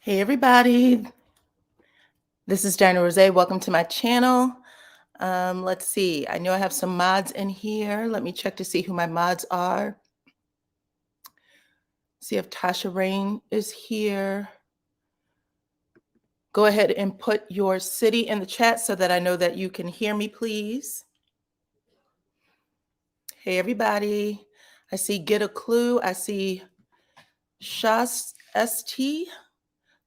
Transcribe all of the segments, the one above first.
Hey everybody, this is DyanaRozay. Welcome to my channel. Let's see, I know I have some mods in here. Let me check to see who my mods are. See if Tasha Rain is here. Go ahead and put your city in the chat so that I know that you can hear me, please. Hey everybody, I see Get a Clue. I see Shas ST,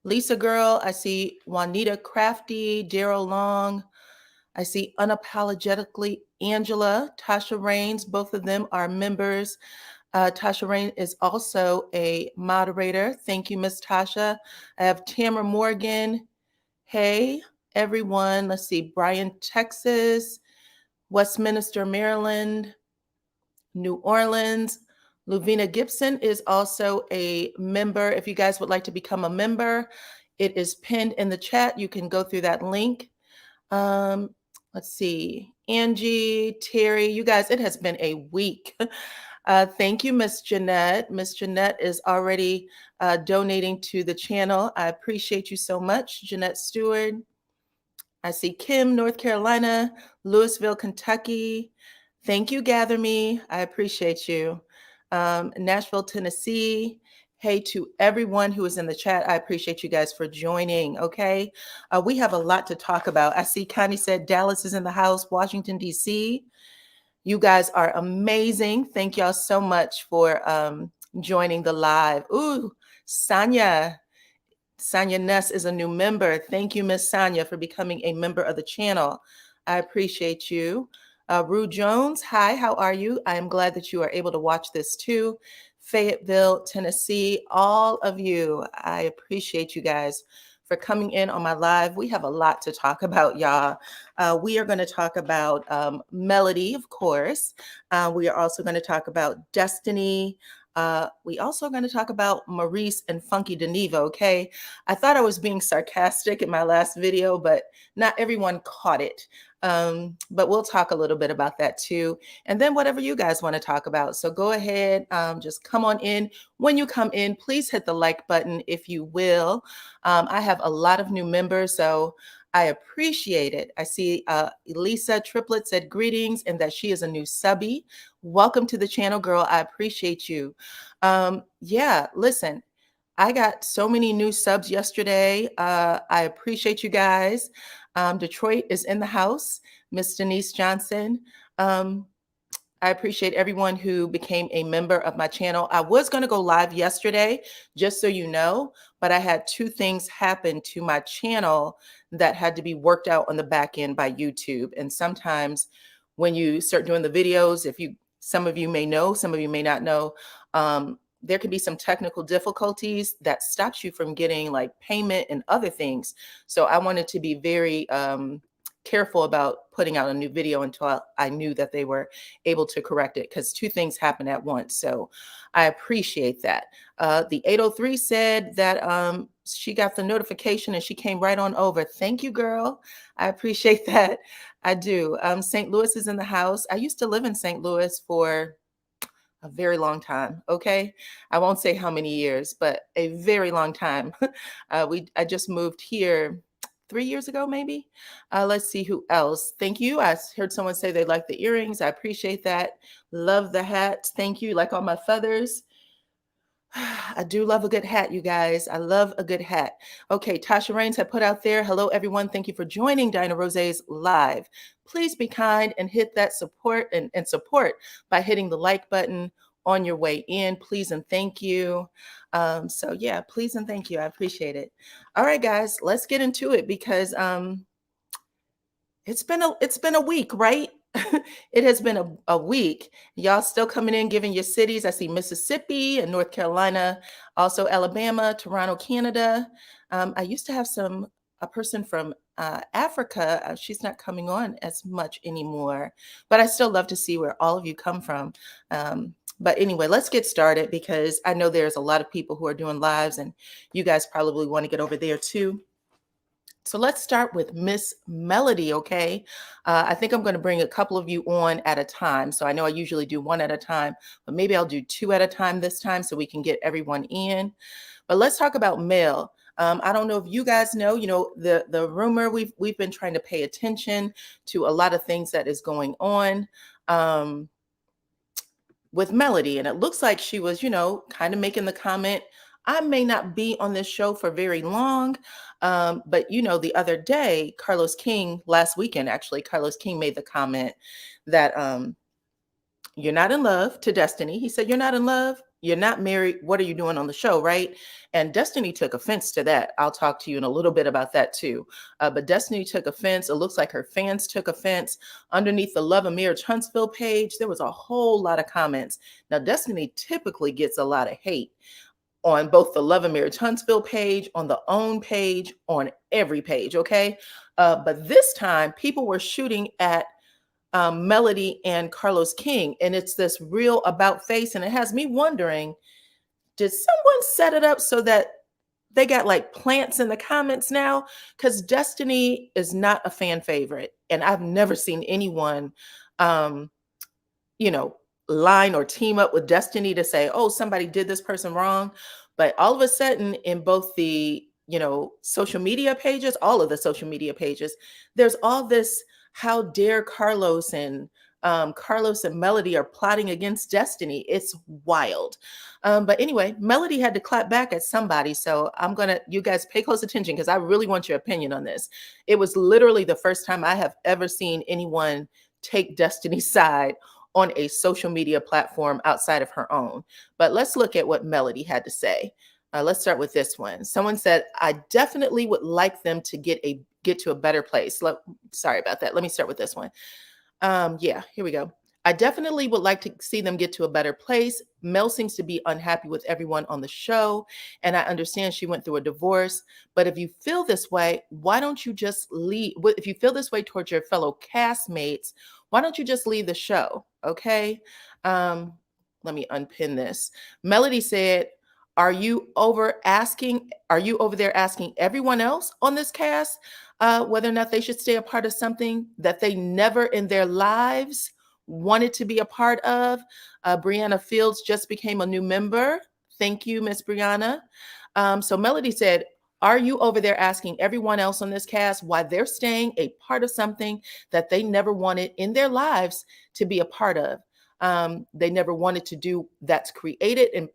Lisa Girl. I see Juanita Crafty, Daryl Long. I see Unapologetically Angela, Tasha Rains. Both of them are members. Tasha Rain is also a moderator. Thank you, Miss Tasha. I have Tamara Morgan. Hey, everyone. Let's see. Bryan, Texas, Westminster, Maryland, New Orleans. Luvina Gibson is also a member. If you guys would like to become a member, it is pinned in the chat. You can go through that link. Let's see, Angie, Terry, you guys, it has been a week. Thank you, Miss Jeanette. Miss Jeanette is already donating to the channel. I appreciate you so much, Jeanette Stewart. I see Kim, North Carolina, Louisville, Kentucky. Thank you, Gather Me. I appreciate you. Nashville, Tennessee. Hey to everyone who is in the chat. I appreciate you guys for joining, okay? We have a lot to talk about. I see Connie said Dallas is in the house, Washington, D.C. You guys are amazing. Thank y'all so much for joining the live. Ooh, Sonia Ness is a new member. Thank you, Miss Sonia, for becoming a member of the channel. I appreciate you. Rue Jones, hi, how are you? I am glad that you are able to watch this too. Fayetteville, Tennessee, all of you, I appreciate you guys for coming in on my live. We have a lot to talk about, y'all. We are going to talk about melody, of course. We are also going to talk about destiny. We also are going to talk about Maurice and Funky Dineva, okay? I thought I was being sarcastic in my last video, but not everyone caught it. But we'll talk a little bit about that too. And then whatever you guys want to talk about. So go ahead, just come on in. When you come in, please hit the like button if you will. I have a lot of new members, so I appreciate it. I see Elisa Triplet said greetings and that she is a new subby. Welcome to the channel, girl. I appreciate you. Yeah, listen, I got so many new subs yesterday. I appreciate you guys. Detroit is in the house. Miss Denise Johnson. I appreciate everyone who became a member of my channel. I was going to go live yesterday, just so you know, but I had two things happen to my channel that had to be worked out on the back end by YouTube. And sometimes when you start doing the videos, some of you may know, some of you may not know, there can be some technical difficulties that stops you from getting like payment and other things. So I wanted to be very careful about putting out a new video until I knew that they were able to correct it, because two things happen at once. So I appreciate that. The 803 said that she got the notification and she came right on over. Thank you, girl. I appreciate that. I do. St. Louis is in the house. I used to live in St. Louis for a very long time. Okay. I won't say how many years, but a very long time. I just moved here 3 years ago, maybe. Let's see who else. Thank you. I heard someone say they like the earrings. I appreciate that. Love the hat. Thank you. Like all my feathers. I do love a good hat, you guys. I love a good hat. Okay, Tasha Rains had put out there. Hello, everyone. Thank you for joining DyanaRozay's live. Please be kind and hit that support and support by hitting the like button on your way in. Please and thank you. So yeah, please and thank you. I appreciate it. All right, guys, let's get into it because it's been a week, right? It has been a week. Y'all still coming in, giving your cities. I see Mississippi and North Carolina, also Alabama, Toronto, Canada. I used to have a person from Africa. She's not coming on as much anymore, but I still love to see where all of you come from. But anyway, let's get started because I know there's a lot of people who are doing lives and you guys probably want to get over there too. So let's start with Miss Melody, okay? I think I'm going to bring a couple of you on at a time. So I know I usually do one at a time, but maybe I'll do two at a time this time so we can get everyone in. But let's talk about Mel. I don't know if you guys know, the rumor, we've been trying to pay attention to a lot of things that is going on with Melody. And it looks like she was, kind of making the comment, I may not be on this show for very long. But, the other day, last weekend, actually, Carlos King made the comment that you're not in love, to Destiny. He said, you're not in love. You're not married. What are you doing on the show, right? And Destiny took offense to that. I'll talk to you in a little bit about that too. But Destiny took offense. It looks like her fans took offense. Underneath the Love and Marriage Huntsville page, there was a whole lot of comments. Now, Destiny typically gets a lot of hate on both the Love and Marriage Huntsville page, on the OWN page, on every page, okay? But this time, people were shooting at Melody and Carlos King, and it's this real about face, and it has me wondering, did someone set it up so that they got like plants in the comments now? Because Destiny is not a fan favorite, and I've never seen anyone line or team up with Destiny to say, oh, somebody did this person wrong. But all of a sudden, in both the social media pages, all of the social media pages, there's all this, how dare Carlos and Melody are plotting against Destiny. It's wild. But anyway, Melody had to clap back at somebody. So you guys pay close attention, because I really want your opinion on this. It was literally the first time I have ever seen anyone take Destiny's side on a social media platform outside of her own. But let's look at what Melody had to say. Let's start with this one. Someone said, I definitely would like them to get to a better place. Sorry about that. Let me start with this one. Yeah, here we go. I definitely would like to see them get to a better place. Mel seems to be unhappy with everyone on the show, and I understand she went through a divorce. But if you feel this way, why don't you just leave? If you feel this way towards your fellow castmates, why don't you just leave the show? Okay. Let me unpin this. Melody said, are you over there asking everyone else on this cast whether or not they should stay a part of something that they never in their lives wanted to be a part of? Brianna Fields just became a new member. Thank you, Miss Brianna. So Melody said, are you over there asking everyone else on this cast why they're staying a part of something that they never wanted in their lives to be a part of? They never wanted to do that's created and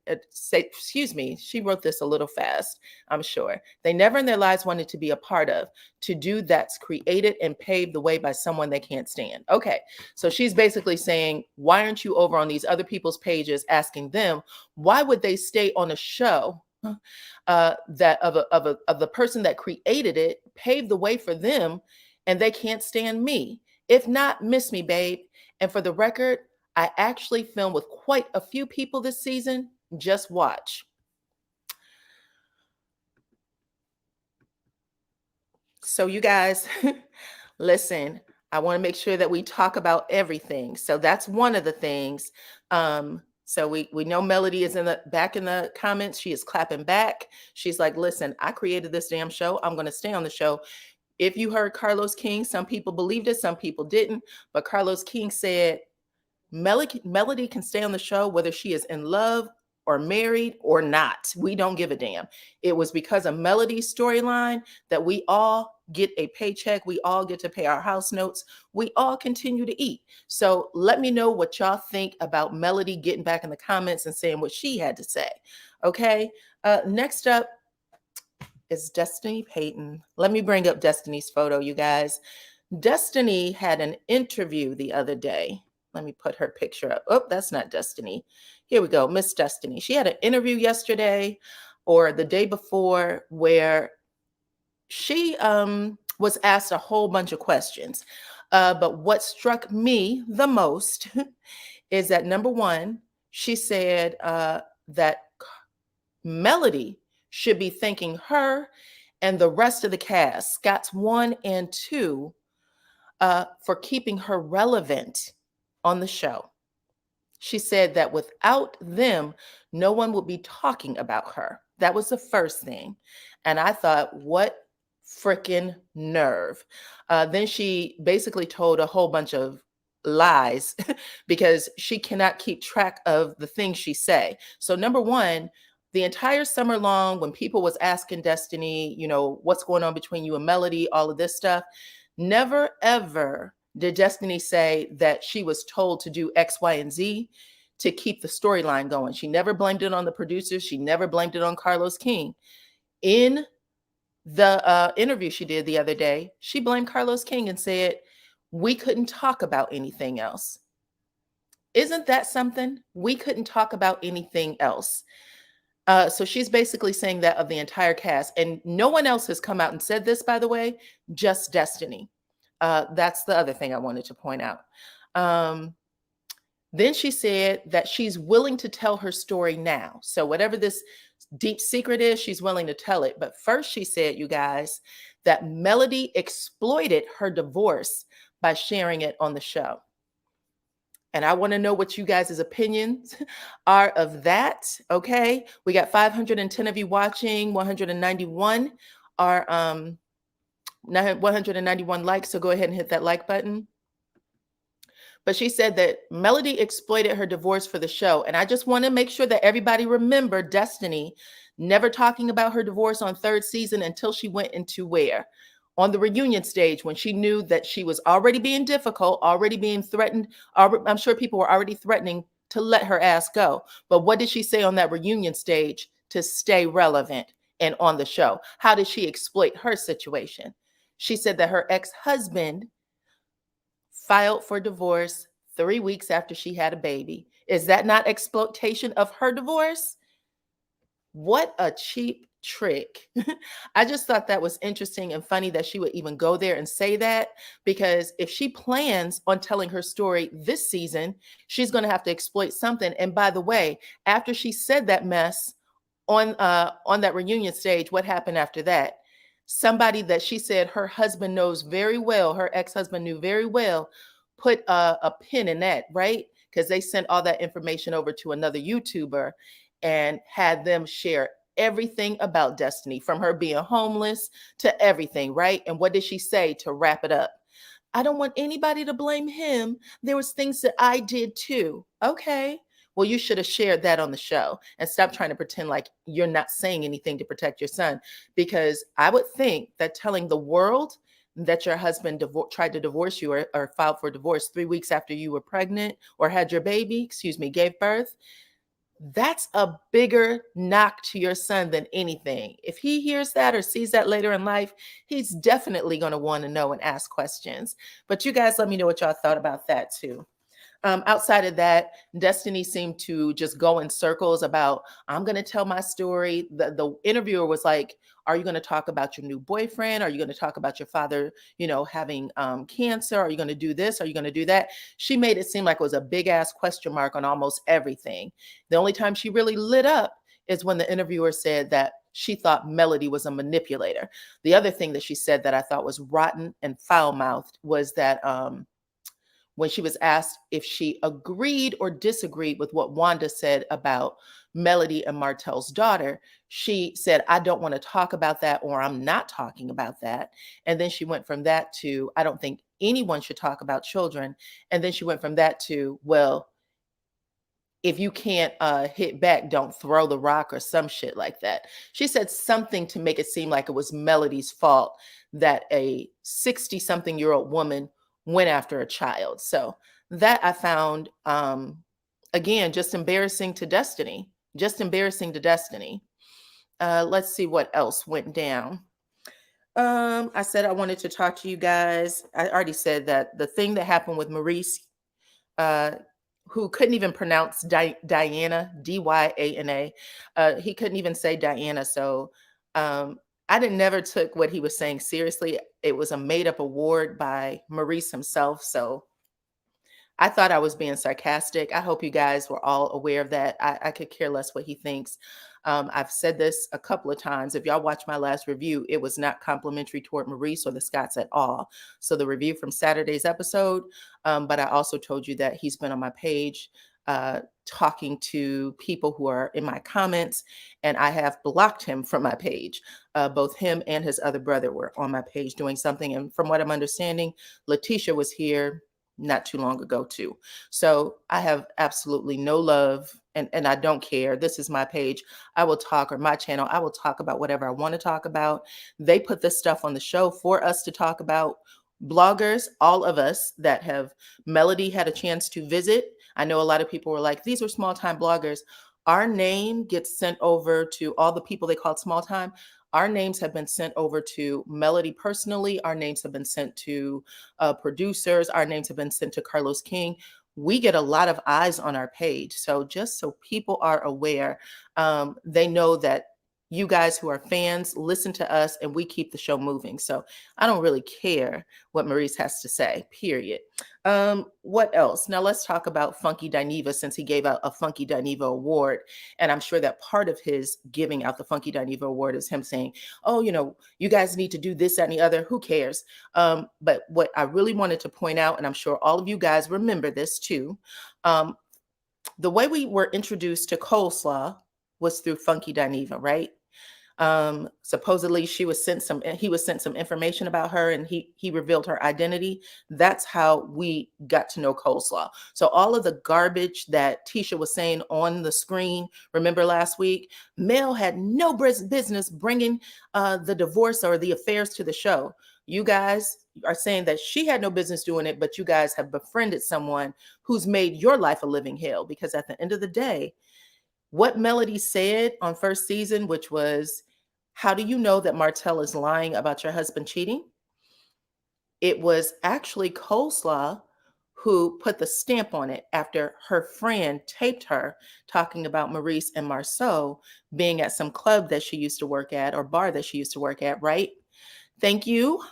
she wrote this a little fast, I'm sure. They never in their lives wanted to be a part of, to do that's created and paved the way by someone they can't stand. Okay, so she's basically saying, why aren't you over on these other people's pages asking them, why would they stay on a show that of the person that created it, paved the way for them, and they can't stand me? If not, miss me, babe. And for the record, I actually filmed with quite a few people this season. Just watch. So you guys, listen, I want to make sure that we talk about everything. So that's one of the things. So we know Melody is back in the comments. She is clapping back. She's like, listen, I created this damn show. I'm going to stay on the show. If you heard Carlos King, some people believed it, some people didn't. But Carlos King said, Melody can stay on the show whether she is in love or married or not. We don't give a damn. It was because of Melody's storyline that we all get a paycheck. We all get to pay our house notes. We all continue to eat. So let me know what y'all think about Melody getting back in the comments and saying what she had to say. Okay. Next up is Destiny Payton. Let me bring up Destiny's photo, you guys. Destiny had an interview the other day. Let me put her picture up. Oh, that's not Destiny. Here we go, Miss Destiny. She had an interview yesterday or the day before where she was asked a whole bunch of questions. But what struck me the most is that, number one, she said that Melody should be thanking her and the rest of the cast, Scott's 1 and 2, for keeping her relevant on the show. She said that without them, no one would be talking about her. That was the first thing. And I thought, what freaking nerve. Then she basically told a whole bunch of lies because she cannot keep track of the things she say. So number one, the entire summer long, when people was asking Destiny, you know, what's going on between you and Melody, all of this stuff, never ever did Destiny say that she was told to do X, Y, and Z to keep the storyline going. She never blamed it on the producers. She never blamed it on Carlos King. In the interview she did the other day, she blamed Carlos King and said, we couldn't talk about anything else. Isn't that something? We couldn't talk about anything else. So she's basically saying that of the entire cast. And no one else has come out and said this, by the way, just Destiny. That's the other thing I wanted to point out. Then she said that she's willing to tell her story now. So whatever this deep secret is, she's willing to tell it. But first she said, you guys, that Melody exploited her divorce by sharing it on the show. And I want to know what you guys' opinions are of that. Okay. We got 510 of you watching, 191 are 191 likes. So go ahead and hit that like button. But she said that Melody exploited her divorce for the show. And I just want to make sure that everybody remember Destiny never talking about her divorce on third season until she went into where? On the reunion stage, when she knew that she was already being difficult, already being threatened. I'm sure people were already threatening to let her ass go. But what did she say on that reunion stage to stay relevant and on the show? How did she exploit her situation? She said that her ex-husband filed for divorce 3 weeks after she had a baby. Is that not exploitation of her divorce? What a cheap trick. I just thought that was interesting and funny that she would even go there and say that, because if she plans on telling her story this season, she's going to have to exploit something. And by the way, after she said that mess on that reunion stage, what happened after that? Somebody that she said her husband knows very well, her ex-husband knew very well, put a pin in that, right? Because they sent all that information over to another YouTuber and had them share everything about Destiny, from her being homeless to everything, right? And what did she say to wrap it up? I don't want anybody to blame him. There was things that I did too. Okay. Well, you should have shared that on the show and stop trying to pretend like you're not saying anything to protect your son. Because I would think that telling the world that your husband tried to divorce you or filed for divorce 3 weeks after you were pregnant or had your baby, gave birth, that's a bigger knock to your son than anything. If he hears that or sees that later in life, he's definitely going to want to know and ask questions. But you guys let me know what y'all thought about that too. Outside of that, Destiny seemed to just go in circles about, I'm going to tell my story. The interviewer was like, are you going to talk about your new boyfriend? Are you going to talk about your father, having cancer? Are you going to do this? Are you going to do that? She made it seem like it was a big ass question mark on almost everything. The only time she really lit up is when the interviewer said that she thought Melody was a manipulator. The other thing that she said that I thought was rotten and foul-mouthed was that when she was asked if she agreed or disagreed with what Wanda said about Melody and Martell's daughter, she said, I don't want to talk about that, or I'm not talking about that. And then she went from that to, I don't think anyone should talk about children. And then she went from that to, well, if you can't hit back, don't throw the rock, or some shit like that. She said something to make it seem like it was Melody's fault that a 60-something-year-old woman went after a child. So that I found, again, just embarrassing to Destiny. Just embarrassing to Destiny. Let's see what else went down. I said I wanted to talk to you guys. I already said that the thing that happened with Maurice, who couldn't even pronounce Dyana, Dyana. He couldn't even say Diana. So I never took what he was saying seriously. It was a made-up award by Maurice himself. So I thought I was being sarcastic. I hope you guys were all aware of that. I could care less what he thinks. I've said this a couple of times. If y'all watch my last review, it was not complimentary toward Maurice or the Scotts at all. So the review from Saturday's episode, but I also told you that he's been on my page talking to people who are in my comments, and I have blocked him from my page. Both him and his other brother were on my page doing something. And from what I'm understanding, Letitia was here not too long ago too. So I have absolutely no love, and I don't care. This is my page. I will talk, or my channel. I will talk about whatever I want to talk about. They put this stuff on the show for us to talk about. Bloggers, all of us that have Melody had a chance to visit. I know a lot of people were like, these are small time bloggers. Our name gets sent over to all the people they called small time. Our names have been sent over to Melody personally. Our names have been sent to producers. Our names have been sent to Carlos King. We get a lot of eyes on our page. So just so people are aware, they know that you guys who are fans listen to us and we keep the show moving. So I don't really care what Maurice has to say, period. What else? Now let's talk about Funky Dineva, since he gave out a Funky Dineva award. And I'm sure that part of his giving out the Funky Dineva award is him saying, oh, you guys need to do this, that, and the other. Who cares? But what I really wanted to point out, and I'm sure all of you guys remember this too, the way we were introduced to coleslaw was through Funky Dineva, right? Supposedly he was sent some information about her, and he revealed her identity. That's how we got to know coleslaw. So all of the garbage that Tisha was saying on the screen, remember last week, Mel had no business bringing the divorce or the affairs to the show. You guys are saying that she had no business doing it, but you guys have befriended someone who's made your life a living hell. Because at the end of the day, what Melody said on first season, which was, how do you know that Martell is lying about your husband cheating? It was actually Coleslaw who put the stamp on it after her friend taped her talking about Maurice and Marceau being at some club that she used to work at, or bar that she used to work at, right? Thank you.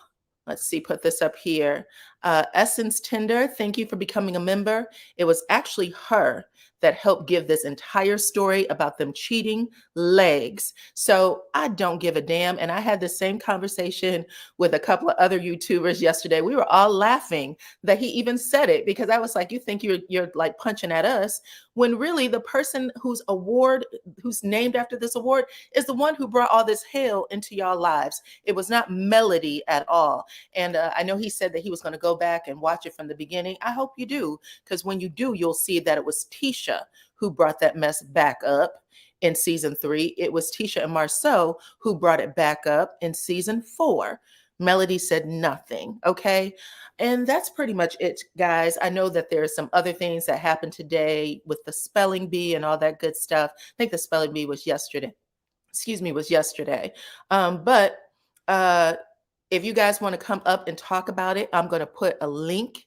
Let's see, put this up here. Essence Tender, thank you for becoming a member. It was actually her that helped give this entire story about them cheating legs. So I don't give a damn. And I had the same conversation with a couple of other YouTubers yesterday. We were all laughing that he even said it, because I was like, you think you're like punching at us, when really the person who's named after this award is the one who brought all this hell into y'all lives. It was not Melody at all. And I know he said that he was going to go back and watch it from the beginning. I hope you do, because when you do, you'll see that it was Tisha who brought that mess back up in season 3. It was Tisha and Marceau who brought it back up in season 4. Melody said nothing. Okay. And that's pretty much it, guys. I know that there are some other things that happened today with the spelling bee and all that good stuff. I think the spelling bee was yesterday. But if you guys want to come up and talk about it, I'm going to put a link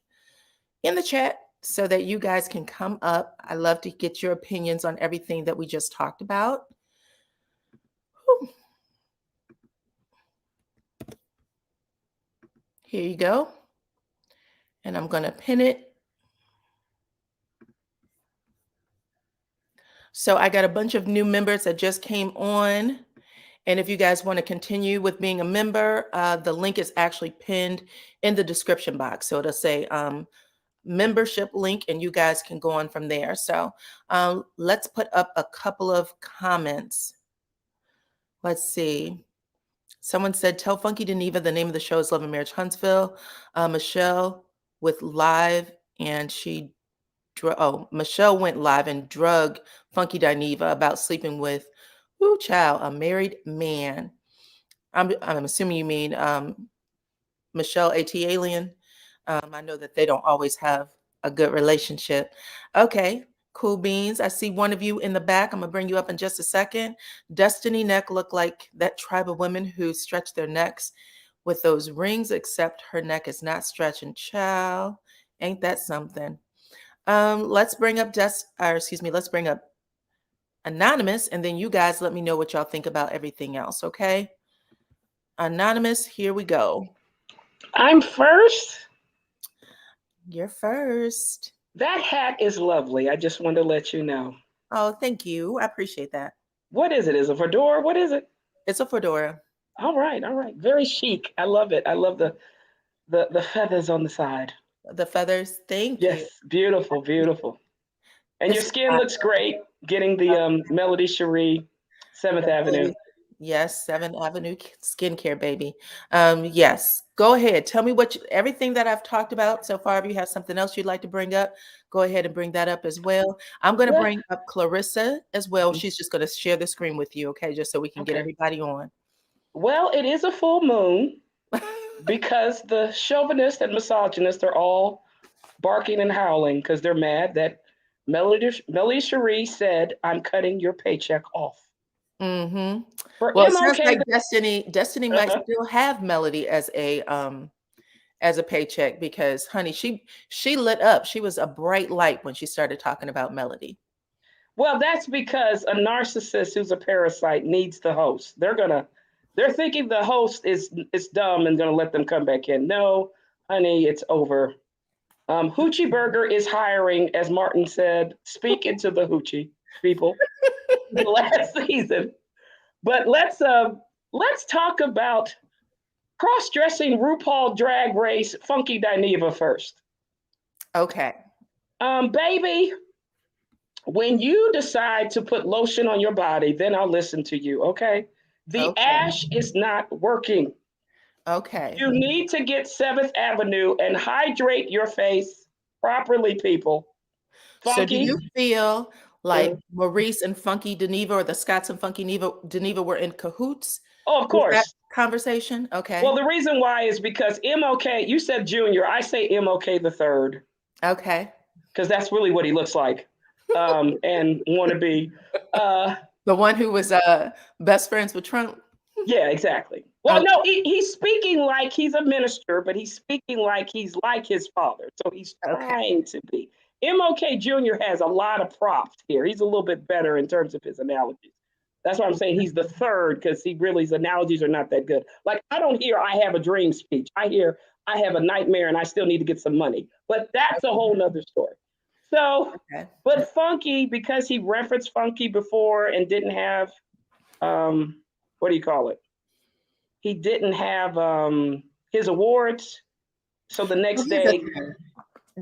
in the chat so that you guys can come up. I love to get your opinions on everything that we just talked about. Whew. Here you go. And I'm going to pin it. So I got a bunch of new members that just came on. And if you guys want to continue with being a member, the link is actually pinned in the description box. So it'll say membership link, and you guys can go on from there. So let's put up a couple of comments. Let's see. Someone said, tell Funky Dineva the name of the show is Love and Marriage Huntsville. Michelle with live, and Michelle went live and drug Funky Dineva about sleeping with, a married man. I'm assuming you mean Michelle AT Alien. I know that they don't always have a good relationship. Okay, cool beans. I see one of you in the back. I'm going to bring you up in just a second. Destiny neck looked like that tribe of women who stretch their necks with those rings, except her neck is not stretching. Child, ain't that something? Let's bring up let's bring up Anonymous, and then you guys let me know what y'all think about everything else, okay? Anonymous, here we go. I'm first. You're first. That hat is lovely. I just wanted to let you know. Oh, thank you. I appreciate that. What is it? Is it a fedora? What is it? It's a fedora. All right, all right. Very chic. I love it. I love the feathers on the side. The feathers. Thank you. Yes, beautiful, beautiful. And your skin looks great. Getting the Melody Cherie 7th Avenue. Yes, 7th Avenue skincare, baby. Yes, go ahead. Tell me everything that I've talked about so far. If you have something else you'd like to bring up, go ahead and bring that up as well. I'm going to Well, bring up Clarissa as well. She's just going to share the screen with you, okay? Just so we can get okay. everybody on. Well, it is a full moon because the chauvinists and misogynists are all barking and howling because they're mad that Melody Cherie said, "I'm cutting your paycheck off." Mm-hmm. For Well, it sounds MLK, like Destiny might uh-huh. still have Melody as a paycheck because honey, she lit up. She was a bright light when she started talking about Melody. Well, that's because a narcissist who's a parasite needs the host. They're thinking the host is dumb and gonna let them come back in. No, honey, it's over. Hoochie Burger is hiring, as Martin said, speak into the Hoochie people the last season. But let's talk about cross-dressing RuPaul Drag Race Funky Dineva first. Okay. Baby, when you decide to put lotion on your body, then I'll listen to you, okay? The Okay. ash is not working. Okay. You need to get 7th Avenue and hydrate your face properly, people. So do Funky. you feel like uh, Maurice and Funky Dineva or the Scots and Funky Dineva were in cahoots oh, of with that course. conversation? Well, Okay. the reason why is because MLK, you said Junior, I say MLK the third, Okay. because that's really what he looks like and want to be. Uh, The one who was best friends with Trump. Yeah, exactly. Well, Okay. no, he's speaking like he's a minister, but he's speaking like he's like his father. So he's Okay. trying to be. MLK Jr. has a lot of props here. He's a little bit better in terms of his analogies. That's why I'm saying he's the third because his analogies are not that good. Like, I don't hear I have a dream speech. I hear I have a nightmare and I still need to get some money. But that's a whole nother story. So, Okay. but Funky, because he referenced Funky before and didn't have, what do you call it? He didn't have his awards. So the Well, next here's the day, thing.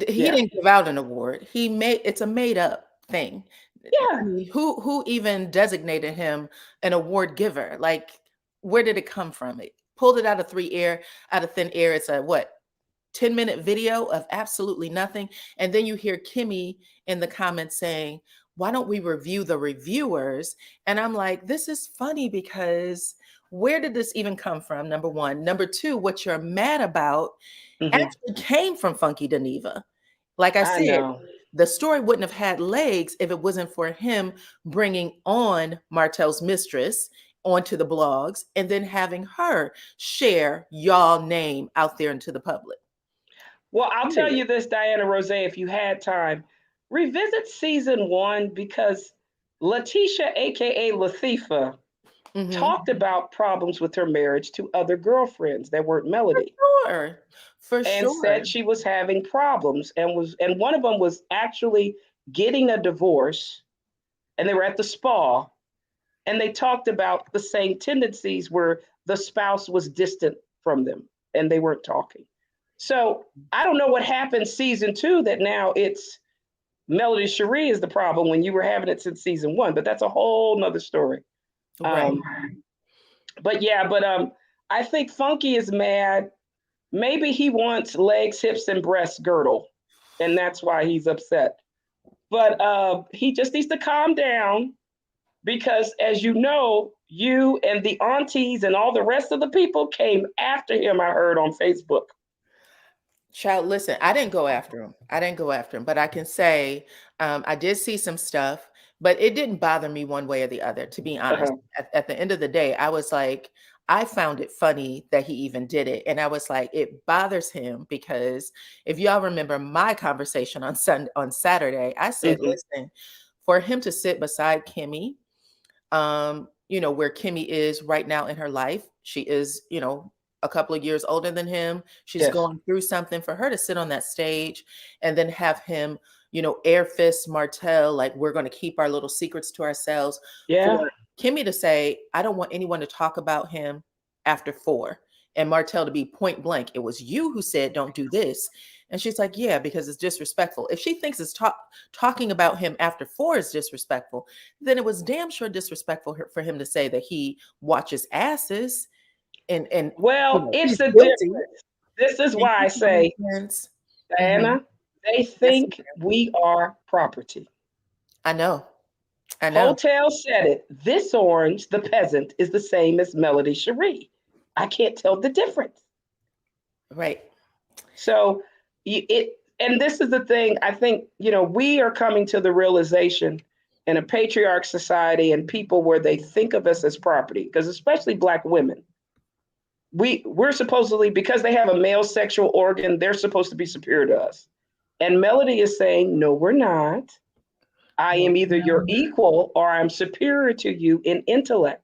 He yeah, didn't give out an award. It's a made up thing. I yeah. mean, who even designated him an award giver? Like, where did it come from? It pulled it out of thin air. It's a what, 10-minute video of absolutely nothing. And then you hear Kimmy in the comments saying, why don't we review the reviewers? And I'm like, this is funny because where did this even come from? Number one. Number two, what you're mad about Hmm. actually came from Funky Dineva. Like I I said, know. the story wouldn't have had legs if it wasn't for him bringing on Martell's mistress onto the blogs and then having her share y'all name out there into the public. Well, I'll tell Period. you this, Diana Rozay, if you had time, revisit season 1 because Letitia, aka Latifa, Mhm. talked about problems with her marriage to other girlfriends that weren't Melody, Sure. For and sure. said she was having problems and one of them was actually getting a divorce, and they were at the spa, and they talked about the same tendencies where the spouse was distant from them and they weren't talking. So I don't know what happened season 2 that now it's Melody Cherie is the problem when you were having it since season 1, but that's a whole nother story. Right. Um, but yeah, but I think Funky is mad. Maybe he wants legs, hips, and breast girdle, and that's why he's upset. But he just needs to calm down because, as you know, you and the aunties and all the rest of the people came after him. I heard on Facebook. Child, listen, I didn't go after him. I didn't go after him, but I can say I did see some stuff, but it didn't bother me one way or the other, to be honest. Uh-huh. At the end of the day, I was like, I found it funny that he even did it. And I was like, it bothers him because if y'all remember my conversation on Saturday, I said, Hmm. listen, for him to sit beside Kimmy, where Kimmy is right now in her life. She is, a couple of years older than him. She's Yes. going through something. For her to sit on that stage and then have him, air fist Martel, like we're going to keep our little secrets to ourselves. Yeah. For Kimmy to say, I don't want anyone to talk about him after 4. And Martell to be point blank, it was you who said, don't do this. And she's like, yeah, because it's disrespectful. If she thinks it's talking about him after 4 is disrespectful, then it was damn sure disrespectful for him to say that he watches asses. And Well, it's he's the guilty. difference. This is why I say, Diana, they think we are property. I know. Hotel said it. This orange, the peasant, is the same as Melody Cherie. I can't tell the difference. Right. So and this is the thing, I think, we are coming to the realization in a patriarch society and people where they think of us as property, because especially Black women, we're supposedly, because they have a male sexual organ, they're supposed to be superior to us. And Melody is saying, no, we're not. I am either your equal or I'm superior to you in intellect.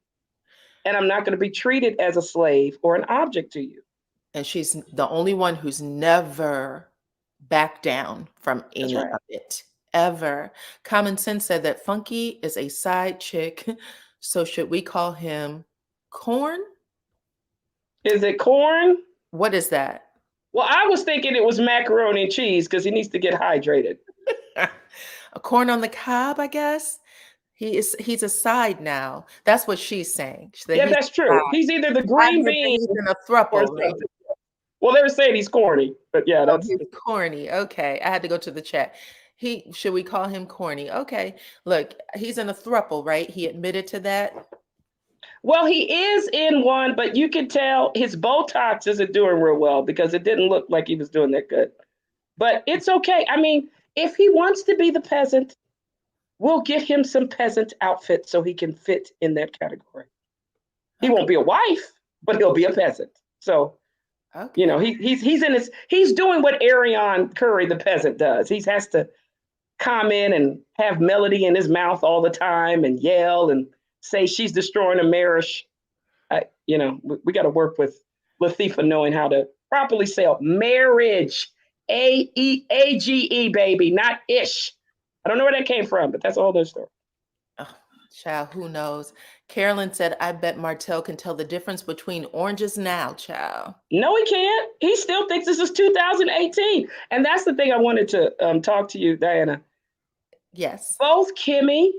And I'm not going to be treated as a slave or an object to you. And she's the only one who's never backed down from any of it, ever. Common Sense said that Funky is a side chick. So should we call him Corn? Is it corn? What is that? Well, I was thinking it was macaroni and cheese because he needs to get hydrated. A corn on the cob, I guess. He's a side now. That's what she's saying. Yeah, that's true. He's either the green bean in a throuple. Right? Well, they were saying he's corny, but yeah, that's corny. Okay, I had to go to the chat. Should we call him corny? Okay, look, he's in a throuple, right? He admitted to that. Well, he is in one, but you can tell his Botox isn't doing real well because it didn't look like he was doing that good. But it's okay. I mean, if he wants to be the peasant, we'll get him some peasant outfit so he can fit in that category. He won't be a wife, but he'll be a peasant. So, he's doing what Arion Curry, the peasant, does. He has to comment and have melody in his mouth all the time and yell and say she's destroying a marriage. We got to work with Latifah knowing how to properly say marriage. AEAGE, baby, not ish. I don't know where that came from, but that's a whole other story. Oh, child, who knows? Carolyn said, I bet Martell can tell the difference between oranges now, child. No, he can't. He still thinks this is 2018. And that's the thing I wanted to talk to you, Diana. Yes. Both Kimmy,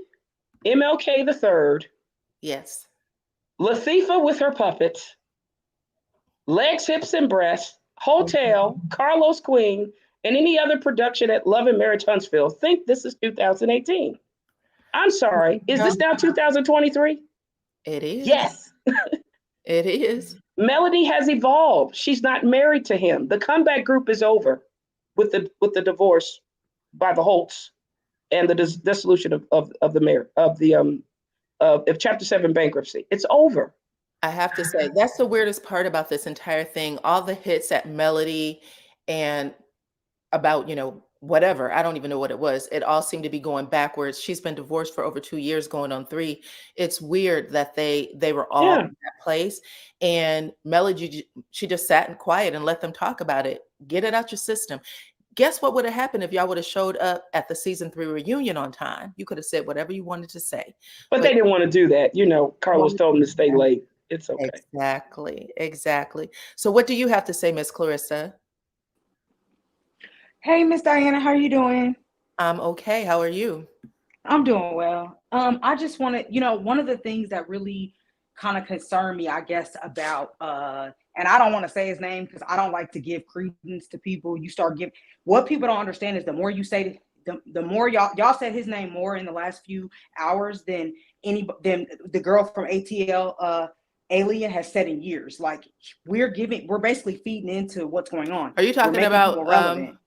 MLK the third. Yes. Latifah with her puppets, Legs, Hips, and Breasts, Hotel, Carlos Queen, and any other production at Love and Marriage Huntsville think this is 2018. I'm sorry. Is this now 2023? It is. Yes. It is. Melody has evolved. She's not married to him. The comeback group is over with the divorce by the Holtz and the dissolution of the marriage of Chapter 7 bankruptcy. It's over. I have to say, that's the weirdest part about this entire thing. All the hits at Melody and about, whatever, I don't even know what it was. It all seemed to be going backwards. She's been divorced for over 2 years, going on 3. It's weird that they were all in that place. And Melody, she just sat and quiet and let them talk about it. Get it out your system. Guess what would have happened if y'all would have showed up at the season 3 reunion on time? You could have said whatever you wanted to say. But they didn't want to do that. Carlos told them to stay late. It's okay. Exactly. So what do you have to say, Miss Clarissa? Hey, Miss Diana, how are you doing? I'm okay. How are you? I'm doing well. I just want to, one of the things that really kind of concerned me, I guess, about, and I don't want to say his name because I don't like to give credence to people. You start giving, what people don't understand is the more you say, the more y'all said his name more in the last few hours than the girl from ATL, Alien has said in years. Like we're basically feeding into what's going on. Are you talking about who I'm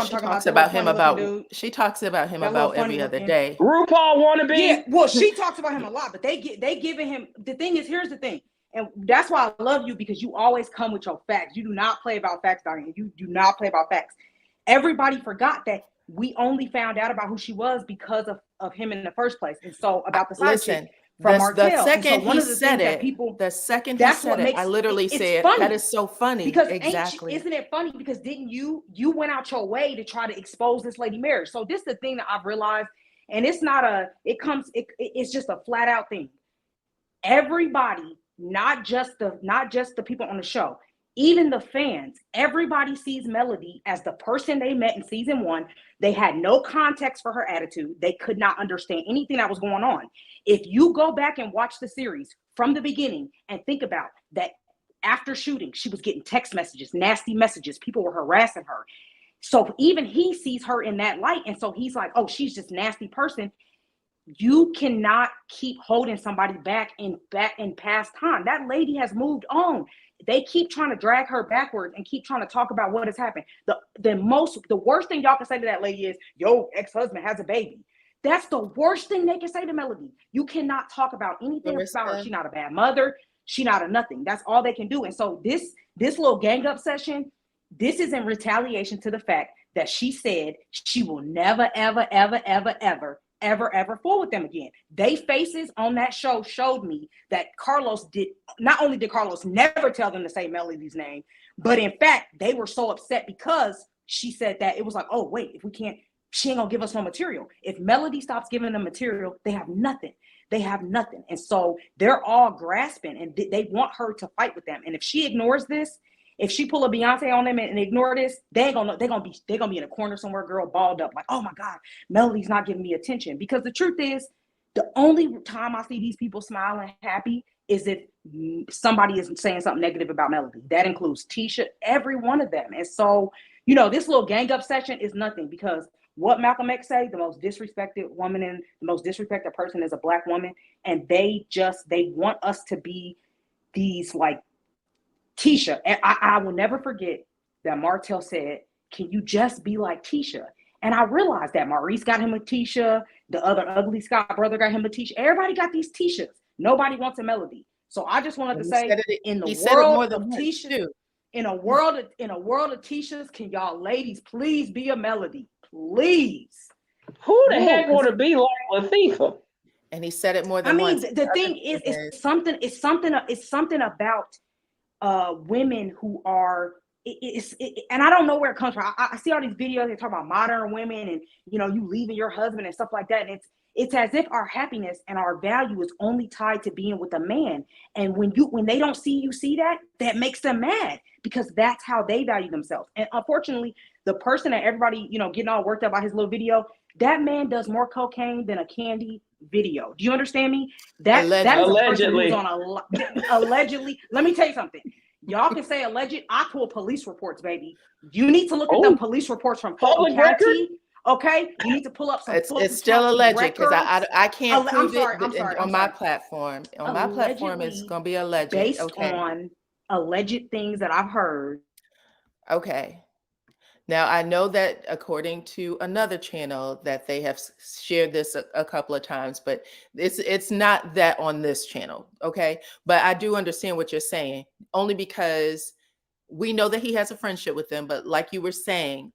talking about? She talks about him about every other day. RuPaul wannabe. Yeah, well, she talks about him a lot, but they giving him. The thing is, here's the thing, and that's why I love you, because you always come with your facts. You do not play about facts, Diana. You do not play about facts. Everybody forgot that we only found out about who she was because of him in the first place, and so about the side chick from Martel. The second he said it, I literally said, that is so funny. Because isn't it funny? Because didn't you went out your way to try to expose this lady marriage. So this is the thing that I've realized, and it's not it's just a flat out thing. Everybody not just the people on the show, even the fans, everybody sees Melody as the person they met in season 1. They had no context for her attitude. They could not understand anything that was going on. If you go back and watch the series from the beginning and think about that, after shooting, she was getting text messages, nasty messages. People were harassing her. So even he sees her in that light. And so he's like, oh, she's just a nasty person. You cannot keep holding somebody back in past time. That lady has moved on. They keep trying to drag her backwards and keep trying to talk about what has happened. The worst thing y'all can say to that lady is, yo, ex-husband has a baby. That's the worst thing they can say to Melody. You cannot talk about anything about her. She's not a bad mother. She's not a nothing. That's all they can do. And so this little gang up session, this is in retaliation to the fact that she said she will never, ever, ever, ever, ever, ever, ever fool with them again. They faces on that show showed me that not only did Carlos never tell them to say Melody's name, but in fact, they were so upset because she said that. It was like, oh, wait, if we can't, she ain't gonna give us no material. If Melody stops giving them material, they have nothing. They have nothing. And so they're all grasping and they want her to fight with them. And if she ignores this, if she pull a Beyonce on them and ignore this, they're gonna be in a corner somewhere, girl, balled up, like, oh my God, Melody's not giving me attention. Because the truth is, the only time I see these people smiling happy is if somebody is saying something negative about Melody. That includes Tisha, every one of them. And so, this little gang up session is nothing, because what Malcolm X say, the most disrespected woman and the most disrespected person is a Black woman. And they want us to be these like Tisha. And I will never forget that Martel said, can you just be like Tisha? And I realized that Maurice got him a Tisha. The other ugly Scott brother got him a Tisha. Everybody got these Tishas. Nobody wants a Melody. So I just wanted to say, in the world of Tisha, in a world of Tishas, can y'all ladies please be a Melody? Please. Who the heck want to be like Latifah? And he said it more than once. The thing is, it's something about women who are, and I don't know where it comes from. I see all these videos, they talk about modern women and, you leaving your husband and stuff like that. And it's as if our happiness and our value is only tied to being with a man. And when they don't see you see that, that makes them mad, because that's how they value themselves. And unfortunately, the person that everybody, getting all worked up by his little video, that man does more cocaine than a Candy video. Do you understand me? That is allegedly. Allegedly. Let me tell you something. Y'all can say alleged. I pull police reports, baby. You need to look at the police reports from Fulton County. Okay, you need to pull up some. It's still alleged, because I can't prove it on my platform. On my platform, it's going to be alleged based on alleged things that I've heard. Okay. Now, I know that according to another channel that they have shared this a couple of times, but it's not that on this channel, okay? But I do understand what you're saying, only because we know that he has a friendship with them. But like you were saying,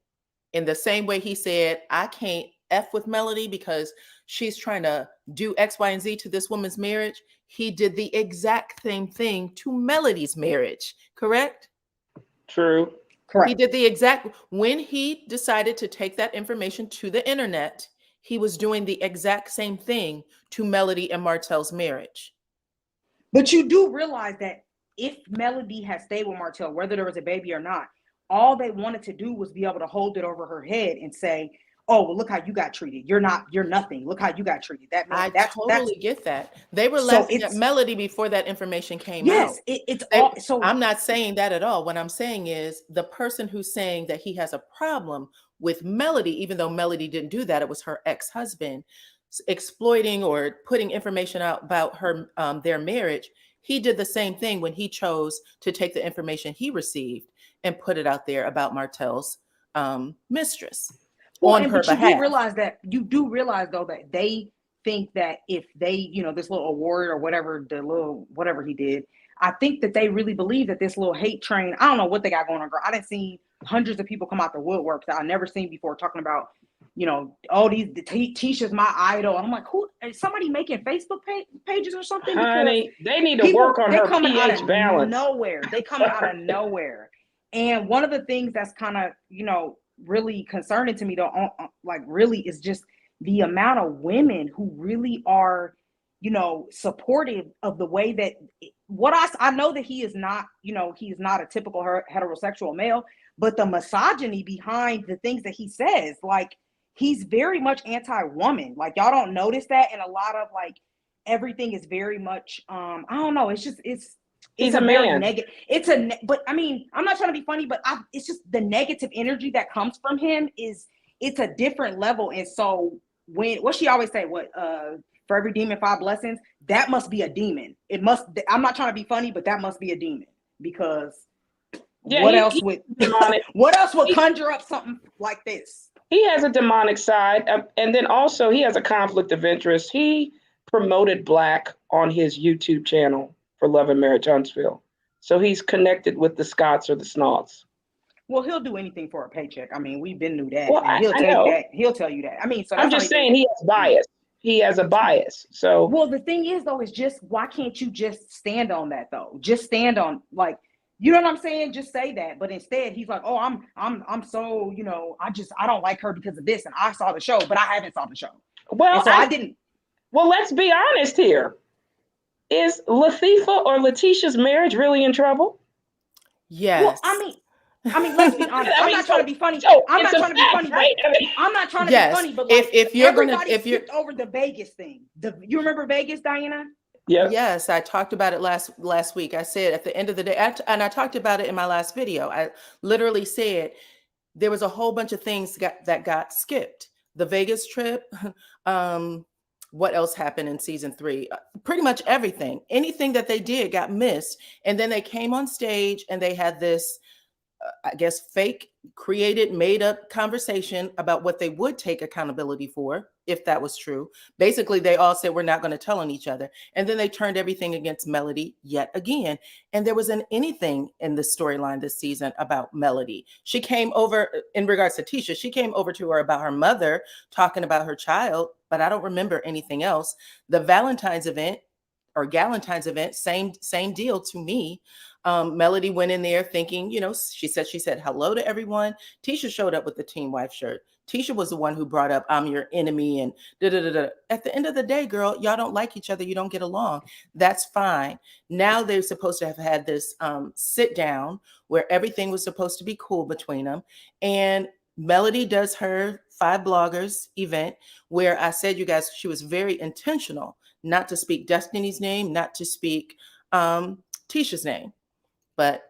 in the same way he said, I can't F with Melody because she's trying to do X, Y, and Z to this woman's marriage, he did the exact same thing to Melody's marriage, correct? True. Correct. He did the exact, when he decided to take that information to the internet, he was doing the exact same thing to Melody and Martell's marriage. But you do realize that if Melody had stayed with Martel, whether there was a baby or not, all they wanted to do was be able to hold it over her head and say, oh, well, look how you got treated. You're nothing. Look how you got treated. I totally get that. They were laughing at Melody before that information came out. Yes, I'm not saying that at all. What I'm saying is the person who's saying that he has a problem with Melody, even though Melody didn't do that, it was her ex-husband exploiting or putting information out about her, their marriage. He did the same thing when he chose to take the information he received and put it out there about Martell's mistress. On her behalf. You do realize though that they think that if they, this little award or whatever he did, I think that they really believe that this little hate train, I don't know what they got going on, girl. I didn't see hundreds of people come out the woodwork that I've never seen before talking about, Tisha's my idol. And I'm like, who? Is somebody making Facebook pages or something? Honey, they need to work on her pH balance. They come out of nowhere. And one of the things that's kind of, really concerning to me though, really is just the amount of women who really are, supportive of the way that I know that he is not, you know, he's not a typical heterosexual male, but the misogyny behind the things that he says, like he's very much anti-woman. Like y'all don't notice that, and a lot of like everything is very much I don't know, it's He's a very man. negative. But I mean, I'm not trying to be funny, but it's just the negative energy that comes from him it's a different level. And so what she always say, for every demon, 5 blessings, that must be a demon. I'm not trying to be funny, but that must be a demon, because what else would conjure up something like this? He has a demonic side, and then also he has a conflict of interest. He promoted Black on his YouTube channel for Love and Marriage Huntsville, so he's connected with the Scots or the Snauts. Well, he'll do anything for a paycheck. I mean, we've been knew that. Well, and he'll I tell know. you that. He'll tell you that. I mean, so I'm just saying he has bias. He has a bias. So well, the thing is though, is just why can't you just stand on that though? Just stand on, like, you know what I'm saying? Just say that. But instead he's like, oh, I'm so, you know, I don't like her because of this, and I saw the show, but I haven't saw the show. Well, and so I didn't. Well, let's be honest here. Is Latifah or Letitia's marriage really in trouble? Yes. Well, I mean, let's be honest. I'm not trying to be funny. I'm not trying to be funny, right? I'm not trying to be funny, but like, if you're skipped over the Vegas thing. You remember Vegas, Dyana? Yeah. Yes, I talked about it last week. I said at the end of the day, and I talked about it in my last video. I literally said there was a whole bunch of things that got skipped. The Vegas trip. What else happened in season 3? Pretty much everything. Anything that they did got missed. And then they came on stage and they had this, I guess, fake, created, made up conversation about what they would take accountability for, if that was true. Basically, they all said, we're not going to tell on each other. And then they turned everything against Melody yet again. And there wasn't anything in the storyline this season about Melody. She came over, in regards to Tisha, she came over to her about her mother, talking about her child, but I don't remember anything else. The Valentine's event, or Galentine's event, same deal to me. Melody went in there thinking, you know, she said hello to everyone. Tisha showed up with the Team Wife shirt. Tisha was the one who brought up, I'm your enemy, and da-da-da-da. At the end of the day, girl, y'all don't like each other. You don't get along. That's fine. Now they're supposed to have had this sit down where everything was supposed to be cool between them. And Melody does her 5 bloggers event where I said, you guys, she was very intentional not to speak Destiny's name, not to speak Tisha's name. But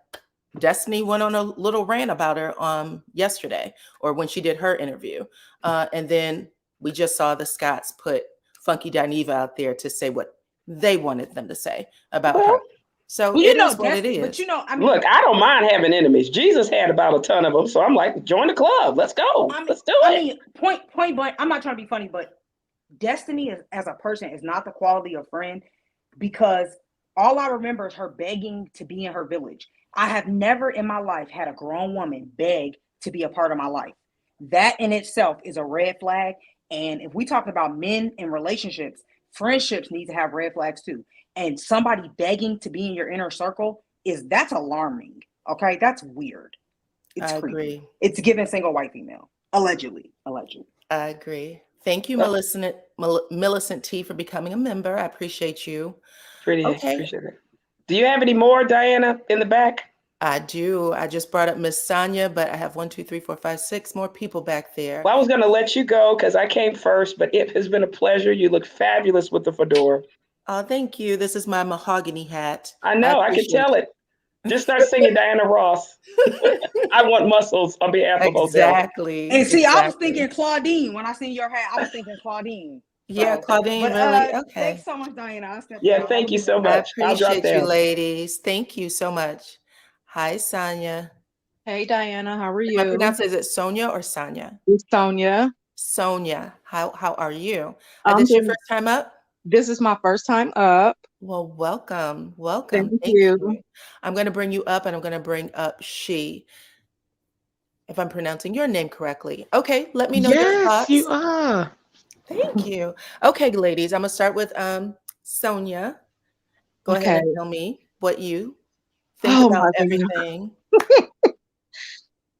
Destiny went on a little rant about her yesterday, or when she did her interview. And then we just saw the Scots put Funky Dineva out there to say what they wanted them to say about her. So it is what it is. But you know, I mean, look, I don't mind having enemies. Jesus had about a ton of them. So I'm like, join the club. Let's go. Let's do it. I mean, point blank, I'm not trying to be funny, but Destiny as a person is not the quality of friend, because all I remember is her begging to be in her village. I have never in my life had a grown woman beg to be a part of my life. That in itself is a red flag. And if we talk about men in relationships, friendships need to have red flags too. And somebody begging to be in your inner circle, that's alarming. Okay, that's weird. It's creepy. Agree. It's given single white female, allegedly. I agree. Thank you, Millicent T, for becoming a member. I appreciate you. Appreciate it. Do you have any more, Dyana, in the back? I do. I just brought up Miss Sonia, but I have 1, 2, 3, 4, 5, 6 more people back there. Well, I was going to let you go because I came first, but it has been a pleasure. You look fabulous with the fedora. Oh, thank you. This is my mahogany hat. I know. I can tell it. Just start singing Diana Ross. I want muscles on behalf of Exactly. And see, I was thinking Claudine. When I seen your hat, I was thinking Claudine. Yeah, Claudine, really? Okay. Thanks so much, Diana. Yeah, thank you so much. I appreciate you, ladies. Thank you so much. Hi, Sonia. Hey, Diana. How are you? I pronounce it, is it Sonia or Sonia? It's Sonia. Sonia, how are you? This is your first time up? This is my first time up. Well, welcome. Thank you. I'm going to bring you up, and I'm going to bring up she, if I'm pronouncing your name correctly. Okay, let me know your thoughts. Yes, you are. Thank you. Okay, ladies, I'm going to start with Sonia. Go ahead and tell me what you think about everything.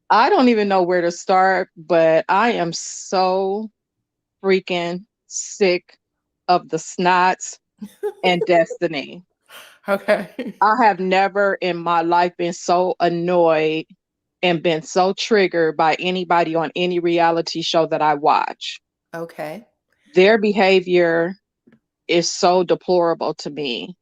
I don't even know where to start, but I am so freaking sick of the Snots and Destiny. Okay. I have never in my life been so annoyed and been so triggered by anybody on any reality show that I watch. Okay. Their behavior is so deplorable to me.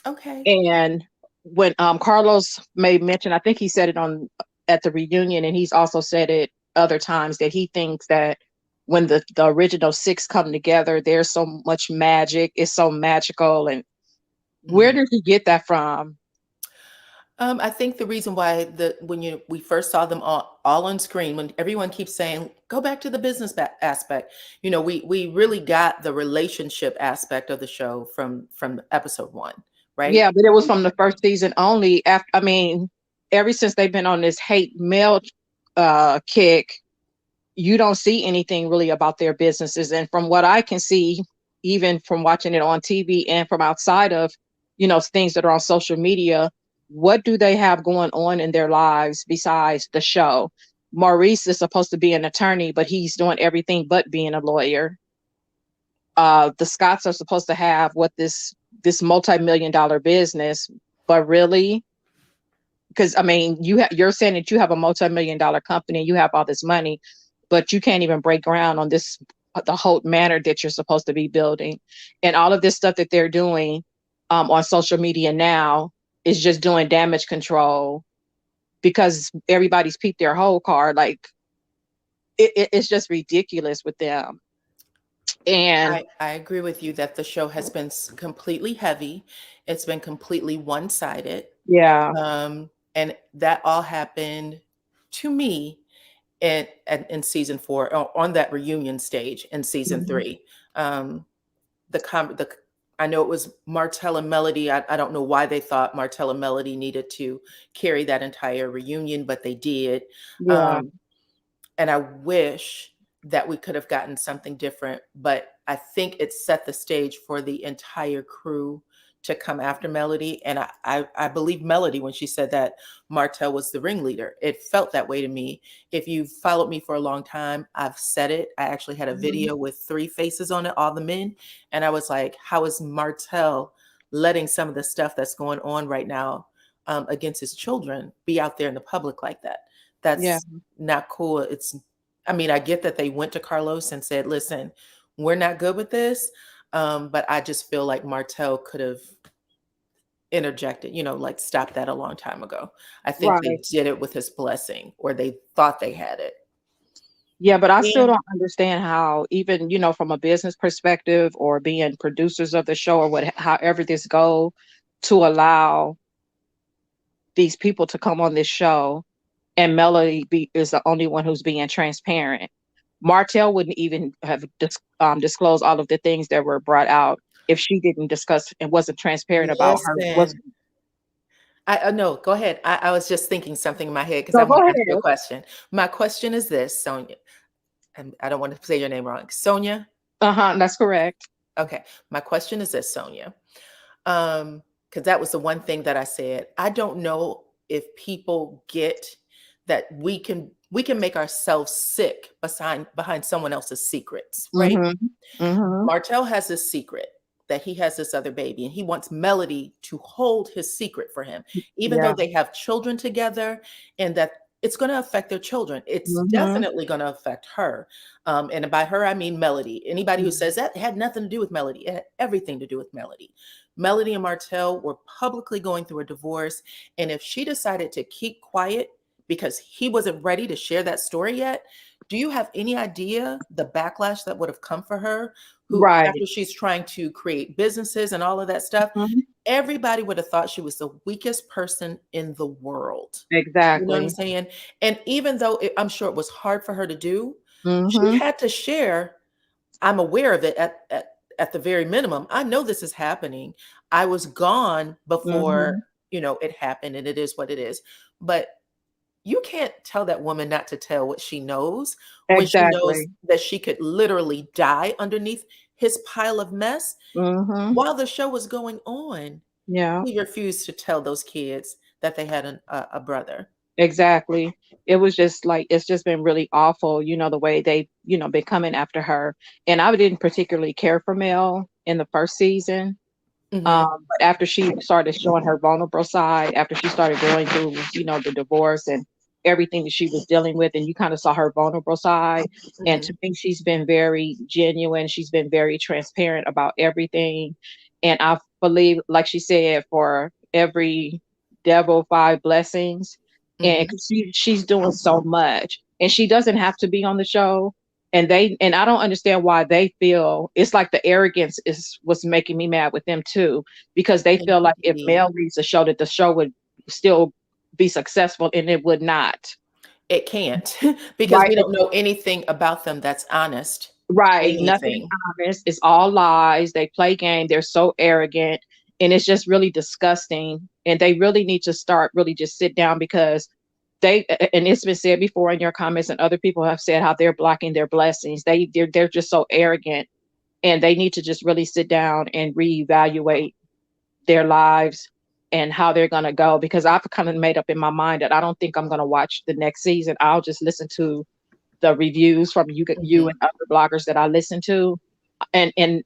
Okay. And when Carlos made mention, I think he said it on at the reunion, and he's also said it other times that he thinks that when the original six come together, there's so much magic. It's so magical. And where Mm. did he get that from? I think the reason why when we first saw them all on screen, when everyone keeps saying go back to the business aspect, we really got the relationship aspect of the show from episode 1, right? Yeah, but it was from the first season only. After, I mean, ever since they've been on this hate mail kick, you don't see anything really about their businesses. And from what I can see, even from watching it on TV and from outside of, things that are on social media, what do they have going on in their lives besides the show? Maurice is supposed to be an attorney, but he's doing everything but being a lawyer. The Scotts are supposed to have this multi-million-dollar business, but really, because I mean, you're saying that you have a multi-million-dollar company, you have all this money, but you can't even break ground on the whole manor that you're supposed to be building, and all of this stuff that they're doing on social media now is just doing damage control because everybody's peeped their whole card. Like it's just ridiculous with them. And I agree with you that the show has been completely heavy. It's been completely one-sided. yeah, And that all happened to me in season 4 on that reunion stage in season mhm, 3. The I know it was Martell and Melody. I don't know why they thought Martell and Melody needed to carry that entire reunion, but they did. yeah, Um, and I wish that we could have gotten something different, but I think it set the stage for the entire crew to come after Melody. And I believe Melody when she said that Martell was the ringleader. It felt that way to me. If you've followed me for a long time, I've said it. I actually had a mhm, video with 3 faces on it, all the men. And I was like, how is Martell letting some of the stuff that's going on right now against his children be out there in the public like that? yeah. That's not cool. I mean, I get that they went to Carlos and said, listen, we're not good with this. But I just feel like Martell could have interjected, like stopped that a long time ago. I think they Right. did it with his blessing, or they thought they had it. Yeah, but I still And don't understand how even, from a business perspective or being producers of the show or however this go to allow these people to come on this show and Melody is the only one who's being transparent. Martell wouldn't even have disclosed all of the things that were brought out if she didn't discuss and wasn't transparent about her. listen, I no, go ahead. I was just thinking something in my head because I So want go to ahead. ask you a question. My question is this, Sonia, and I don't want to say your name wrong. Sonia? That's correct. Okay. My question is this, Sonia. Because that was the one thing that I said. I don't know if people get that we can make ourselves sick behind someone else's secrets, right? Mm-hmm. Mm-hmm. Martell has this secret that he has this other baby, and he wants Melody to hold his secret for him, even though Yeah. they have children together, and that it's going to affect their children. It's Mm-hmm. definitely going to affect her. And by her, I mean Melody. Anybody who says that had nothing to do with Melody, it had everything to do with Melody. Melody and Martell were publicly going through a divorce. And if she decided to keep quiet because he wasn't ready to share that story yet, do you have any idea the backlash that would have come for her? Who, Right. after she's trying to create businesses and all of that stuff, Mhm. everybody would have thought she was the weakest person in the world. You know what I'm Exactly. saying? And even though I'm sure it was hard for her to do, she Mhm. had to share. I'm aware of it at the very minimum. I know this is happening. I was gone before, Mhm. it happened, and it is what it is. But you can't tell that woman not to tell what she knows when she knows Exactly. that she could literally die underneath his pile of mess Mhm. while the show was going on. Yeah, He refused to tell those kids that they had a brother. exactly. It was just like it's just been really awful, the way they, been coming after her. And I didn't particularly care for Mel in the first season. But after she started showing her vulnerable side, after she started going through, the divorce and everything that she was dealing with, and you kind of saw her vulnerable side. And to me, she's been very genuine. She's been very transparent about everything. And I believe, like she said, for every devil, 5 blessings. And 'cause she's doing so much, and she doesn't have to be on the show. And I don't understand why they feel it's like the arrogance is what's making me mad with them too, because they feel like if Mel leaves the show, that the show would still be successful, and it would not. It can't because we don't know anything about them that's honest. Right. Nothing honest. It's all lies. They play game. They're so arrogant, and it's just really disgusting. And they really need to start really just sit down, because and it's been said before in your comments, and other people have said how they're blocking their blessings. They're just so arrogant, and they need to just really sit down and reevaluate their lives and how they're going to go, because I've kind of made up in my mind that I don't think I'm going to watch the next season. I'll just listen to the reviews from you and other bloggers that I listen to. And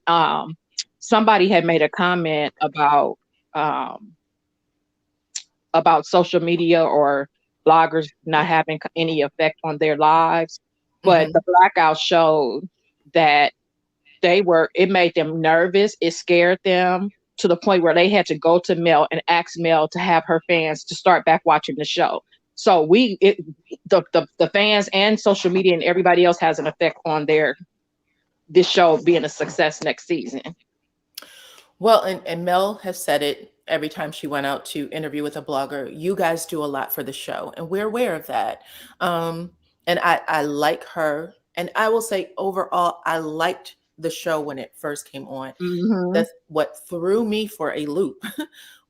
somebody had made a comment about social media or bloggers not having any effect on their lives. But the blackout showed that it made them nervous. It scared them to the point where they had to go to Mel and ask Mel to have her fans to start back watching the show. So the fans and social media and everybody else has an effect on this show being a success next season. Well, and Mel has said it every time she went out to interview with a blogger. You guys do a lot for the show, and we're aware of that. And I like her. And I will say overall, I liked the show when it first came on. That's what threw me for a loop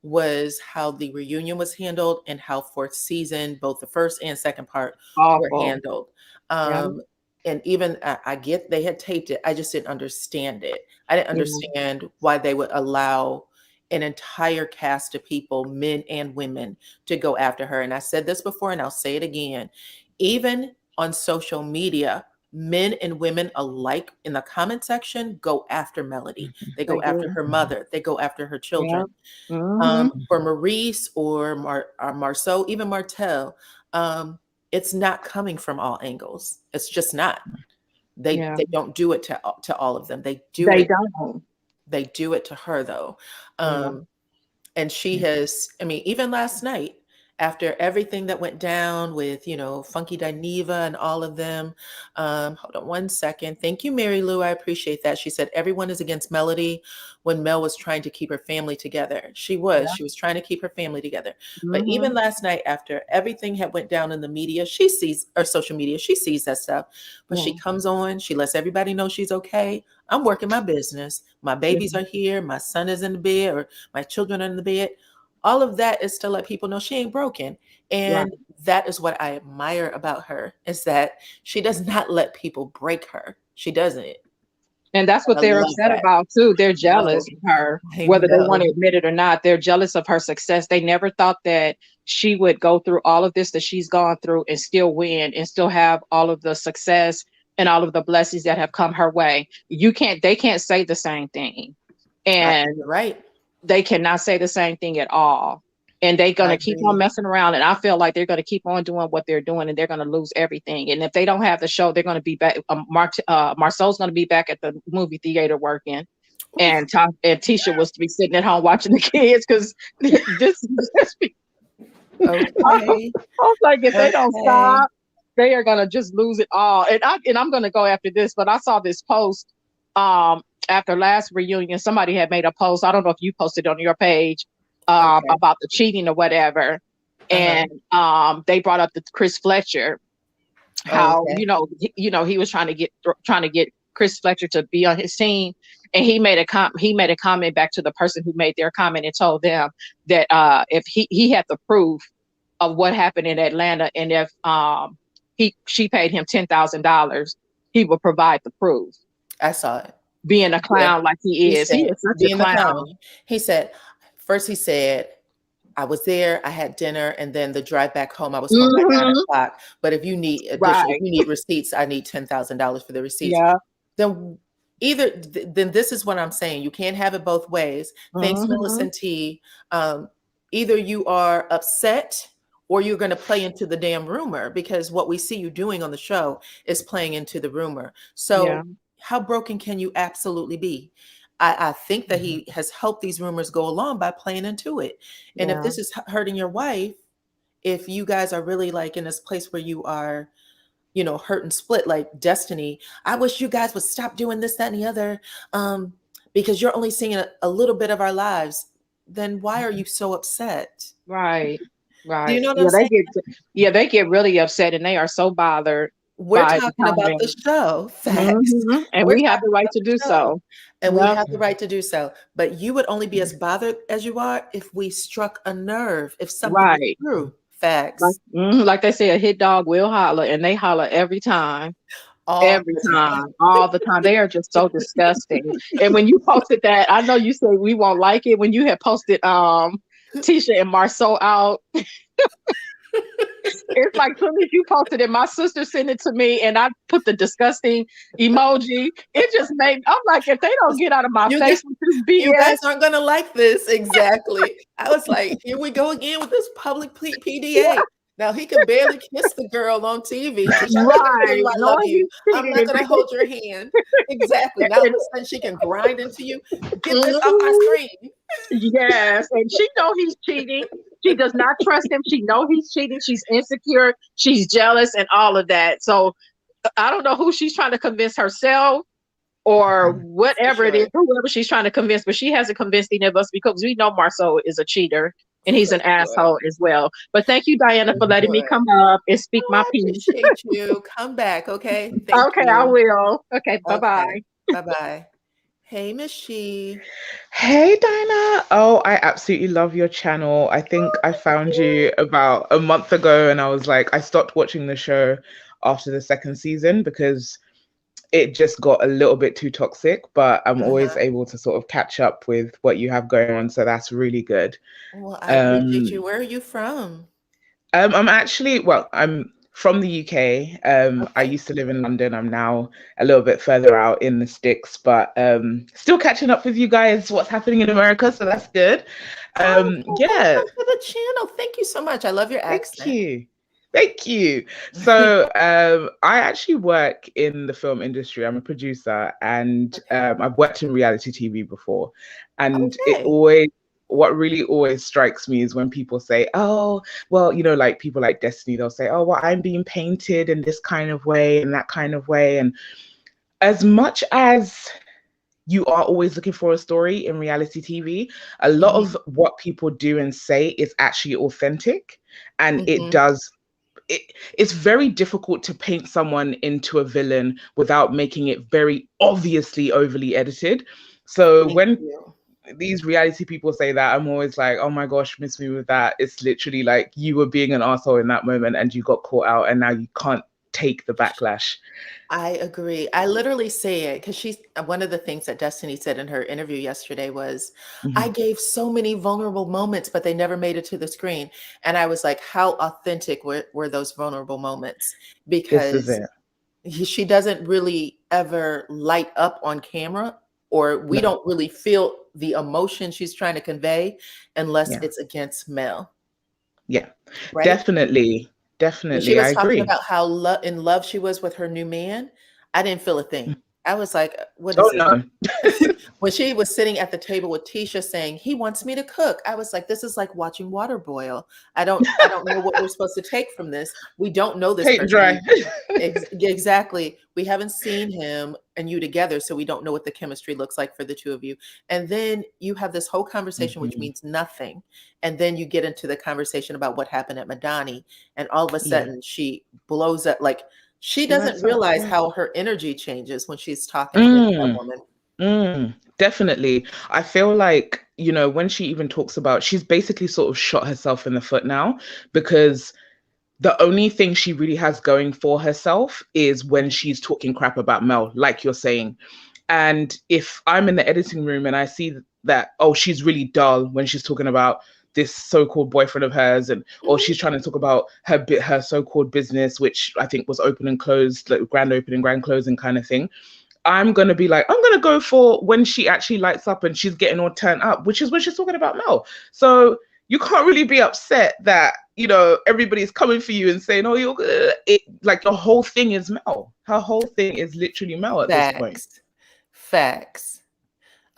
was how the reunion was handled and how 4th season, both the first and second part, were handled. And even I get they had taped it. I just didn't understand it. I didn't understand why they would allow an entire cast of people, men and women, to go after her. And I said this before, and I'll say it again. Even on social media, men and women alike in the comment section go after Melody. They go after her mother. They go after her children. For Maurice or Marceau, even Martel, it's not coming from all angles. It's just not. They don't do it to all of them. They do it to her though. And she has, I mean, even last night, after everything that went down with, Funky Dineva and all of them. Hold on one second. Thank you, Mary Lou. I appreciate that. She said, everyone is against Melody when Mel was trying to keep her family together. She was trying to keep her family together. But even last night, after everything had went down in the media, social media, she sees that stuff, but she comes on, she lets everybody know she's okay. I'm working my business. My babies are here. My son is in the bed, or my children are in the bed. All of that is to let people know she ain't broken. And that is what I admire about her, is that she does not let people break her. She doesn't. And that's what they're upset about too. They're jealous of her, whether they want to admit it or not. They're jealous of her success. They never thought that she would go through all of this that she's gone through and still win and still have all of the success and all of the blessings that have come her way. They can't say the same thing. And they cannot say the same thing at all. And they're going to keep on messing around. And I feel like they're going to keep on doing what they're doing, and they're going to lose everything. And if they don't have the show, they're going to be back. Marcel's going to be back at the movie theater working. And Tisha was to be sitting at home watching the kids, because this Okay. I was like, if they don't stop, they are going to just lose it all. And I'm going to go after this, but I saw this post after last reunion. Somebody had made a post. I don't know if you posted on your page about the cheating or whatever. And they brought up the Chris Fletcher, how, he was trying to get Chris Fletcher to be on his team. And he made a comment back to the person who made their comment and told them that if he had the proof of what happened in Atlanta, and if she paid him $10,000, he would provide the proof. I saw it. Being a clown like he is. He is such a clown. He said, I was there, I had dinner, and then the drive back home, I was home by 9 o'clock. But if you need if you need receipts, I need $10,000 for the receipts. Yeah. Then then this is what I'm saying. You can't have it both ways. Thanks, Millicent T. Either you are upset or you're going to play into the damn rumor, because what we see you doing on the show is playing into the rumor. So how broken can you absolutely be? I think that he has helped these rumors go along by playing into it. And if this is hurting your wife, if you guys are really like in this place where you are, you know, hurt and split, like Destiny, I wish you guys would stop doing this, that, and the other, because you're only seeing a little bit of our lives. Then why are you so upset? Right. Do you know what I'm saying? They get really upset, and they are so bothered. We're talking about the show, facts. And we have the right to do so. And we have the right to do so. But you would only be as bothered as you are if we struck a nerve, if something was true. Facts. Like they say, a hit dog will holler, and they holler every time. All the time. They are just so disgusting. And when you posted that, I know you said we won't like it. When you had posted Tisha and Marceau out, it's like, as soon as you posted it, my sister sent it to me, and I put the disgusting emoji. It just made, I'm like, if they don't get out of my face with this BS, you guys aren't gonna like this. Exactly. I was like, here we go again with this public PDA. Now he can barely kiss the girl on TV. Right. I love you. I'm not gonna hold your hand. Exactly. Now all of a sudden she can grind into you. Get this off my screen. Yes, and she know he's cheating. She does not trust him. She know he's cheating. She's insecure. She's jealous, and all of that. So I don't know who she's trying to convince herself, or whatever it is, whoever she's trying to convince. But she hasn't convinced any of us, because we know Marceau is a cheater. And he's an asshole as well. But thank you, Dyana, for letting me come up and speak my piece. I appreciate you. Come back, okay? Thank you. I will. Okay, bye-bye. Bye-bye. Hey, Miss She. Hey, Dinah. Oh, I absolutely love your channel. I think I found you about a month ago, and I was like, I stopped watching the show after the second season because it just got a little bit too toxic, but I'm always able to sort of catch up with what you have going on. So that's really good. Well, I appreciate you. Where are you from? I'm from the UK. I used to live in London. I'm now a little bit further out in the sticks, but still catching up with you guys, what's happening in America. So that's good. Welcome to the channel. Thank you so much. I love your accent. Thank you. So I actually work in the film industry. I'm a producer, and I've worked in reality TV before. And what really always strikes me is when people say, oh, well, you know, like people like Destiny, they'll say, oh, well, I'm being painted in this kind of way and that kind of way. And as much as you are always looking for a story in reality TV, a lot of what people do and say is actually authentic, and it's very difficult to paint someone into a villain without making it very obviously overly edited. So when these reality people say that, I'm always like, oh my gosh, miss me with that. It's literally like you were being an asshole in that moment and you got caught out, and now you can't take the backlash. I agree. I literally say it because one of the things that Destiny said in her interview yesterday was, I gave so many vulnerable moments, but they never made it to the screen. And I was like, how authentic were those vulnerable moments? Because she doesn't really ever light up on camera, or we don't really feel the emotion she's trying to convey unless it's against Mel. Yeah, right? Definitely. She was talking about how in love she was with her new man. I didn't feel a thing. I was like, what is it? When she was sitting at the table with Tisha saying, he wants me to cook, I was like, this is like watching water boil. I don't know what we're supposed to take from this. We don't know this person. Dry. Exactly. We haven't seen him and you together, so we don't know what the chemistry looks like for the two of you. And then you have this whole conversation, which means nothing. And then you get into the conversation about what happened at Madani, and all of a sudden she blows up. Like, she doesn't realize how her energy changes when she's talking to that woman. Definitely. I feel like, you know, when she even talks about, she's basically sort of shot herself in the foot now, because the only thing she really has going for herself is when she's talking crap about Mel, like you're saying. And if I'm in the editing room and I see that, oh, she's really dull when she's talking about this so-called boyfriend of hers, and or she's trying to talk about her so-called business, which I think was open and closed, like grand opening, grand closing kind of thing, I'm going to be like, I'm going to go for when she actually lights up and she's getting all turned up, which is when she's talking about Mel. So you can't really be upset that, you know, everybody's coming for you and saying, oh, you're good. Like the whole thing is Mel. Her whole thing is literally Mel at this point. Facts.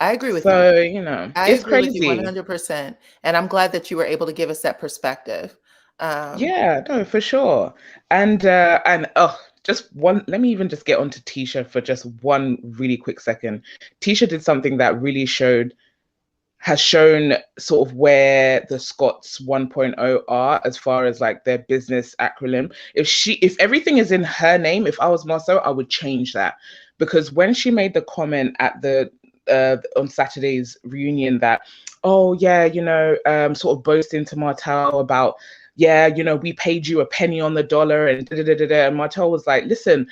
I agree with you. So, you know, I it's agree with crazy. you 100%. And I'm glad that you were able to give us that perspective. Yeah, no, for sure. And just one, let me even just get onto Tisha for just one really quick second. Tisha did something that really has shown sort of where the Scots 1.0 are as far as like their business acronym. If everything is in her name, if I was Marcel, I would change that. Because when she made the comment at the on Saturday's reunion that, oh yeah, you know, sort of boasting to Martel about, yeah, you know, we paid you a penny on the dollar and da, da, da, da, da. And Martel was like, listen,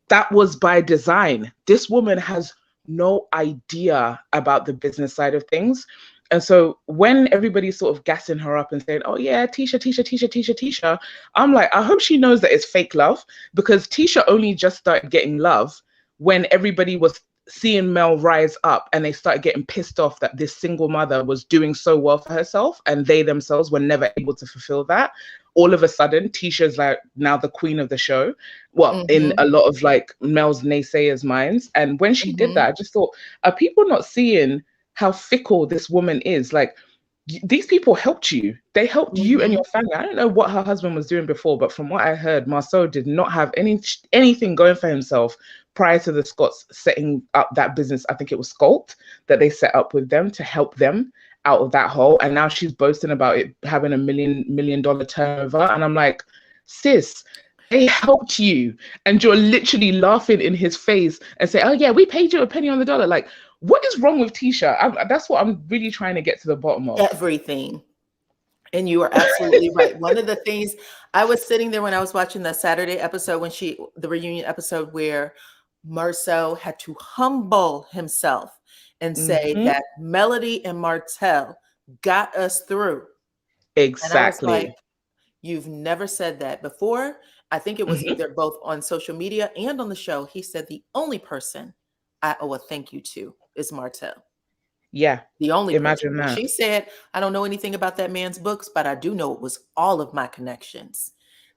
that was by design. This woman has no idea about the business side of things. And so when everybody's sort of gassing her up and saying, oh yeah, Tisha, I'm like, I hope she knows that it's fake love, because Tisha only just started getting love when everybody was seeing Mel rise up and they started getting pissed off that this single mother was doing so well for herself and they themselves were never able to fulfill that. All of a sudden, Tisha's like now the queen of the show. Well, in a lot of like Mel's naysayers' minds. And when she did that, I just thought, are people not seeing how fickle this woman is? Like, these people helped you. They helped you and your family. I don't know what her husband was doing before, but from what I heard, Marceau did not have anything going for himself prior to the Scots setting up that business. I think it was Sculpt that they set up with them to help them out of that hole. And now she's boasting about it having $1 million turnover. And I'm like, sis, they helped you. And you're literally laughing in his face and say, oh yeah, we paid you a penny on the dollar. Like, what is wrong with Tisha? That's what I'm really trying to get to the bottom of. Everything. And you are absolutely right. One of the things, I was sitting there when I was watching the Saturday episode, the reunion episode, where Marceau had to humble himself and say that Melody and Martel got us through. Exactly. And I was like, you've never said that before. I think it was either both on social media and on the show. He said the only person I owe a thank you to is Martel. Yeah. The only imagine person. that. She said, I don't know anything about that man's books, but I do know it was all of my connections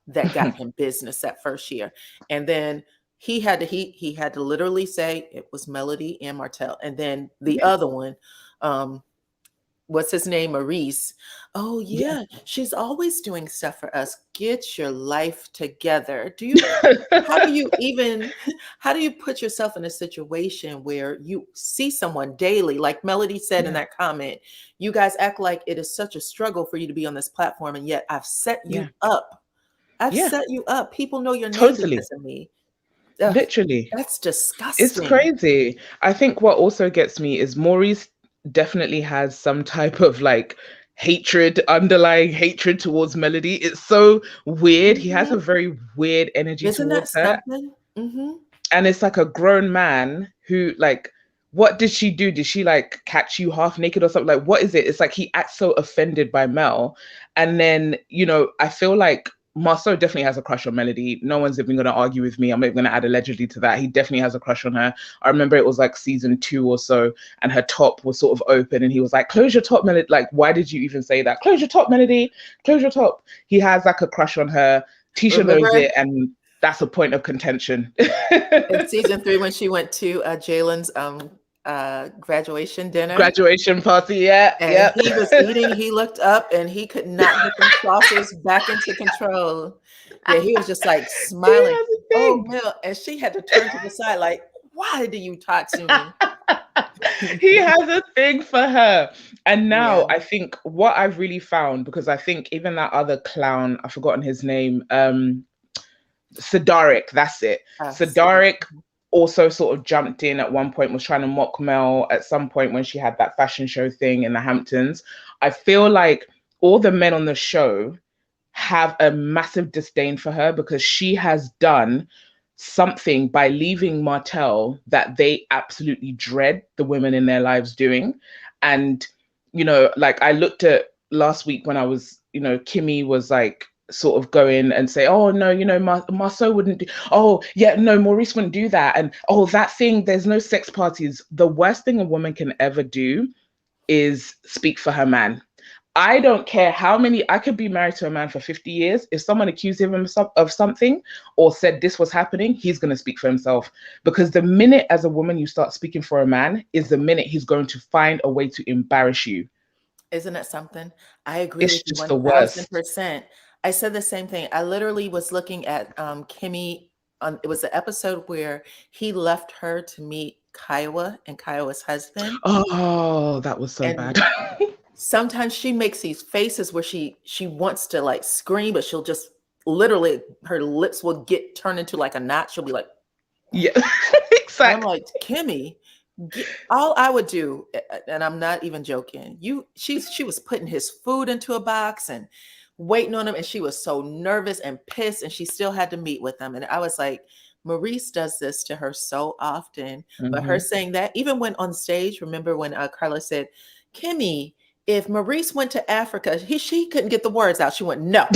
that got him business that first year. And then he had to literally say it was Melody and Martel. And then the other one, what's his name? Maurice. Oh yeah, she's always doing stuff for us. Get your life together. How do you put yourself in a situation where you see someone daily, like Melody said in that comment, you guys act like it is such a struggle for you to be on this platform, and yet I've set you up. I've set you up. People know your name because of me. Ugh, literally. that's disgusting. It's crazy. I think what also gets me is Maurice definitely has some type of like underlying hatred towards Melody. It's so weird. He has a very weird energy towards her. And it's like a grown man who, like, what did she do? Did she like catch you half naked or something? Like, what is it? It's like he acts so offended by Mel. And then, you know, I feel like Marceau definitely has a crush on Melody. No one's even going to argue with me. I'm not going to add allegedly to that. He definitely has a crush on her. I remember it was like season 2 or so, and her top was sort of open, and he was like, close your top, Melody. Like, why did you even say that? Close your top, Melody. Close your top. He has like a crush on her. Tisha knows it, and that's a point of contention. In season 3, when she went to Jalen's graduation dinner. Graduation party, and he was eating, he looked up and he could not get them saucers back into control. Yeah, he was just like smiling. Oh, Mel. And she had to turn to the side like, why do you talk to me? He has a thing for her. And now I think what I've really found, because I think even that other clown, I've forgotten his name, Sidaric, that's it. Sidaric also sort of jumped in at one point, was trying to mock Mel at some point when she had that fashion show thing in the Hamptons. I feel like all the men on the show have a massive disdain for her because she has done something by leaving Martel that they absolutely dread the women in their lives doing. And, you know, like I looked at last week when I was, you know, Kimmy was like sort of go in and say, oh no, you know, Marceau wouldn't do, oh yeah, no, Maurice wouldn't do that, and oh, that thing, there's no sex parties. The worst thing a woman can ever do is speak for her man. I don't care how many, I could be married to a man for 50 years. If someone accused him of something or said this was happening, he's going to speak for himself. Because the minute as a woman you start speaking for a man is the minute he's going to find a way to embarrass you. Isn't it something? I agree It's with you just the worst. 1000%. I said the same thing. I literally was looking at Kimmy on, it was the episode where he left her to meet Kiowa and Kiowa's husband. Oh, that was so And bad. sometimes she makes these faces where she wants to like scream, but she'll just literally, her lips will get turned into like a knot. She'll be like, Yeah, and exactly. I'm like, Kimmy, all I would do, and I'm not even joking, she was putting his food into a box and waiting on him, and she was so nervous and pissed, and she still had to meet with him. And I was like, Maurice does this to her so often. But her saying that, even when on stage, remember when Carla said, Kimmy, if Maurice went to Africa, she couldn't get the words out. She went, no,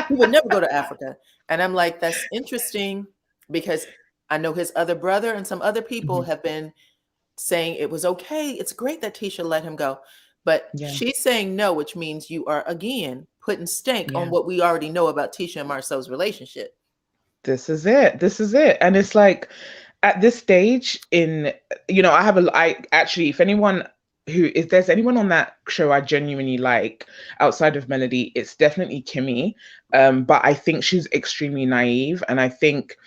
he would never go to Africa. And I'm like, that's interesting, because I know his other brother and some other people have been saying it was okay. It's great that Tisha let him go. But she's saying no, which means you are, again, putting stank on what we already know about Tisha and Marceau's relationship. This is it. This is it. And it's like, at this stage in, you know, I actually, if there's anyone on that show I genuinely like outside of Melody, it's definitely Kimmy. But I think she's extremely naive. And I think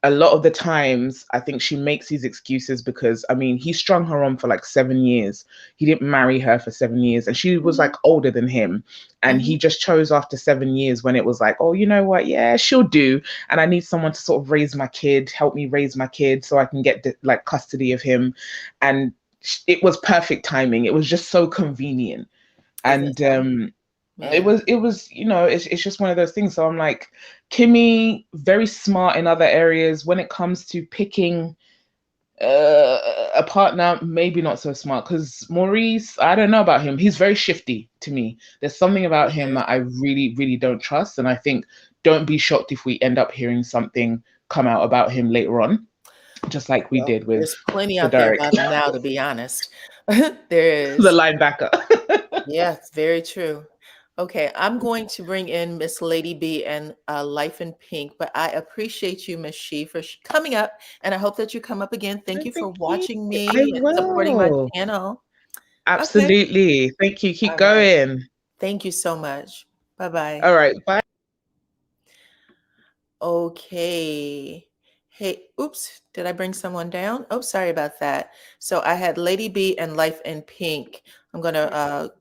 a lot of the times, I think she makes these excuses because, I mean, he strung her on for like 7 years. He didn't marry her for 7 years, and she was like older than him. And he just chose after 7 years, when it was like, oh, you know what? Yeah, she'll do. And I need someone to sort of raise my kid, help me raise my kid so I can get like custody of him. And it was perfect timing. It was just so convenient. And it was, you know, it's just one of those things. So I'm like, Kimmy, very smart in other areas. When it comes to picking a partner, maybe not so smart, because Maurice, I don't know about him. He's very shifty to me. There's something about him that I really, really don't trust. And I think, don't be shocked if we end up hearing something come out about him later on, just like we did with there's plenty out there about him now, to be honest. There is. The linebacker. Yeah, it's very true. Okay, I'm going to bring in Miss Lady B and Life in Pink, but I appreciate you, Miss She, for coming up, and I hope that you come up again. Thank you for watching me and supporting my channel. Absolutely. Okay. Thank you. Keep going. Right. Thank you so much. Bye-bye. All right. Bye. Okay. Hey, oops, did I bring someone down? Oh, sorry about that. So I had Lady B and Life in Pink. I'm going to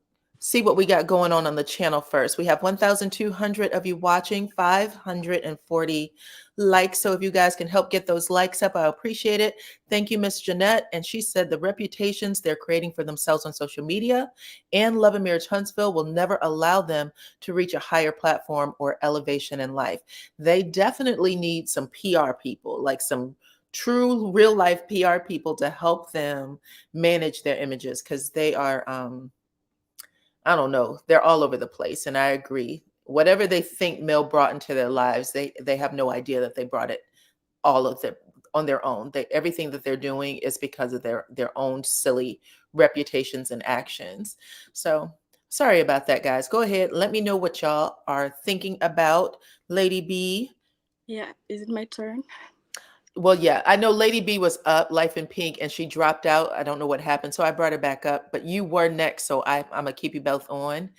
see what we got going on the channel first. We have 1,200 of you watching, 540 likes. So if you guys can help get those likes up, I appreciate it. Thank you, Miss Jeanette. And she said the reputations they're creating for themselves on social media and Love and Marriage Huntsville will never allow them to reach a higher platform or elevation in life. They definitely need some PR people, like some true real life PR people to help them manage their images, because they are, I don't know, they're all over the place. And I agree. Whatever they think Mel brought into their lives, they have no idea that they brought it all of them on their own. Everything that they're doing is because of their own silly reputations and actions. So sorry about that, guys. Go ahead. Let me know what y'all are thinking about. Lady B. Yeah, is it my turn? Well, yeah, I know Lady B was up, Life in Pink, and she dropped out. I don't know what happened, so I brought her back up. But you were next, so I'm going to keep you both on.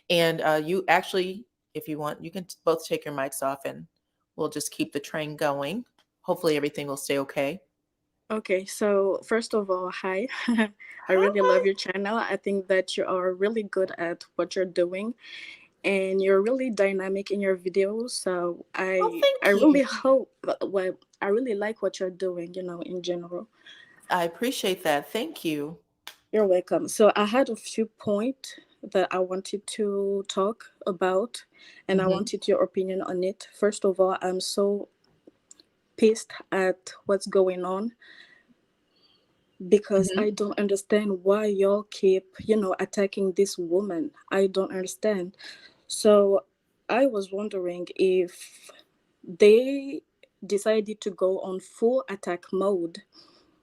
And you actually, if you want, you can both take your mics off, and we'll just keep the train going. Hopefully everything will stay okay. Okay, so first of all, hi. I really love your channel. I think that you are really good at what you're doing, and you're really dynamic in your videos. So I really hope, well, I really like what you're doing, you know, in general. I appreciate that. Thank you. You're welcome. So I had a few points that I wanted to talk about, and I wanted your opinion on it. First of all, I'm so pissed at what's going on, because I don't understand why y'all keep, you know, attacking this woman. I don't understand. So I was wondering if they decided to go on full attack mode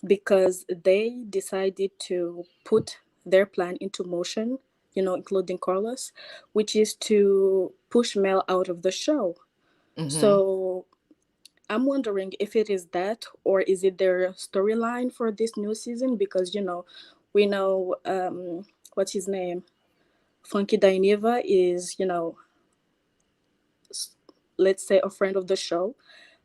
because they decided to put their plan into motion, including Carlos, which is to push Mel out of the show. So I'm wondering if it is that, or is it their storyline for this new season? Because we know what's his name, Funky Dineva is let's say a friend of the show.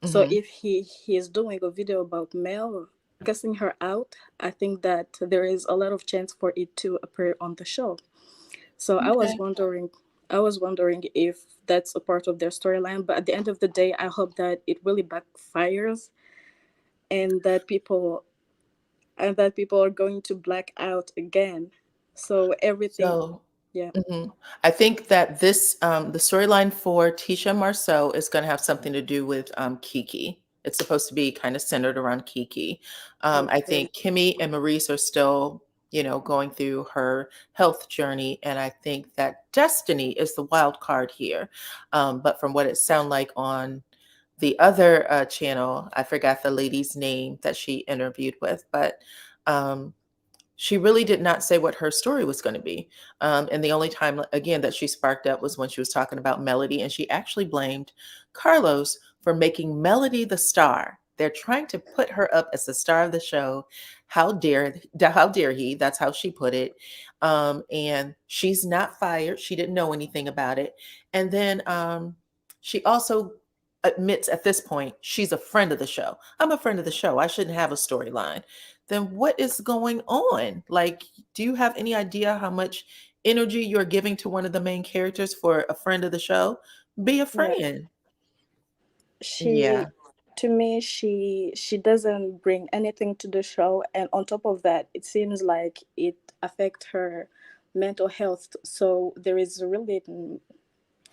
So if he is doing a video about Mel cussing her out, I think that there is a lot of chance for it to appear on the show. So I was wondering if that's a part of their storyline. But at the end of the day, I hope that it really backfires and that people are going to black out again. So everything, So yeah. I think that this the storyline for Tisha Marceau is going to have something to do with Kiki. It's supposed to be kind of centered around Kiki. I think Kimmy and Maurice are still, going through her health journey, and I think that Destiny is the wild card here. But from what it sounded like on the other channel, I forgot the lady's name that she interviewed with, but she really did not say what her story was going to be. And the only time, again, that she sparked up was when she was talking about Melody, and she actually blamed Carlos for making Melody the star. They're trying to put her up as the star of the show. How dare he? That's how she put it. And she's not fired. She didn't know anything about it. And then she also admits at this point she's a friend of the show. I'm a friend of the show. I shouldn't have a storyline. Then what is going on? Like, do you have any idea how much energy you're giving to one of the main characters for a friend of the show? Be a friend. Yeah. To me, she doesn't bring anything to the show, and on top of that, it seems like it affects her mental health. So there is really,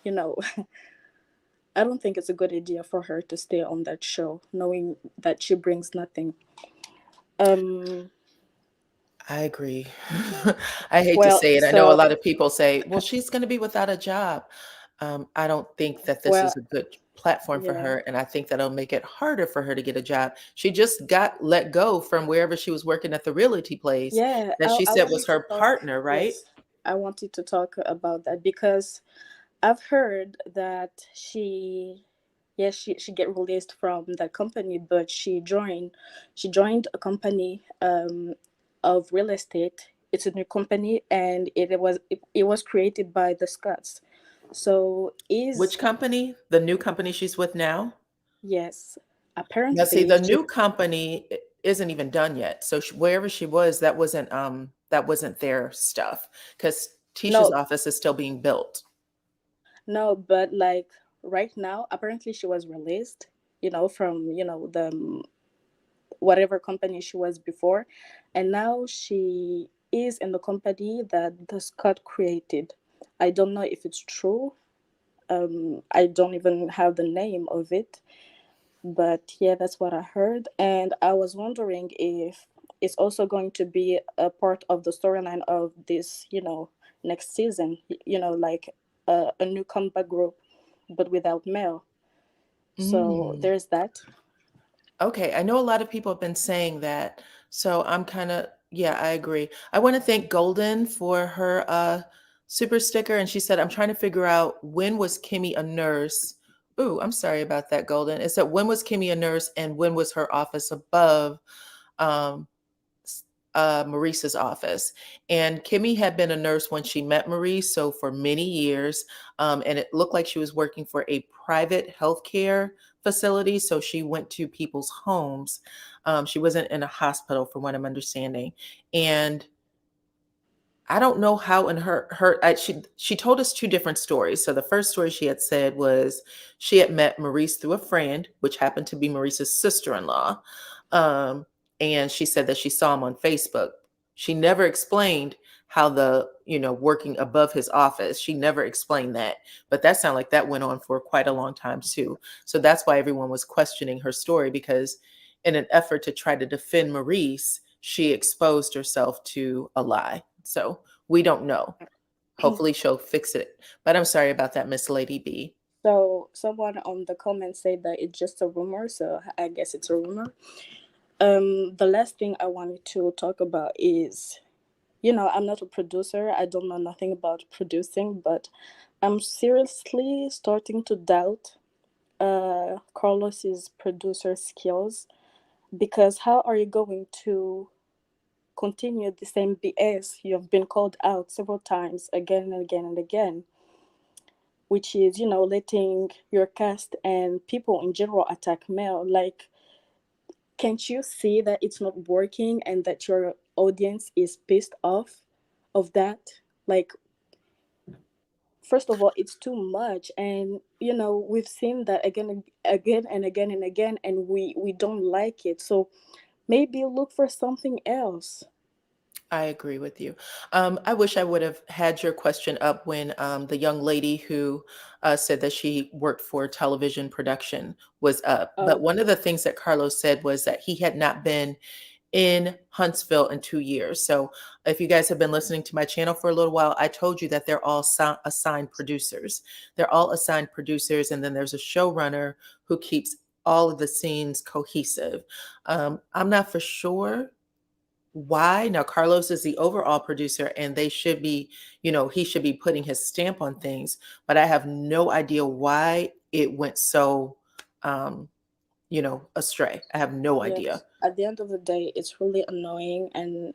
I don't think it's a good idea for her to stay on that show, knowing that she brings nothing. I agree. I hate to say it. I know a lot of people say, well, she's going to be without a job. I don't think that this is a good platform for her. And I think that'll make it harder for her to get a job. She just got let go from wherever she was working at the realty place that she said was her partner, right? Yes, I wanted to talk about that because I've heard that she get released from that company, but she joined a company of real estate. It's a new company, and it was created by the Scots. So which company? The new company she's with now? Yes, apparently. Now, see, the new company isn't even done yet. So wherever she was, that wasn't their stuff, because Tisha's office is still being built. No, but like right now, apparently she was released, from the whatever company she was before, and now she is in the company that the Scott created. I don't know if it's true. I don't even have the name of it, but yeah, that's what I heard. And I was wondering if it's also going to be a part of the storyline of this, next season, like a new comeback group, but without Mel. So there's that. Okay, I know a lot of people have been saying that. So I'm kind of, yeah, I agree. I want to thank Golden for her super sticker. And she said, I'm trying to figure out, when was Kimmy a nurse? Ooh, I'm sorry about that, Golden. It said, when was Kimmy a nurse and when was her office above um, Maurice's office? And Kimmy had been a nurse when she met Maurice, so for many years. And it looked like she was working for a private healthcare facility. So she went to people's homes. She wasn't in a hospital, from what I'm understanding. And I don't know how in she told us two different stories. So the first story she had said was she had met Maurice through a friend, which happened to be Maurice's sister-in-law. And she said that she saw him on Facebook. She never explained how working above his office. She never explained that. But that sounded like that went on for quite a long time too. So that's why everyone was questioning her story, because in an effort to try to defend Maurice, she exposed herself to a lie. So we don't know. hopefully she'll fix it. But I'm sorry about that, Miss Lady B. So someone on the comments said that it's just a rumor, so I guess it's a rumor. The last thing I wanted to talk about is, I'm not a producer. I don't know nothing about producing, but I'm seriously starting to doubt Carlos's producer skills, because how are you going to continue the same BS you have been called out several times again and again and again, which is, letting your cast and people in general attack Mel? Like, can't you see that it's not working and that your audience is pissed off of that? Like, first of all, it's too much, and we've seen that again and again and again and again, and we don't like it. So maybe look for something else. I agree with you. I wish I would have had your question up when the young lady who said that she worked for television production was up. But one of the things that Carlos said was that he had not been in Huntsville in 2 years. So if you guys have been listening to my channel for a little while, I told you that they're all assigned producers. They're all assigned producers, and then there's a showrunner who keeps all of the scenes cohesive. I'm not for sure why. Now, Carlos is the overall producer, and they should be, he should be putting his stamp on things, but I have no idea why it went so, astray. I have no idea. At the end of the day, it's really annoying, and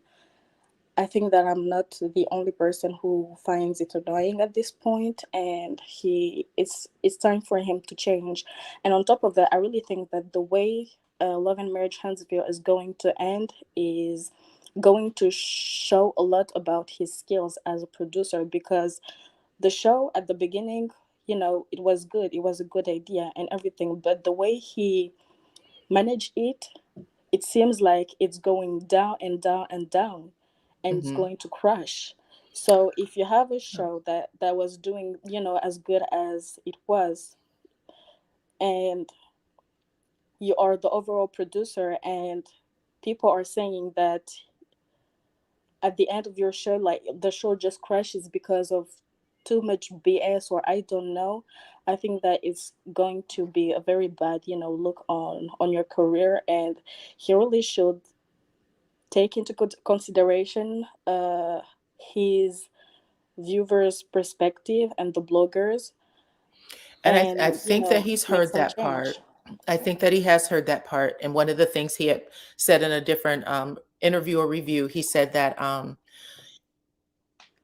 I think that I'm not the only person who finds it annoying at this point, and it's time for him to change. And on top of that, I really think that the way Love and Marriage Huntsville is going to end is going to show a lot about his skills as a producer, because the show at the beginning, it was good. It was a good idea and everything, but the way he managed it seems like it's going down and down and down, and it's going to crash. So if you have a show that was doing, as good as it was, and you are the overall producer, and people are saying that at the end of your show, like, the show just crashes because of too much BS, or I don't know, I think that it's going to be a very bad, look on your career, and he really should take into consideration his viewers' perspective and the bloggers. And I think that he's heard that part. I think that he has heard that part. And one of the things he had said in a different interview or review, he said that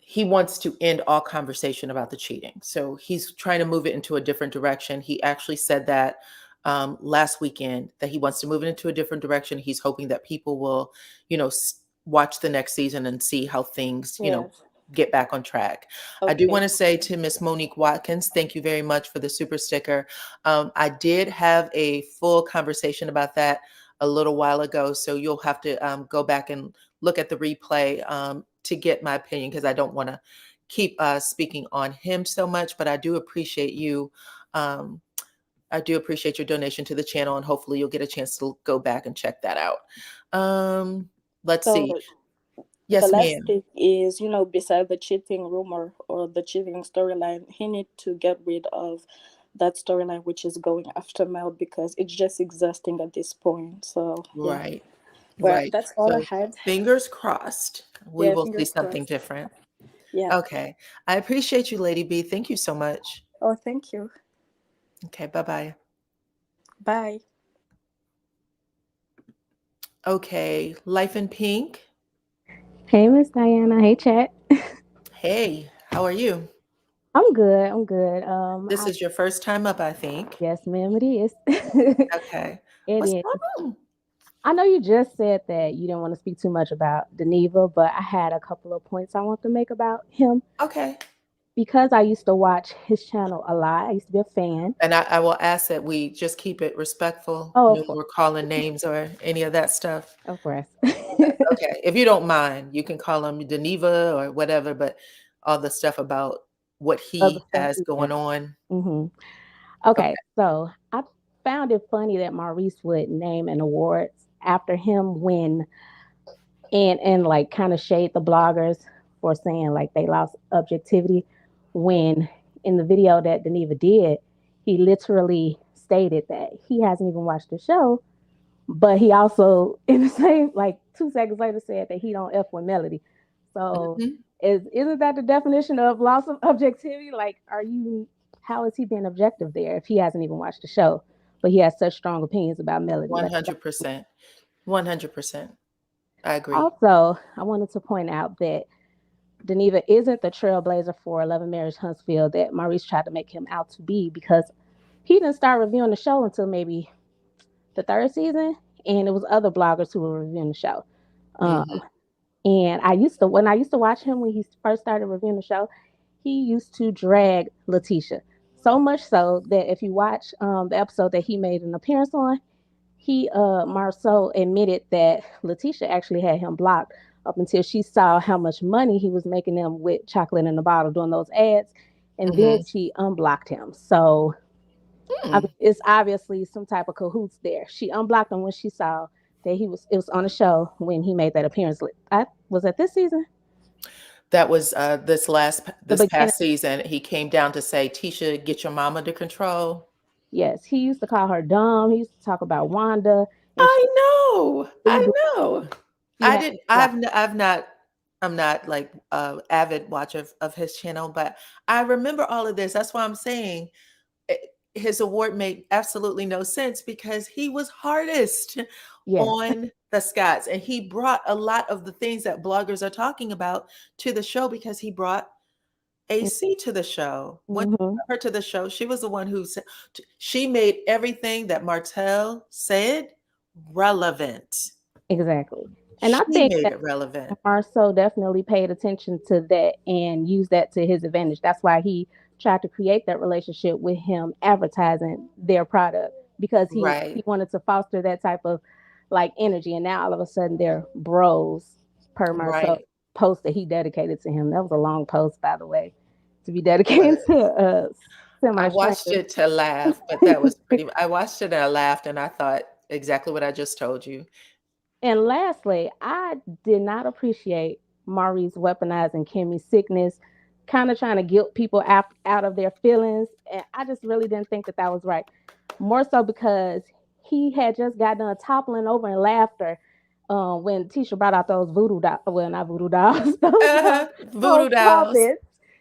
he wants to end all conversation about the cheating. So he's trying to move it into a different direction. He actually said that last weekend, that he wants to move it into a different direction. He's hoping that people will, watch the next season and see how things, get back on track. Okay. I do want to say to Miss Monique Watkins, thank you very much for the super sticker. I did have a full conversation about that a little while ago, so you'll have to go back and look at the replay to get my opinion, because I don't want to keep speaking on him so much, but I do appreciate you. I do appreciate your donation to the channel, and hopefully you'll get a chance to go back and check that out. Let's see. Yes, the last ma'am. thing is, beside the cheating rumor or the cheating storyline, he need to get rid of that storyline which is going after Mel, because it's just exhausting at this point. So right. Well, right. that's all So, I had. fingers crossed. We will see something different. Yeah. Okay. I appreciate you, Lady B. Thank you so much. Oh, thank you. Okay. Bye-bye. Bye. Okay. Life in Pink. Hey, Miss Diana. Hey, chat. Hey, how are you? I'm good. I'm good. This is your first time up, I think. Yes, ma'am, it is. Okay. What's going on? I know you just said that you didn't want to speak too much about Dineva, but I had a couple of points I want to make about him. Okay. Because I used to watch his channel a lot. I used to be a fan. And I will ask that we just keep it respectful. Oh, no more calling names or any of that stuff. Of course. Okay. If you don't mind, you can call him Dineva or whatever, but all the stuff about what he has going on. Mm-hmm. Okay. So I found it funny that Maurice would name an awards after him and like kind of shade the bloggers for saying like they lost objectivity, when in the video that Dineva did, he literally stated that he hasn't even watched the show, but he also in the same like 2 seconds later said that he don't F with Melody. So isn't that the definition of loss of objectivity? Like, how is he being objective there if he hasn't even watched the show, but he has such strong opinions about Melody? 100%. 100%. I agree. Also, I wanted to point out that Dineva isn't the trailblazer for Love and Marriage Huntsville that Maurice tried to make him out to be, because he didn't start reviewing the show until maybe the 3rd season, and it was other bloggers who were reviewing the show. And when I used to watch him when he first started reviewing the show, he used to drag Letitia. So much so that if you watch the episode that he made an appearance on, Marcel admitted that Letitia actually had him blocked up until she saw how much money he was making them with Chocolate in the Bottle doing those ads. And then she unblocked him. So I mean, it's obviously some type of cahoots there. She unblocked him when she saw that it was on a show when he made that appearance. Was that this season? That was this past season. He came down to say, Tisha, get your mama to control. Yes, he used to call her dumb. He used to talk about Wanda. I know. I'm not like avid watcher of his channel, but I remember all of this. That's why I'm saying his award made absolutely no sense, because he was hardest on the Scotts, and he brought a lot of the things that bloggers are talking about to the show, because he brought AC to the show. When her to the show, she was the one who said, she made everything that Martell said relevant. Exactly. And I think made it relevant. Marceau definitely paid attention to that and used that to his advantage. That's why he tried to create that relationship with him advertising their product, because he wanted to foster that type of like energy. And now all of a sudden they're bros per Marceau post that he dedicated to him. That was a long post, by the way, to be dedicated to I watched it to laugh, but that was I watched it and I laughed, and I thought exactly what I just told you. And lastly, I did not appreciate Maurice weaponizing Kimmy's sickness, kind of trying to guilt people out of their feelings. And I just really didn't think that was right. More so because he had just got done toppling over in laughter when Tisha brought out those voodoo dolls. Well, not voodoo dolls. Voodoo dolls.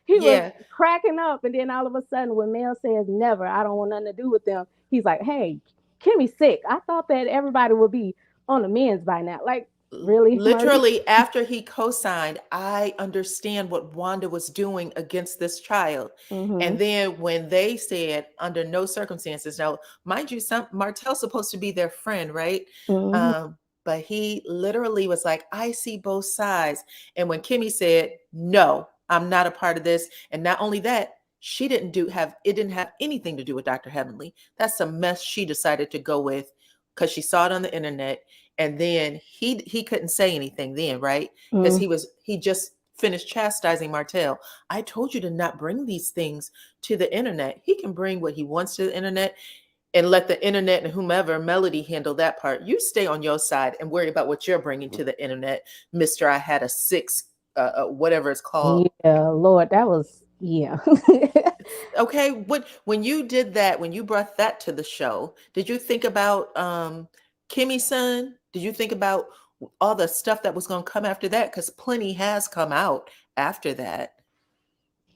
He was cracking up. And then all of a sudden, when Mel says never, I don't want nothing to do with them, he's like, hey, Kimmy's sick. I thought that everybody would be on the men's by now. Like, really? Literally, after he co-signed, I understand what Wanda was doing against this child. And then when they said under no circumstances, now mind you, Martell's supposed to be their friend, right? But he literally was like, I see both sides. And when Kimmy said, no, I'm not a part of this, and not only that, it didn't have anything to do with Dr. Heavenly. That's a mess she decided to go with because she saw it on the internet. And then he couldn't say anything then, right? Because he just finished chastising Martell. I told you to not bring these things to the internet. He can bring what he wants to the internet and let the internet and whomever, Melody, handle that part. You stay on your side and worry about what you're bringing to the internet, Mr. I had a 6, whatever it's called. Yeah, Lord, that was, Okay, when you did that, when you brought that to the show, did you think about Kimmy's son? Did you think about all the stuff that was going to come after that? Because plenty has come out after that.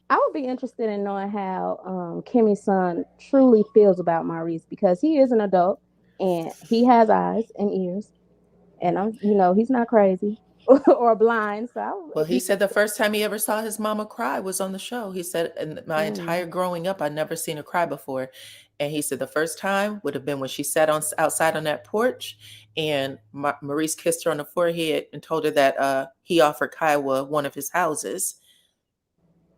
I would be interested in knowing how Kimmy's son truly feels about Maurice, because he is an adult and he has eyes and ears, and he's not crazy or blind. So he said the first time he ever saw his mama cry was on the show. He said, in my entire growing up, I'd never seen her cry before. And he said the first time would have been when she sat outside on that porch and Maurice kissed her on the forehead and told her that he offered Kiowa one of his houses.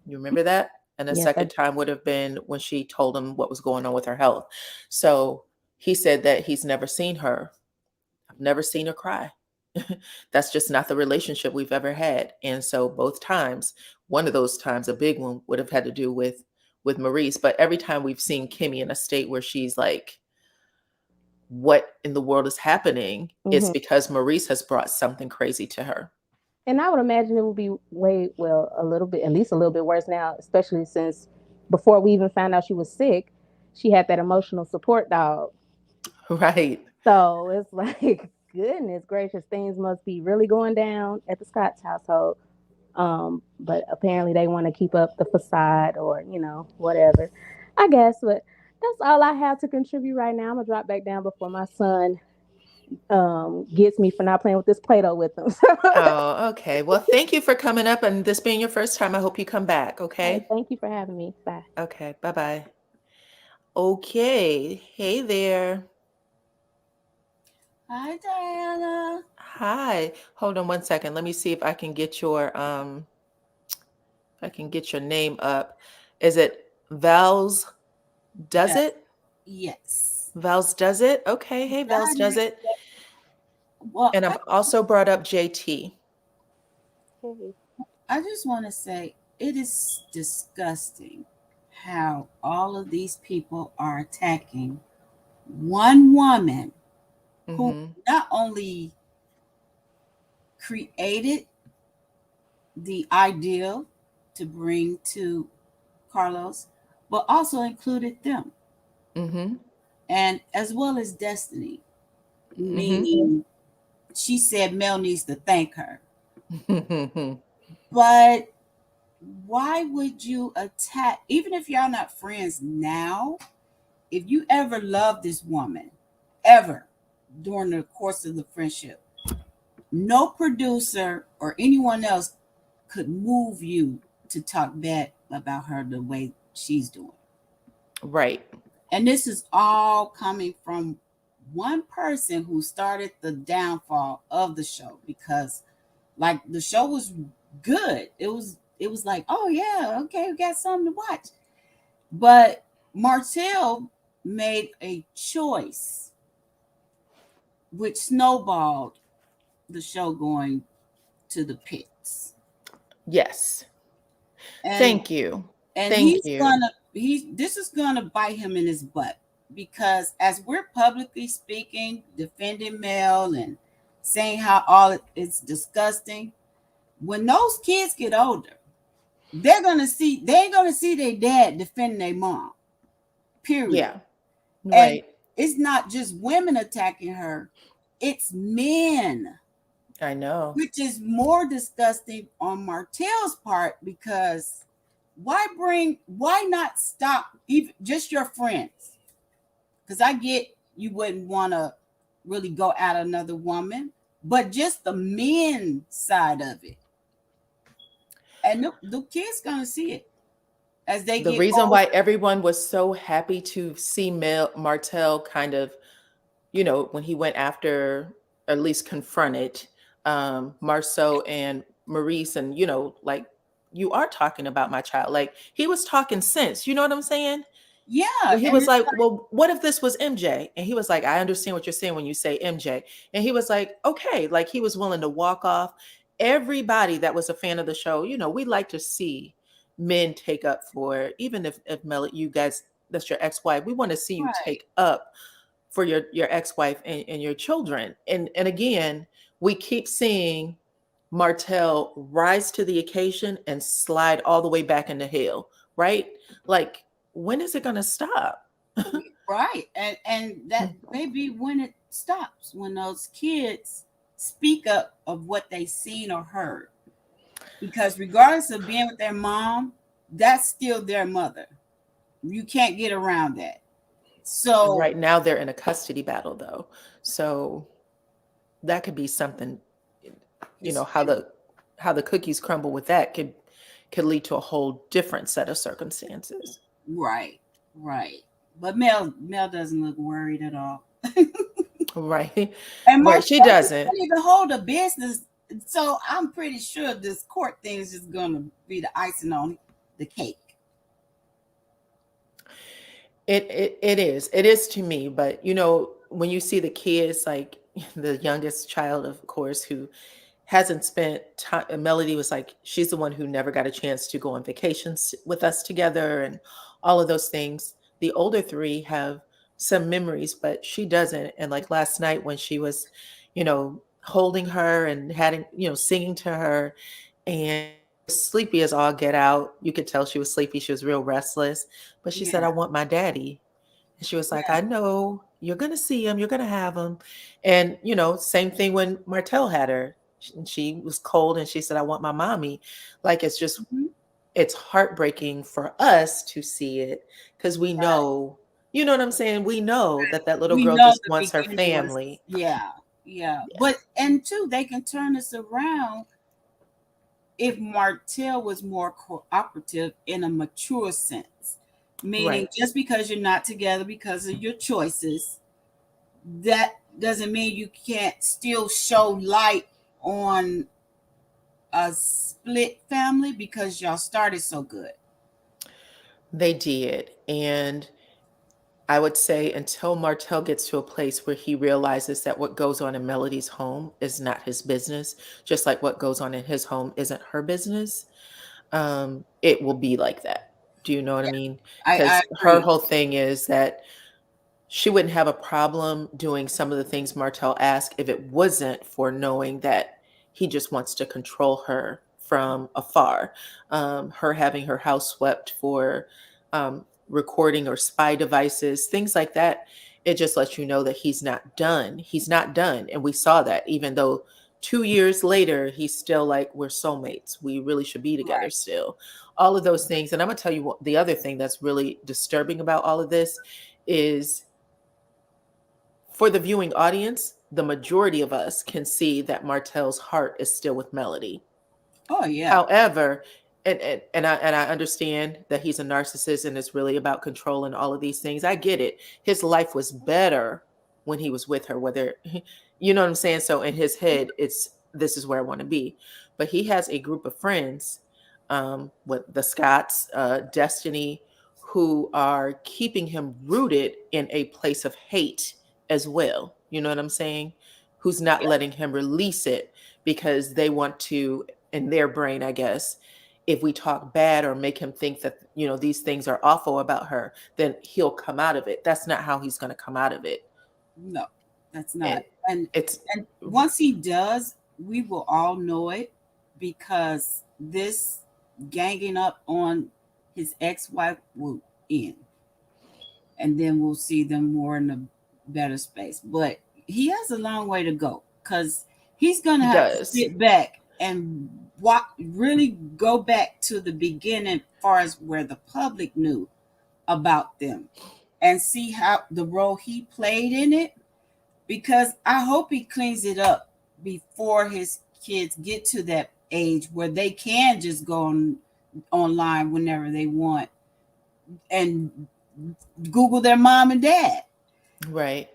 You remember that? And the second time would have been when she told him what was going on with her health. So he said that he's never seen her. I've never seen her cry. That's just not the relationship we've ever had. And so both times, one of those times, a big one, would have had to do with Maurice. But every time we've seen Kimmy in a state where she's like, what in the world is happening? It's because Maurice has brought something crazy to her. And I would imagine it would be a little bit, at least a little bit worse now, especially since before we even found out she was sick, she had that emotional support dog. Right. So it's like, goodness gracious, things must be really going down at the Scott's household. But apparently they want to keep up the facade or, whatever, I guess. But that's all I have to contribute right now. I'm gonna drop back down before my son gets me for not playing with this Play-Doh with him. Oh, okay. Well, thank you for coming up and this being your first time. I hope you come back. Hey, Okay. thank you for having me. Bye. Okay. Bye-bye. Okay. Hey there. Hi, Diana. Hi. Hold on one second. Let me see if I can get your name up. Is it Val's Does Yes. It? Yes. Val's Does It? Okay. Hey, Val's Does It. Well, And I've also brought up JT. Hey. I just want to say it is disgusting how all of these people are attacking one woman who Mhm. not only created the ideal to bring to Carlos, but also included them, Mhm. and as well as Destiny, Mhm. meaning she said Mel needs to thank her. Mhm. But why would you attack, even if y'all not friends now, if you ever loved this woman, ever during the course of the friendship, no producer or anyone else could move you to talk bad about her the way she's doing. Right. And this is all coming from one person who started the downfall of the show, because like the show was good. It was like, oh yeah, okay, we got something to watch. But Martell made a choice which snowballed the show going to the pits. Yes. And Thank you. and Thank you. this is gonna bite him in his butt, because as we're publicly speaking, defending Mel and saying how it's disgusting, when those kids get older, they ain't gonna see their dad defending their mom. Period. Yeah. And Right. it's not just women attacking her, it's men, I know. which is more disgusting on Martell's part, because why not stop even just your friends? Because I get you wouldn't want to really go at another woman, but just the men side of it. And the kids gonna see it as they The get reason old. why everyone was so happy to see Martell kind of, when he went after, or at least confronted Marceau and Maurice, and, like, you are talking about my child. Like, he was talking sense. You know what I'm saying? Yeah, When he and was it's like, well, what if this was MJ? And he was like, I understand what you're saying when you say MJ. And he was like, okay, like he was willing to walk off. Everybody that was a fan of the show, we like to see men take up for, even if Mel, you guys, that's your ex-wife, we want to see you right. take up for your ex-wife and your children. And again, we keep seeing Martell rise to the occasion and slide all the way back into hell, right? Like, when is it going to stop? Right. And that may be when it stops, when those kids speak up of what they seen or heard. Because regardless of being with their mom, that's still their mother. You can't get around that. So Right now they're in a custody battle though. So that could be something, it's how the cookies crumble with that could lead to a whole different set of circumstances. right, right. But Mel doesn't look worried at all. Right. And Right. She Marcel doesn't. can't even hold a business. So I'm pretty sure this court thing is just gonna be the icing on the cake. It is to me, but when you see the kids, like the youngest child, of course, who hasn't spent time, Melody was like, she's the one who never got a chance to go on vacations with us together and all of those things. The older three have some memories, but she doesn't. And like last night when she was, holding her and having, singing to her, and sleepy as all get out. You could tell she was sleepy. She was real restless, but she said, Yeah. "I want my daddy." And she was like, Yeah. "I know you're going to see him. You're going to have him." And, same thing when Martell had her. She was cold and she said, "I want my mommy." Like, Mhm. it's heartbreaking for us to see it because we Right. know, you know what I'm saying? We know that that little We girl know just the wants her beginning was, family. yeah, yeah. Yeah. But and two, they can turn this around if Martell was more cooperative in a mature sense. Meaning, Right. just because you're not together because of your choices, that doesn't mean you can't still show light on a split family because y'all started so good. They did. And I would say until Martell gets to a place where he realizes that what goes on in Melody's home is not his business, just like what goes on in his home isn't her business, it will be like that. Do you know what I Yeah, mean? I Because her agree. whole thing is that she wouldn't have a problem doing some of the things Martell asked if it wasn't for knowing that he just wants to control her from afar. Her having her house swept for recording or spy devices, things like that. It just lets you know that he's not done. He's not done. And we saw that even though 2 years later, he's still like, we're soulmates. We really should be together Right. still. All of those things. And I'm going to tell you what, the other thing that's really disturbing about all of this is for the viewing audience, the majority of us can see that Martell's heart is still with Melody. Oh yeah. However, and I understand that he's a narcissist and it's really about control and all of these things. I get it. His life was better when he was with her, whether you know what I'm saying? So in his head, it's this is where I want to be. But he has a group of friends, with the Scots, Destiny, who are keeping him rooted in a place of hate as well. You know what I'm saying? Who's not Yeah. letting him release it because they want to, in their brain, I guess, if we talk bad or make him think that, these things are awful about her, then he'll come out of it. That's not how he's going to come out of it. No, that's And not. And it's and once he does, we will all know it because this ganging up on his ex-wife will end. And then we'll see them more in a better space. But he has a long way to go because he's gonna he have to does. sit back and really go back to the beginning as far as where the public knew about them and see how the role he played in it, because I hope he cleans it up before his kids get to that age where they can just go online whenever they want and Google their mom and dad. Right.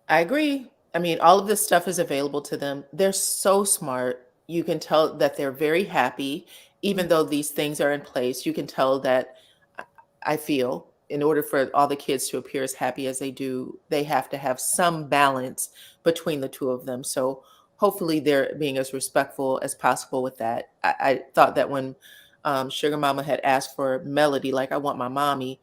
I agree. I mean, all of this stuff is available to them. They're so smart. You can tell that they're very happy, even though these things are in place. You can tell that I I feel in order for all the kids to appear as happy as they do, they have to have some balance between the two of them. So hopefully they're being as respectful as possible with that. I thought that when Sugar Mama had asked for Melody, like, I want my mommy,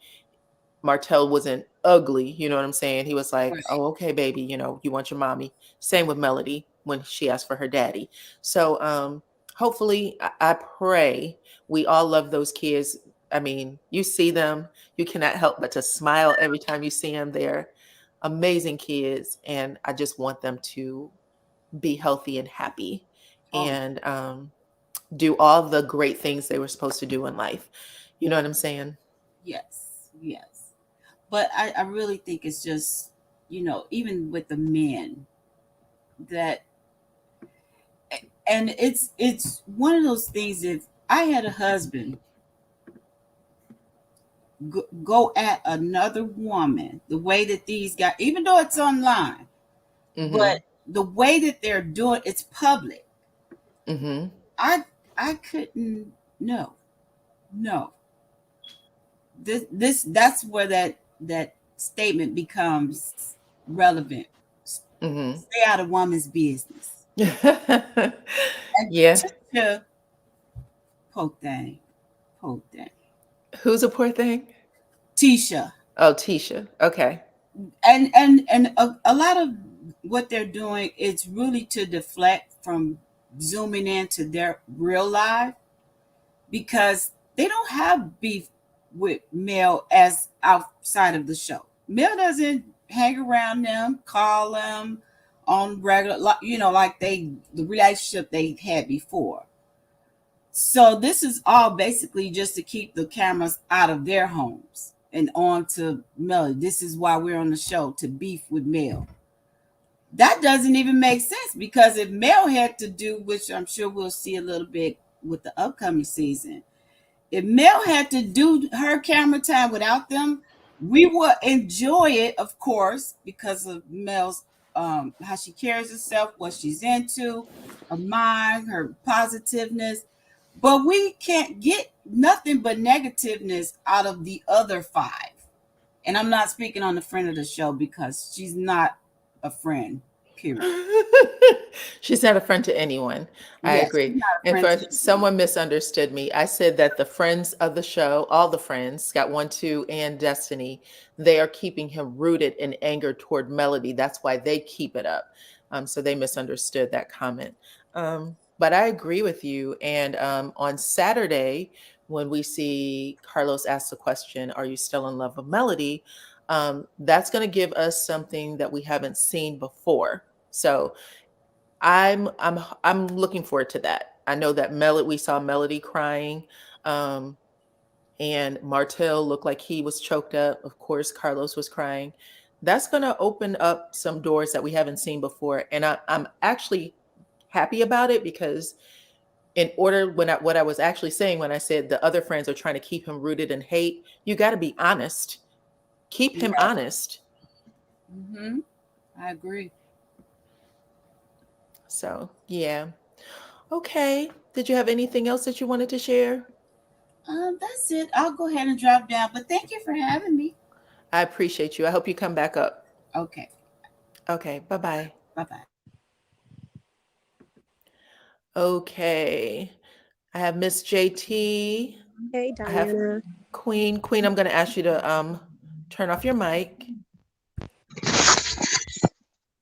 Martell wasn't ugly, you know what I'm saying? He was like, Right. "Oh, okay, baby, you want your mommy." Same with Melody when she asked for her daddy. So, hopefully, I pray we all love those kids. I mean, you see them, you cannot help but to smile every time you see them. They're amazing kids, and I just want them to be healthy and happy, Oh, and do all the great things they were supposed to do in life. You know what I'm saying? yes, yes. But I really think it's just, even with the men that, and it's one of those things. If I had a husband go at another woman the way that these guys, even though it's online, Mm-hmm. but the way that they're doing it's public. Mm-hmm. I couldn't. No, no. This that's where that statement becomes relevant. Mm-hmm. Stay out of woman's business. And Yeah. Tisha, poor thing, poor thing. Who's a poor thing? Tisha, Oh, Tisha. Okay. and a lot of what they're doing is really to deflect from zooming into their real life, because they don't have beef with Mel as outside of the show. Mel doesn't hang around them, call them on regular, like the relationship they had before. So this is all basically just to keep the cameras out of their homes and on to Mel. This is why we're on the show, to beef with Mel. That doesn't even make sense, because if Mel had to do, which I'm sure we'll see a little bit with the upcoming season, if Mel had to do her camera time without them, we would enjoy it, of course, because of Mel's how she carries herself, what she's into, her mind, her positiveness. But we can't get nothing but negativeness out of the other five. And I'm not speaking on the friend of the show, because she's not a friend, period. She's not a friend to anyone. I Yes, she's agree. not a And friend for to someone misunderstood me, I said that the friends of the show, all the friends, Scott 1, 2, and Destiny, they are keeping him rooted in anger toward Melody. That's why they keep it up. So they misunderstood that comment. But I agree with you. And on Saturday, when we see Carlos ask the question, "Are you still in love with Melody?" That's going to give us something that we haven't seen before. So I'm looking forward to that. I know that we saw Melody crying, and Martel looked like he was choked up. Of course, Carlos was crying. That's going to open up some doors that we haven't seen before, and I'm actually happy about it, because in order, what I was actually saying when I said the other friends are trying to keep him rooted in hate, you got to be honest. Keep him honest. Mm-hmm. I agree. So, yeah. Okay. Did you have anything else that you wanted to share? That's it. I'll go ahead and drop down. But thank you for having me. I appreciate you. I hope you come back up. Okay. Okay. Bye-bye. Bye-bye. Okay. I have Miss JT. Hey, I have Diana. Queen. Queen, I'm going to ask you to turn off your mic.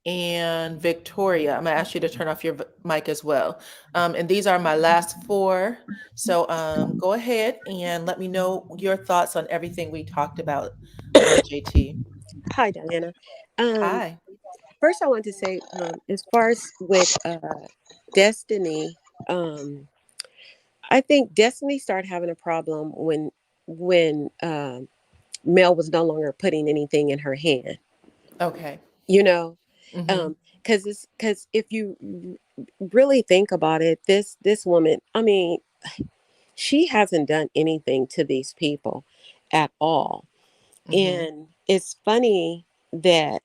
And Victoria, I'm going to ask you to turn off your mic as well. And these are my last four. So go ahead and let me know your thoughts on everything we talked about, JT. Hi, Diana. Hi. First, I want to say, as far as with Destiny, I think Destiny started having a problem when Mel was no longer putting anything in her hand. Okay. You know, Mm-hmm. because if you really think about it, this woman, I mean, she hasn't done anything to these people at all. Mm-hmm. And it's funny that,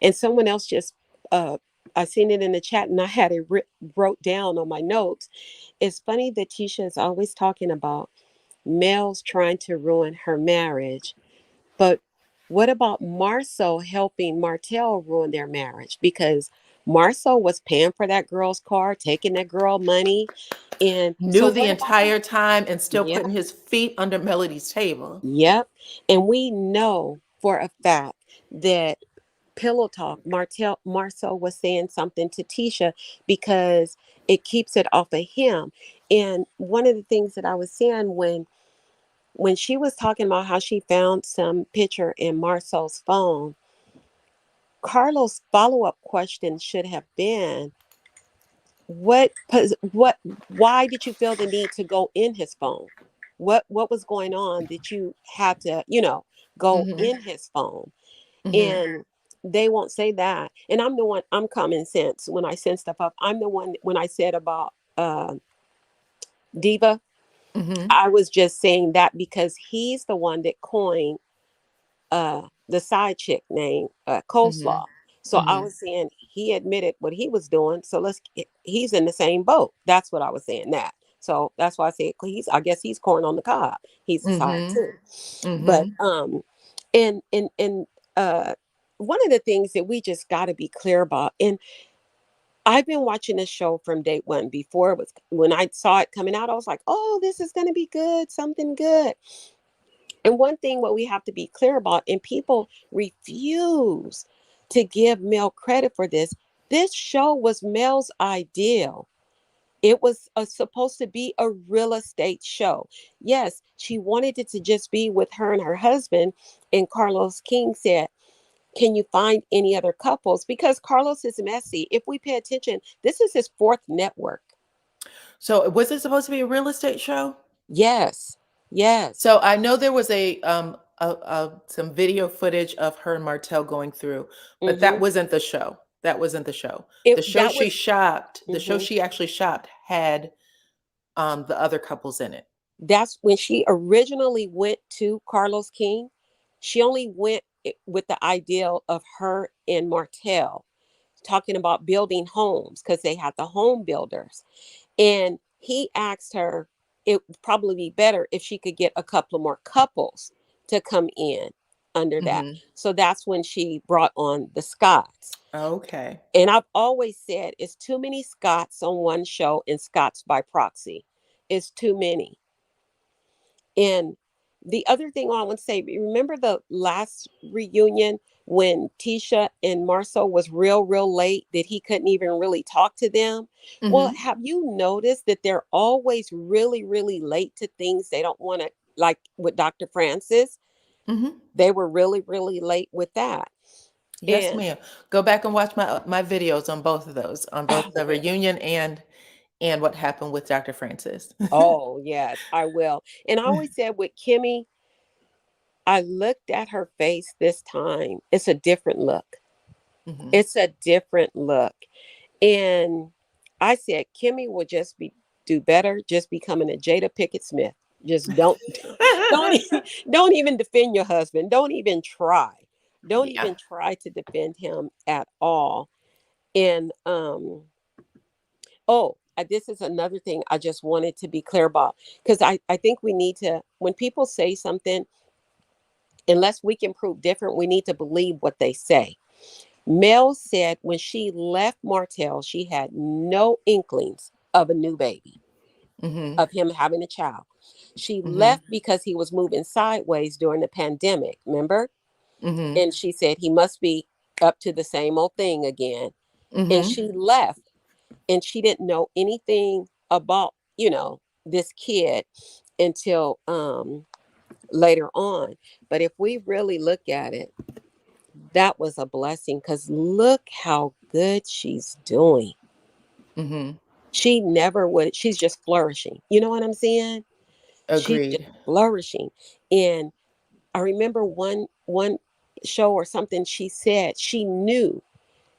and someone else just, I seen it in the chat and I had it wrote down on my notes. It's funny that Tisha is always talking about Mel's trying to ruin her marriage, but what about Marceau helping Martel ruin their marriage? Because Marceau was paying for that girl's car, taking that girl money, and so Knew the entire time and still putting his feet under Melody's table. Yep. And we know for a fact that Pillow Talk, Marceau was saying something to Tisha because it keeps it off of him. And one of the things that I was saying when she was talking about how she found some picture in Marceau's phone, Carlos' follow-up question should have been, why did you feel the need to go in his phone? What was going on that you had to, go in his phone? And they won't say that. And I'm common sense when I send stuff up. I'm the one when I said about Diva, I was just saying that because he's the one that coined the side chick name, Coleslaw. So I was saying he admitted what he was doing. So he's in the same boat. That's what I was saying that. So that's why I said I guess he's corn on the cob. He's a side too. But and one of the things that we just got to be clear about, and I've been watching this show from day one. Before it was, when I saw it coming out, I was like, oh, this is going to be good, something good. And one thing what we have to be clear about, and people refuse to give Mel credit for this. This show was Mel's ideal. It was supposed to be a real estate show. Yes, she wanted it to just be with her and her husband. And Carlos King said, can you find any other couples? Because Carlos is messy. If we pay attention, this is his 4th network. So was it supposed to be a real estate show? Yes. Yes. So I know there was some video footage of her and Martel going through, but that wasn't the show. That wasn't the show. The show she shopped, the show she actually shopped had the other couples in it. That's when she originally went to Carlos King. She only went with the ideal of her and Martel talking about building homes because they had the home builders. And he asked her, it would probably be better if she could get a couple of more couples to come in under that. So that's when she brought on the Scotts. Okay. And I've always said it's too many Scotts on one show and Scotts by proxy. It's too many. And the other thing I want to say, remember the last reunion when Tisha and Marceau was real late that he couldn't even really talk to them? Well, have you noticed that they're always really late to things they don't want to, like with Dr. Francis? They were really late with that. Yes, ma'am. Go back and watch my videos on both of those, on both the reunion and what happened with Dr. Francis. Oh, yes, I will. And I always said with Kimmy, I looked at her face this time. It's a different look. It's a different look. And I said, Kimmy will just do better just becoming a Jada Pinkett Smith. Just don't even defend your husband. Don't even try. Don't even try to defend him at all. And this is another thing I just wanted to be clear about, because I think we need to, when people say something, unless we can prove different, we need to believe what they say. Mel said when she left Martel, she had no inklings of a new baby, of him having a child. She left because he was moving sideways during the pandemic, remember? And she said he must be up to the same old thing again. And she left, and she didn't know anything about, this kid until later on. But if we really look at it, that was a blessing, because look how good she's doing. She never would. She's just flourishing. You know what I'm saying? Agreed. She's just flourishing. And I remember one show or something, she said she knew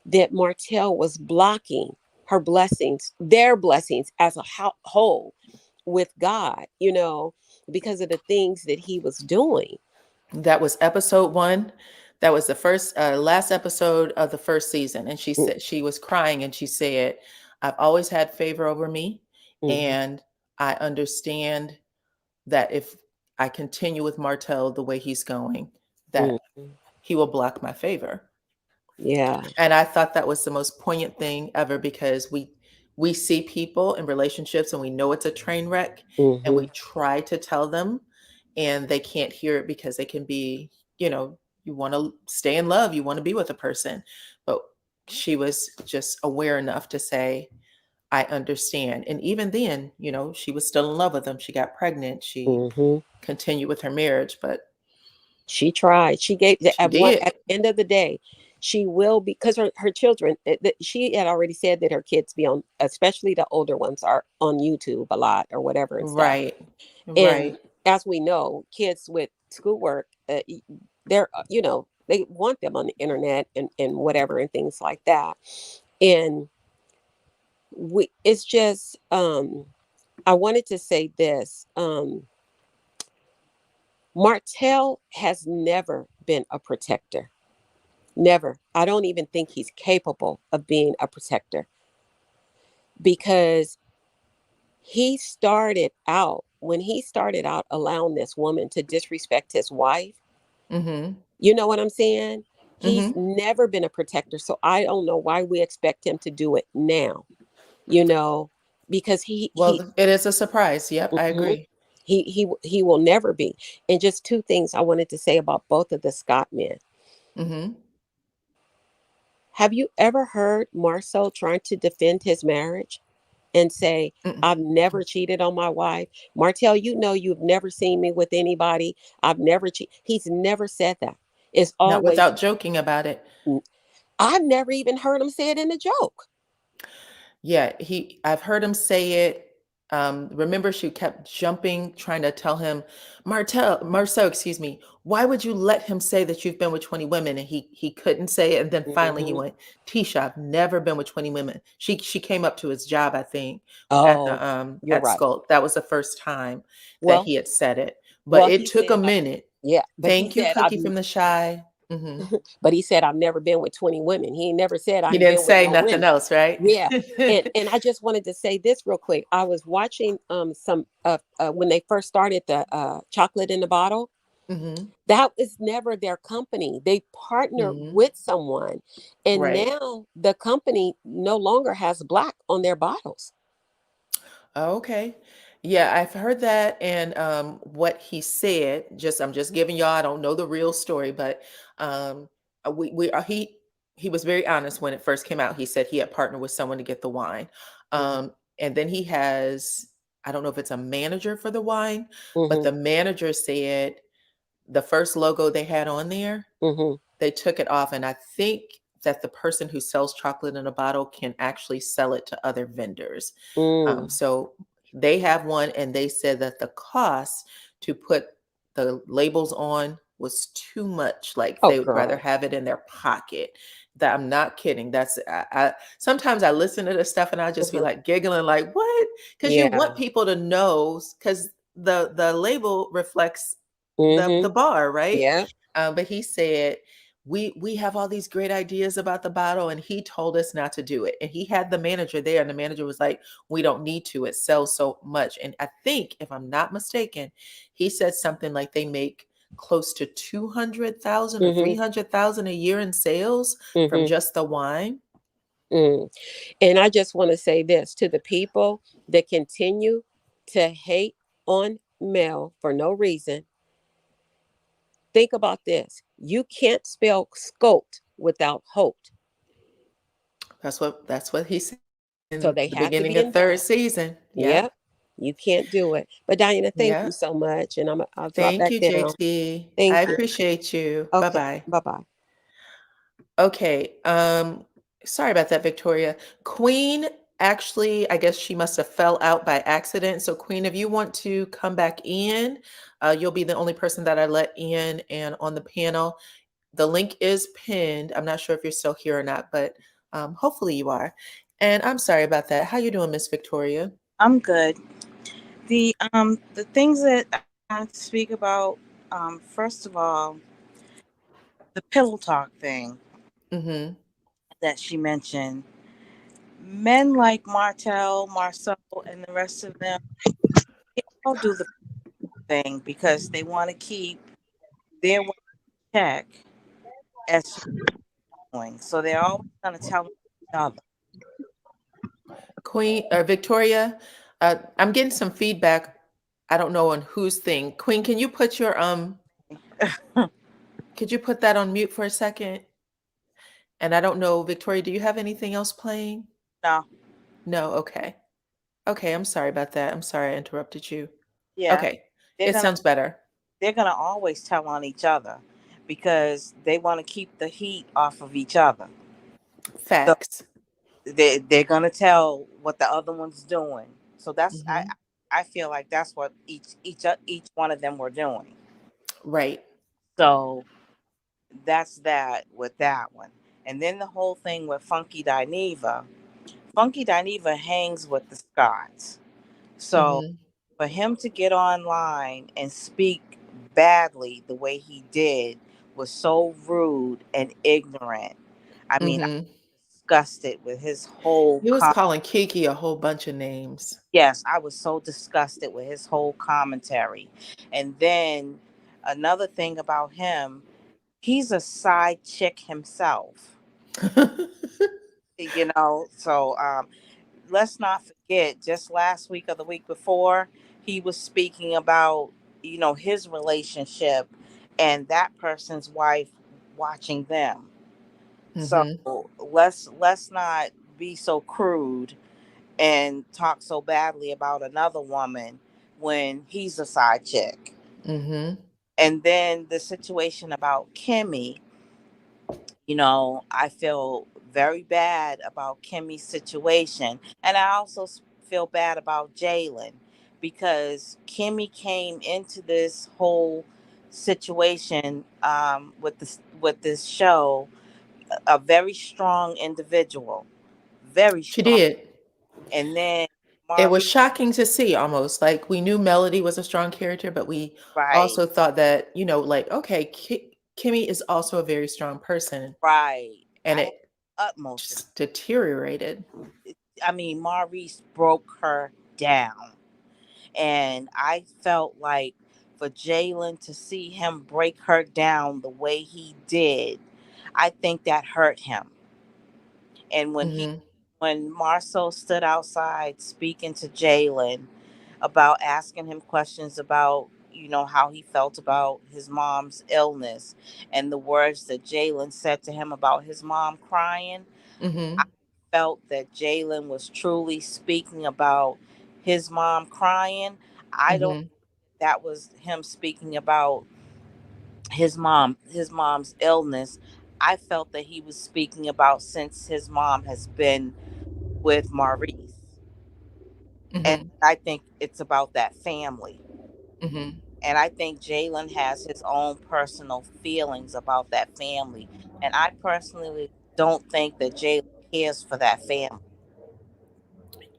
that Martel was blocking her blessings, their blessings as a whole with God, because of the things that he was doing. That was episode 1. That was the last episode of the first season. And she said, she was crying and she said, I've always had favor over me. And I understand that if I continue with Martel the way he's going, that he will block my favor. Yeah. And I thought that was the most poignant thing ever, because we see people in relationships and we know it's a train wreck, and we try to tell them and they can't hear it because they can be, you want to stay in love, you want to be with a person. But she was just aware enough to say, I understand. And even then, she was still in love with him. She got pregnant. She continued with her marriage, but she tried. She gave at the end of the day, she will be, because her children, she had already said that her kids be on, especially the older ones, are on YouTube a lot or whatever. And right. Stuff. And as we know, kids with schoolwork, they're, they want them on the internet and whatever and things like that. And it's just, I wanted to say this. Martel has never been a protector. Never. I don't even think he's capable of being a protector, because when he started out allowing this woman to disrespect his wife. You know what I'm saying? He's never been a protector. So I don't know why we expect him to do it now, because it is a surprise. Yep. I agree. He will never be. And just 2 things I wanted to say about both of the Scott men. Have you ever heard Marcel trying to defend his marriage and say, Mm-mm. I've never cheated on my wife? Martell, you know, you've never seen me with anybody. I've never cheated. He's never said that. It's Not always, without joking about it. I've never even heard him say it in a joke. Yeah, I've heard him say it. Remember, she kept jumping, trying to tell him, Marceau, excuse me, why would you let him say that you've been with 20 women? And he couldn't say it. And then finally he Mhm. went, Tisha, I've never been with 20 women. She came up to his job, I think, at Oh, the you're at right. Skull. That was the first time that Well, he had said it. But well, it he took a said, minute. yeah, but he Thank you, said, I've, Cookie from the Shy. Hmm. but he said, I've never been with 20 women. He ain't never said I He ain't didn't been with say no nothing women. else, right? Yeah. And I just wanted to say this real quick. I was watching some when they first started the chocolate in the bottle. Hmm. That was never their company. They partnered Hmm. with someone, and Right. now the company no longer has black on their bottles. Oh, okay. Yeah, I've heard that, and what he said, I'm just giving y'all, I don't know the real story, but um he was very honest when it first came out. He said he had partnered with someone to get the wine. Hmm. And then he has, I don't know if it's a manager for the wine, but Hmm. the manager said the first logo they had on there, Hmm. they took it off, and I think that the person who sells chocolate in a bottle can actually sell it to other vendors. Mm. So they have one, and they said that the cost to put the labels on was too much. Like Oh, they would rather girl. have it in their pocket. That I'm not kidding. I sometimes I listen to this stuff and I just be Hmm. like giggling, like what? Because you Yeah. want people to know, because the label reflects the Hmm. bar, right? Yeah. But he said we have all these great ideas about the bottle, and he told us not to do it. And he had the manager there, and the manager was like, we don't need to, it sells so much. And I think, if I'm not mistaken, he said something like they make close to 200,000 or Hmm. 300,000 a year in sales from Hmm. just the wine. Mm. And I just want to say this to the people that continue to hate on Mel for no reason. Think about this. You can't spell scope without hope. That's what he said So in they the have to beginning be of third involved. season. Yeah. Yep. You can't do it. But Diana, thank you Yeah. so much. And I'll drop Thank back you, down. JT. I Thank you. appreciate you. Okay. Bye-bye. Bye-bye. Okay. Sorry about that, Victoria. Queen, actually, I guess she must have fell out by accident. So Queen, if you want to come back in, you'll be the only person that I let in and on the panel. The link is pinned. I'm not sure if you're still here or not, but hopefully you are. And I'm sorry about that. How you doing, Miss Victoria? I'm good. The things that I want to speak about, first of all, the pillow talk thing Mm-hmm. that she mentioned. Men like Martel, Marceau, and the rest of them, they all do the thing because they want to keep their check as doing. So they're always going to tell each other. Queen or Victoria, I'm getting some feedback. I don't know on whose thing. Queen, can you put your could you put that on mute for a second? And I don't know, Victoria, do you have anything else playing? No, No, okay. Okay, I'm sorry about that. I'm sorry I interrupted you. yeah, Okay, they're it gonna sounds better. they're gonna always tell on each other because they want to keep the heat off of each other. So Facts. they're gonna tell what the other one's doing. So that's Hmm. I feel like that's what each one of them were doing. Right. So that's that with that one. And then the whole thing with Funky Dineva. Funky Dineva hangs with the Scots. So Hmm. for him to get online and speak badly the way he did was so rude and ignorant. I mean, I'm Hmm. disgusted with his whole He was calling Kiki a whole bunch of names. Yes, I was so disgusted with his whole commentary. And then another thing about him, he's a side chick himself. So let's not forget, just last week or the week before, he was speaking about, his relationship and that person's wife watching them. So Mm-hmm. let's not be so crude and talk so badly about another woman when he's a side chick. Mm-hmm. And then the situation about Kimmy, I feel very bad about Kimmy's situation. And I also feel bad about Jalen because Kimmy came into this whole situation with this show a very strong individual, very She strong. did. And then It was Maurice, shocking to see almost like we knew Melody was a strong character, but we right, also thought that, like, okay, Kimmy is also a very strong person. right. And I have it utmost. just deteriorated. I mean, Maurice broke her down. And I felt like for Jalen to see him break her down the way he did, I think that hurt him. And Mm-hmm. when Marcel stood outside speaking to Jalen about asking him questions about, how he felt about his mom's illness and the words that Jalen said to him about his mom crying, I Mm-hmm. felt that Jalen was truly speaking about his mom crying. I don't Mm-hmm. that was him speaking about his mom's illness. I felt that he was speaking about since his mom has been with Maurice. And Mm-hmm. I think it's about that family. Mm-hmm. And I think Jalen has his own personal feelings about that family. And I personally don't think that Jalen cares for that family.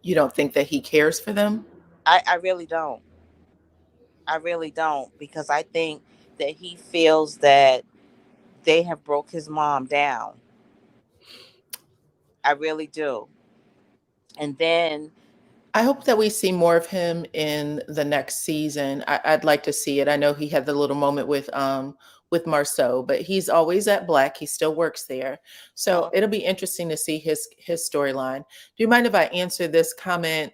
You don't think that he cares for them? I really don't. I really don't, because I think that he feels that they have broke his mom down. I really do. And then I hope that we see more of him in the next season. I'd like to see it. I know he had the little moment with Marceau, but he's always at Black. He still works there, so uh, it'll be interesting to see his storyline. Do you mind if I answer this comment?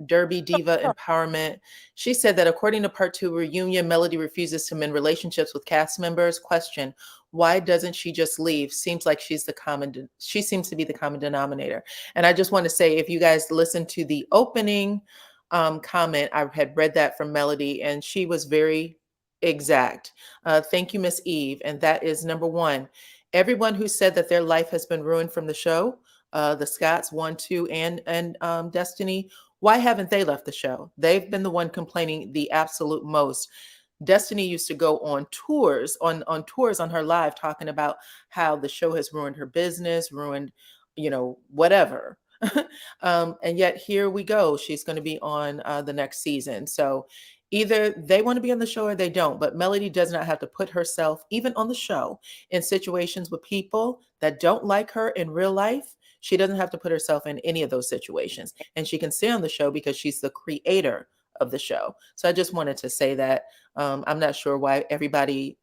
Derby Diva Empowerment. She said that according to Part Two reunion, Melody refuses to mend relationships with cast members. Question: why doesn't she just leave? Seems like she seems to be the common denominator. And I just want to say, if you guys listen to the opening comment, I had read that from Melody, and she was very exact. Thank you, Miss Eve. And that is number one. Everyone who said that their life has been ruined from the show, the Scots, one, two, and Destiny, why haven't they left the show? They've been the one complaining the absolute most. Destiny used to go on tours on her live talking about how the show has ruined her business, ruined, whatever. And yet here we go. She's going to be on the next season. So either they want to be on the show or they don't. But Melody does not have to put herself, even on the show, in situations with people that don't like her in real life. She doesn't have to put herself in any of those situations. And she can stay on the show because she's the creator of the show. So I just wanted to say that. I'm not sure why everybody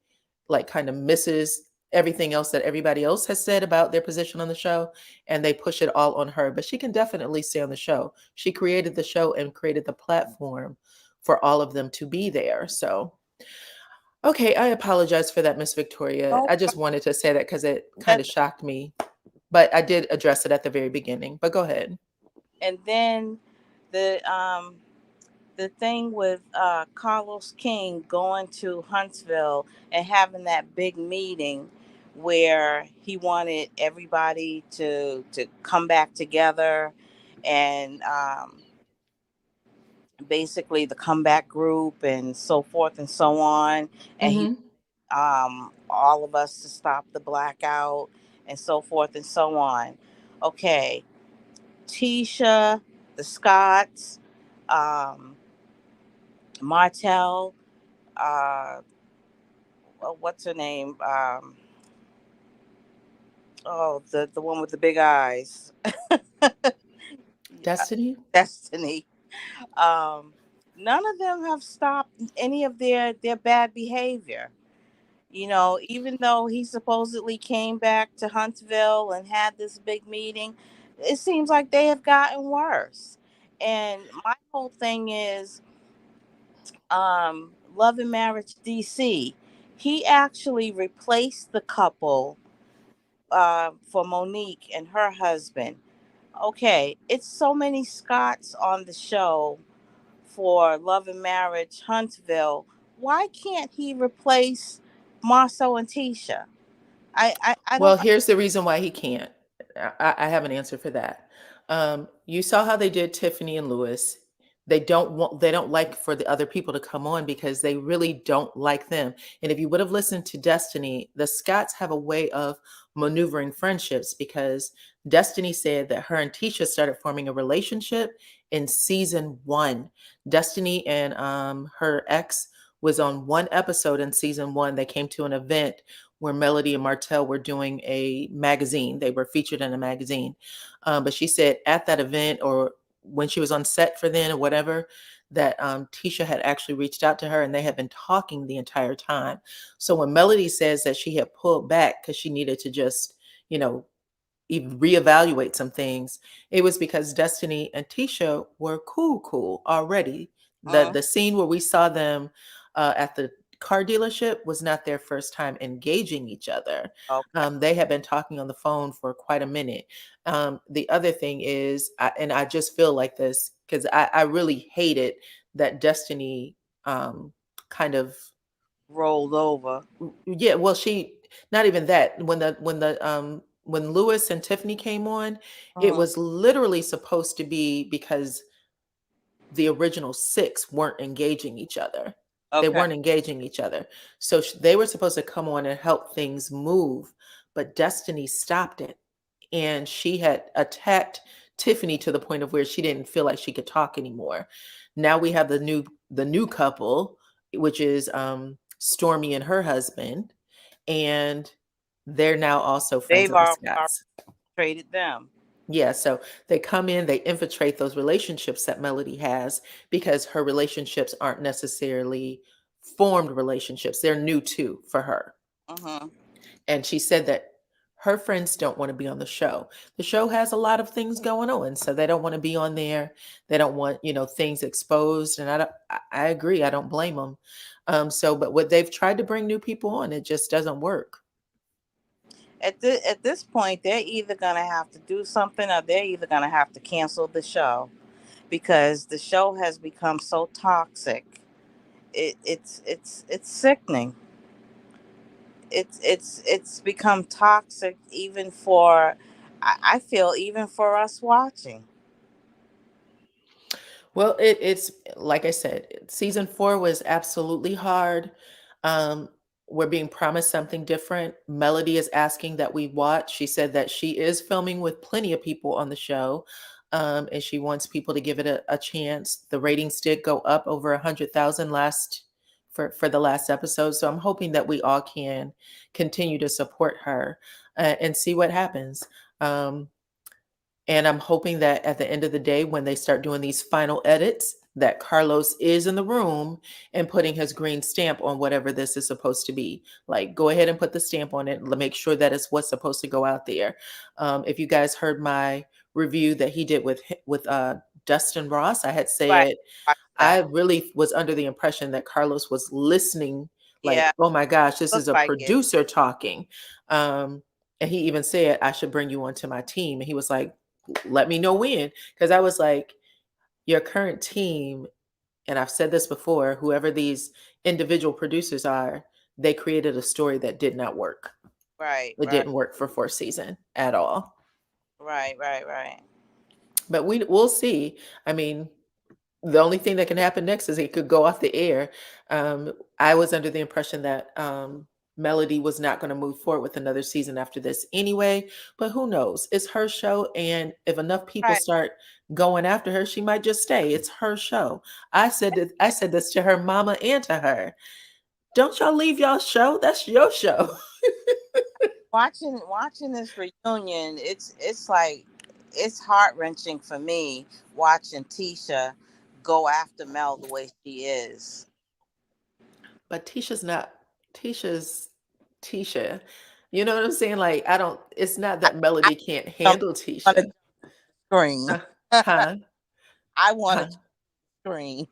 like kind of misses everything else that everybody else has said about their position on the show, and they push it all on her. But she can definitely stay on the show. She created the show and created the platform for all of them to be there. So, okay, I apologize for that, Miss Victoria. no I just wanted to say that because it kind of problem. shocked me, but I did address it at the very beginning. But go ahead. And then the thing with Carlos King going to Huntsville and having that big meeting where he wanted everybody to come back together, and basically the comeback group and so forth and so on, and he Mm-hmm. all of us to stop the blackout and so forth and so on. Okay, Tisha, the Scots, um, Martell, what's her name? Oh, the one with the big eyes, Destiny? Destiny. Um, None of them have stopped any of their bad behavior. Even though he supposedly came back to Huntsville and had this big meeting, it seems like they have gotten worse. And my whole thing is, Love and Marriage DC. He actually replaced the couple for Monique and her husband. Okay, it's so many Scots on the show for Love and Marriage Huntsville. Why can't he replace Marcel and Tisha? I Well, don't. here's the reason why he can't. I have an answer for that. You saw how they did Tiffany and Lewis. They don't like for the other people to come on because they really don't like them. And if you would have listened to Destiny, the Scots have a way of maneuvering friendships because Destiny said that her and Tisha started forming a relationship in season 1. Destiny and her ex was on one episode in season 1. They came to an event where Melody and Martell were doing a magazine. They were featured in a magazine. But she said at that event, or when she was on set for then or whatever, that Tisha had actually reached out to her and they had been talking the entire time. So when Melody says that she had pulled back because she needed to just, even reevaluate some things, it was because Destiny and Tisha were cool already. The scene where we saw them at the car dealership was not their first time engaging each other. Okay. They had been talking on the phone for quite a minute. The other thing is, and I just feel like this because I really hated that Destiny kind of Rolled over. yeah. Well, she not even that. When Lewis and Tiffany came on, it Mhm. was literally supposed to be because the original 6 weren't engaging each other. They Okay. weren't engaging each other. So they were supposed to come on and help things move, but Destiny stopped it. And she had attacked Tiffany to the point of where she didn't feel like she could talk anymore. Now we have the new couple, which is Stormy and her husband, and they're now also friends They've of the already Scotts. traded them. Yeah, so they come in, they infiltrate those relationships that Melody has because her relationships aren't necessarily formed relationships. They're new too for her. Mhm. And she said that her friends don't want to be on the show. The show has a lot of things going on, so they don't want to be on there. They don't want, things exposed. And I agree. I don't blame them. But what they've tried to bring new people on, it just doesn't work. At this point, they're either gonna have to do something, or they're either gonna have to cancel the show, because the show has become so toxic. It's sickening. It's become toxic even for, I feel, even for us watching. Well, it's like I said, season 4 was absolutely hard. Um, we're being promised something different. Melody is asking that we watch. She said that she is filming with plenty of people on the show, and she wants people to give it a chance. The ratings did go up over 100,000 for the last episode, so I'm hoping that we all can continue to support her and see what happens. And I'm hoping that at the end of the day, when they start doing these final edits, that Carlos is in the room and putting his green stamp on whatever this is supposed to be. Like, go ahead and put the stamp on it. Make sure that it's what's supposed to go out there. If you guys heard my review that he did with Dustin Ross, I had Right. said Watch I that. really was under the impression that Carlos was listening. Like, Yeah, oh my gosh, this is look a like it. producer talking. And he even said I should bring you onto my team. And he was like, let me know when, because I was like, your current team, and I've said this before, whoever these individual producers are, they created a story that did not work. Right, It right, didn't work for 4th season at all. right. But we'll see. I mean, the only thing that can happen next is it could go off the air. I was under the impression that Melody was not going to move forward with another season after this anyway, but who knows? It's her show, and if enough people Right. start going after her, she might just stay. It's her show. I said this to her mama and to her. Don't y'all leave y'all show? That's your show. Watching this reunion, it's like, it's heart wrenching for me watching Tisha go after Mel the way she is. But Tisha's Tisha. You know what I'm saying? Like, it's not I, that I Melody can't want handle to Tisha. scream. Huh? I want Huh? to scream.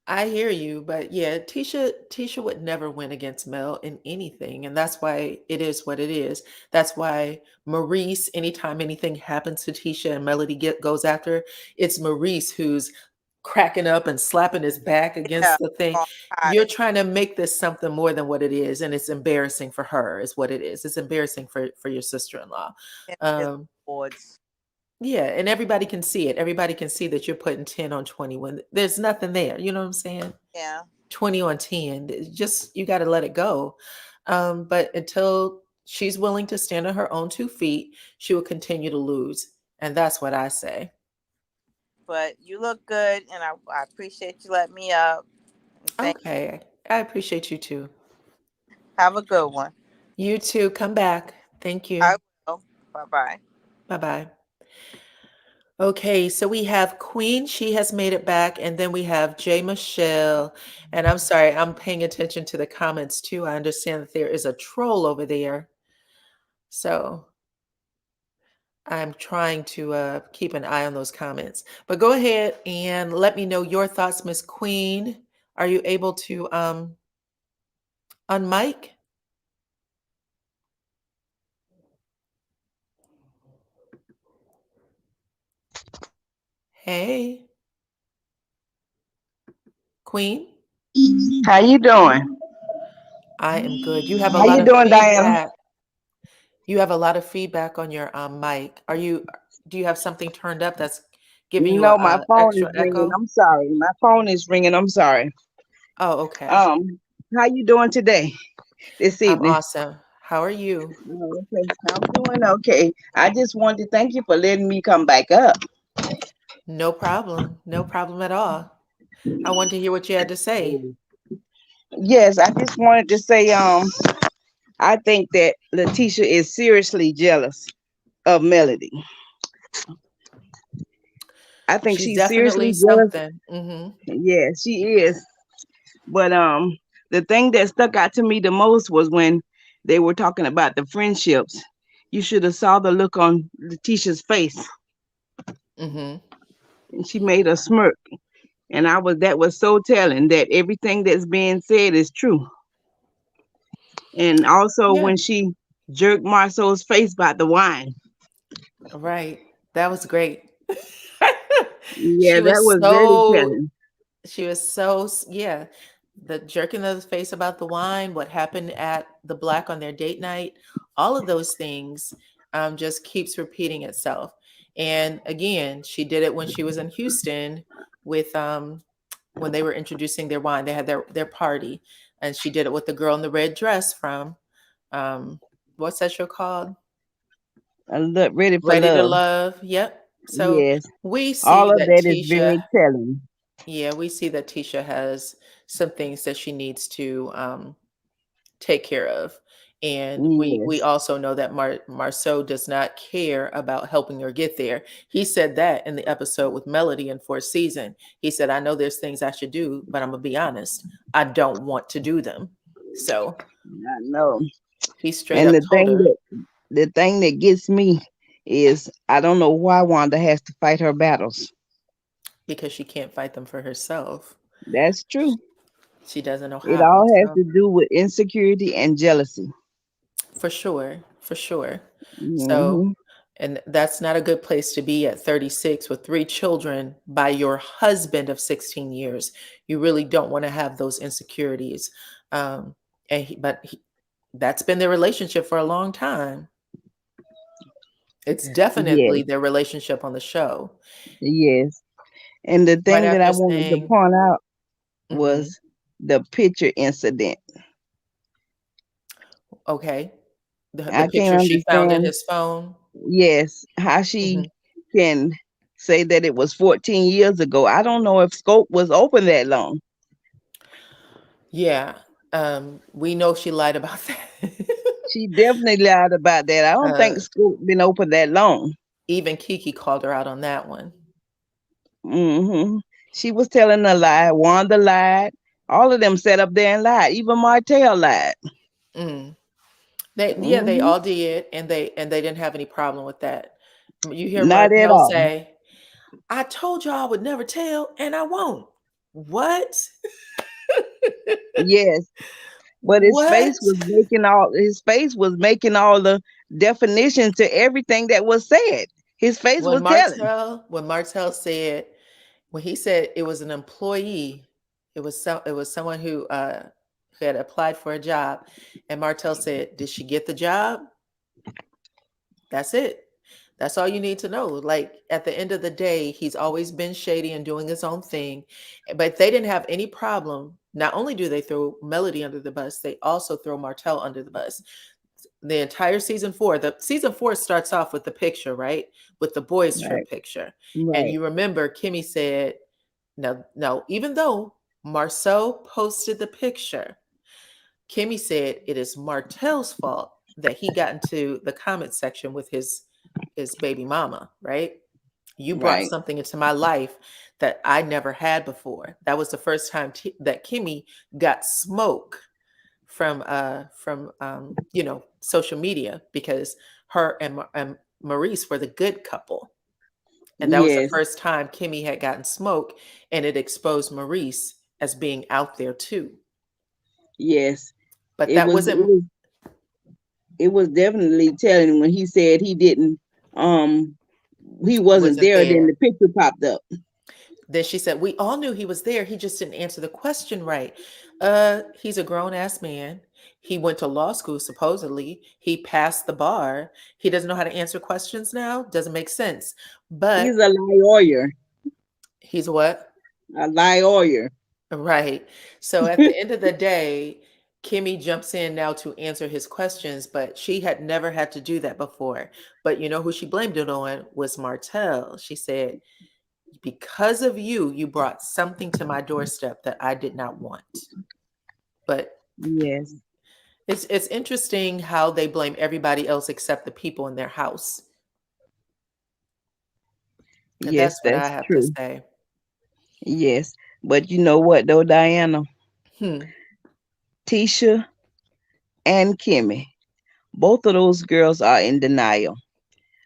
I hear you, but yeah, Tisha would never win against Mel in anything, and that's why it is what it is. That's why Maurice, anytime anything happens to Tisha and Melody goes after her, it's Maurice who's cracking up and slapping his back Yeah. against the thing. All You're hiding trying to make this something more than what it is, and it's embarrassing for her, is what it is. It's embarrassing for your sister-in-law. in his Um, boards. yeah, and everybody can see it. Everybody can see that you're putting 10 on 20 when there's nothing there. You know what I'm saying? Yeah. 20 on 10. Just you got to let it go. But until she's willing to stand on her own 2 feet, she will continue to lose. And that's what I say. But you look good, and I appreciate you letting me up. And Okay. I appreciate you too. have a good one. You too. Come back. Thank you. I will. Bye bye. Bye-bye. Okay, so we have Queen. She has made it back. And then we have J. Michelle. And I'm sorry, I'm paying attention to the comments too. I understand that there is a troll over there. So I'm trying to keep an eye on those comments. But go ahead and let me know your thoughts, Miss Queen. Are you able to unmic? Hey, Queen. How you doing? I am good. You have a How lot you of doing, Diana? feedback. You have a lot of feedback on your mic. Do you have something turned up that's giving you No, my a phone is extra ringing. echo? I'm sorry. My phone is ringing. I'm sorry. Oh, okay. How you doing today, this I'm evening? awesome. How are you? Okay, I'm doing okay. I just wanted to thank you for letting me come back up. No problem. No problem at all. I wanted to hear what you had to say. Yes, I just wanted to say, I think that Letitia is seriously jealous of Melody. I think She's she's seriously definitely jealous. something. Hmm. Yeah, she is. But the thing that stuck out to me the most was when they were talking about the friendships. You should have saw the look on Letitia's face. Hmm. And she made a smirk. And that was so telling that everything that's being said is true. And also Yeah. when she jerked Marceau's face about the wine. Right. That was great. Yeah, She that was was very so, telling. yeah. The jerking of the face about the wine, what happened at the Black on their date night, all of those things just keeps repeating itself. And again, she did it when she was in Houston with when they were introducing their wine. They had their party, and she did it with the girl in the red dress from what's that show called? Ready for Ready to love. Love. Yep. So Yes. we All see of that that is very Tisha, telling. yeah, we see that Tisha has some things that she needs to take care of. And we Yes. also know that Marceau does not care about helping her get there. He said that in the episode with Melody in fourth season. He said, I know there's things I should do, but I'm gonna be honest, I don't want to do them. So I know. he straight And up told her the thing that gets me is I don't know why Wanda has to fight her battles. because she can't fight them for herself. That's true. She doesn't know It how. all has So to do with insecurity and jealousy. for sure, for sure. So, Hmm. and that's not a good place to be at 36 with 3 children by your husband of 16 years. You really don't want to have those insecurities. Um, that's been their relationship for a long time. It's Yes, definitely their relationship on the show. yes. And the Right thing that I after wanted to saying, point out mhm, was the picture incident. okay, the I picture can't she found in understand, his phone. yes, how she Mhm. can say that it was 14 years ago. I don't know if Scope was open that long. Yeah, we know she lied about that. She definitely lied about that. I don't uh, think Scope been open that long. Even Kiki called her out on that one. Hmm. She was telling a lie. Wanda lied. All of them sat up there and lied. Even Martell lied. Mm. Yeah, they Hmm. all did, and they didn't have any problem with that. You hear Not at Martel all. say, "I told you I would never tell, and I won't." What? Yes. But What? his face was making all the definition to everything that was said. His face was telling. When Martell said, when he said it was an employee, it was someone who had applied for a job, and Martell said, "Did she get the job?" That's it. That's all you need to know. Like, at the end of the day, he's always been shady and doing his own thing. But they didn't have any problem. Not only do they throw Melody under the bus, they also throw Martell under the bus. The entire season 4, the season 4 starts off with the picture, right? With the boys trip Right. picture. And Right. you remember Kimmy said, no, even though Marceau posted the picture, Kimmy said it is Martell's fault that he got into the comment section with his baby mama, right? You brought Right. something into my life that I never had before. That was the first time that Kimmy got smoke from social media, because her and Maurice were the good couple. And that was the Yes. first time Kimmy had gotten smoke, and it exposed Maurice as being out there too. Yes. But It that was wasn't it was definitely telling when he said he didn't he wasn't there, then the picture popped up. Then she said, we all knew he was there. He just didn't answer the question right. He's a grown-ass man. He went to law school, supposedly. He passed the bar. He doesn't know how to answer questions now? Doesn't make sense. But He's a lawyer. He's what? A lawyer. Right. So at the end of the day, Kimmy jumps in now to answer his questions, but she had never had to do that before. But you know who she blamed it on was Martell. She said, because of you, you brought something to my doorstep that I did not want. But yes, it's interesting how they blame everybody else except the people in their house. And yes, that's what I that's have true. to say. Yes, but you know what though, Diana? Tisha and Kimmy, both of those girls are in denial.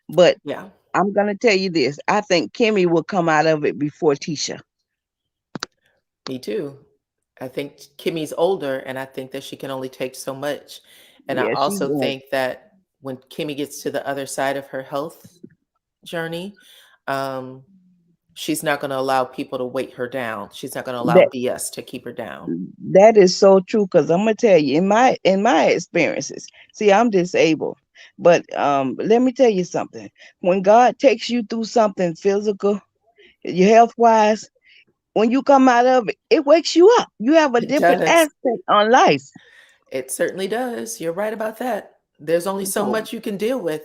But yeah, I'm gonna tell you this: I think Kimmy will come out of it before Tisha. Me too. I think Kimmy's older, and I think that she can only take so much. And I Yeah, she also won't. think that when Kimmy gets to the other side of her health journey, she's not going to allow people to weight her down. She's not going to allow That BS to keep her down. that is so true, because I'm gonna tell you, in my experiences, see, I'm disabled, but let me tell you something. When God takes you through something physical, your health wise, when you come out of it, it wakes you up. You have a It different does. aspect on life. It certainly does. You're right about that. There's only so So, much you can deal with.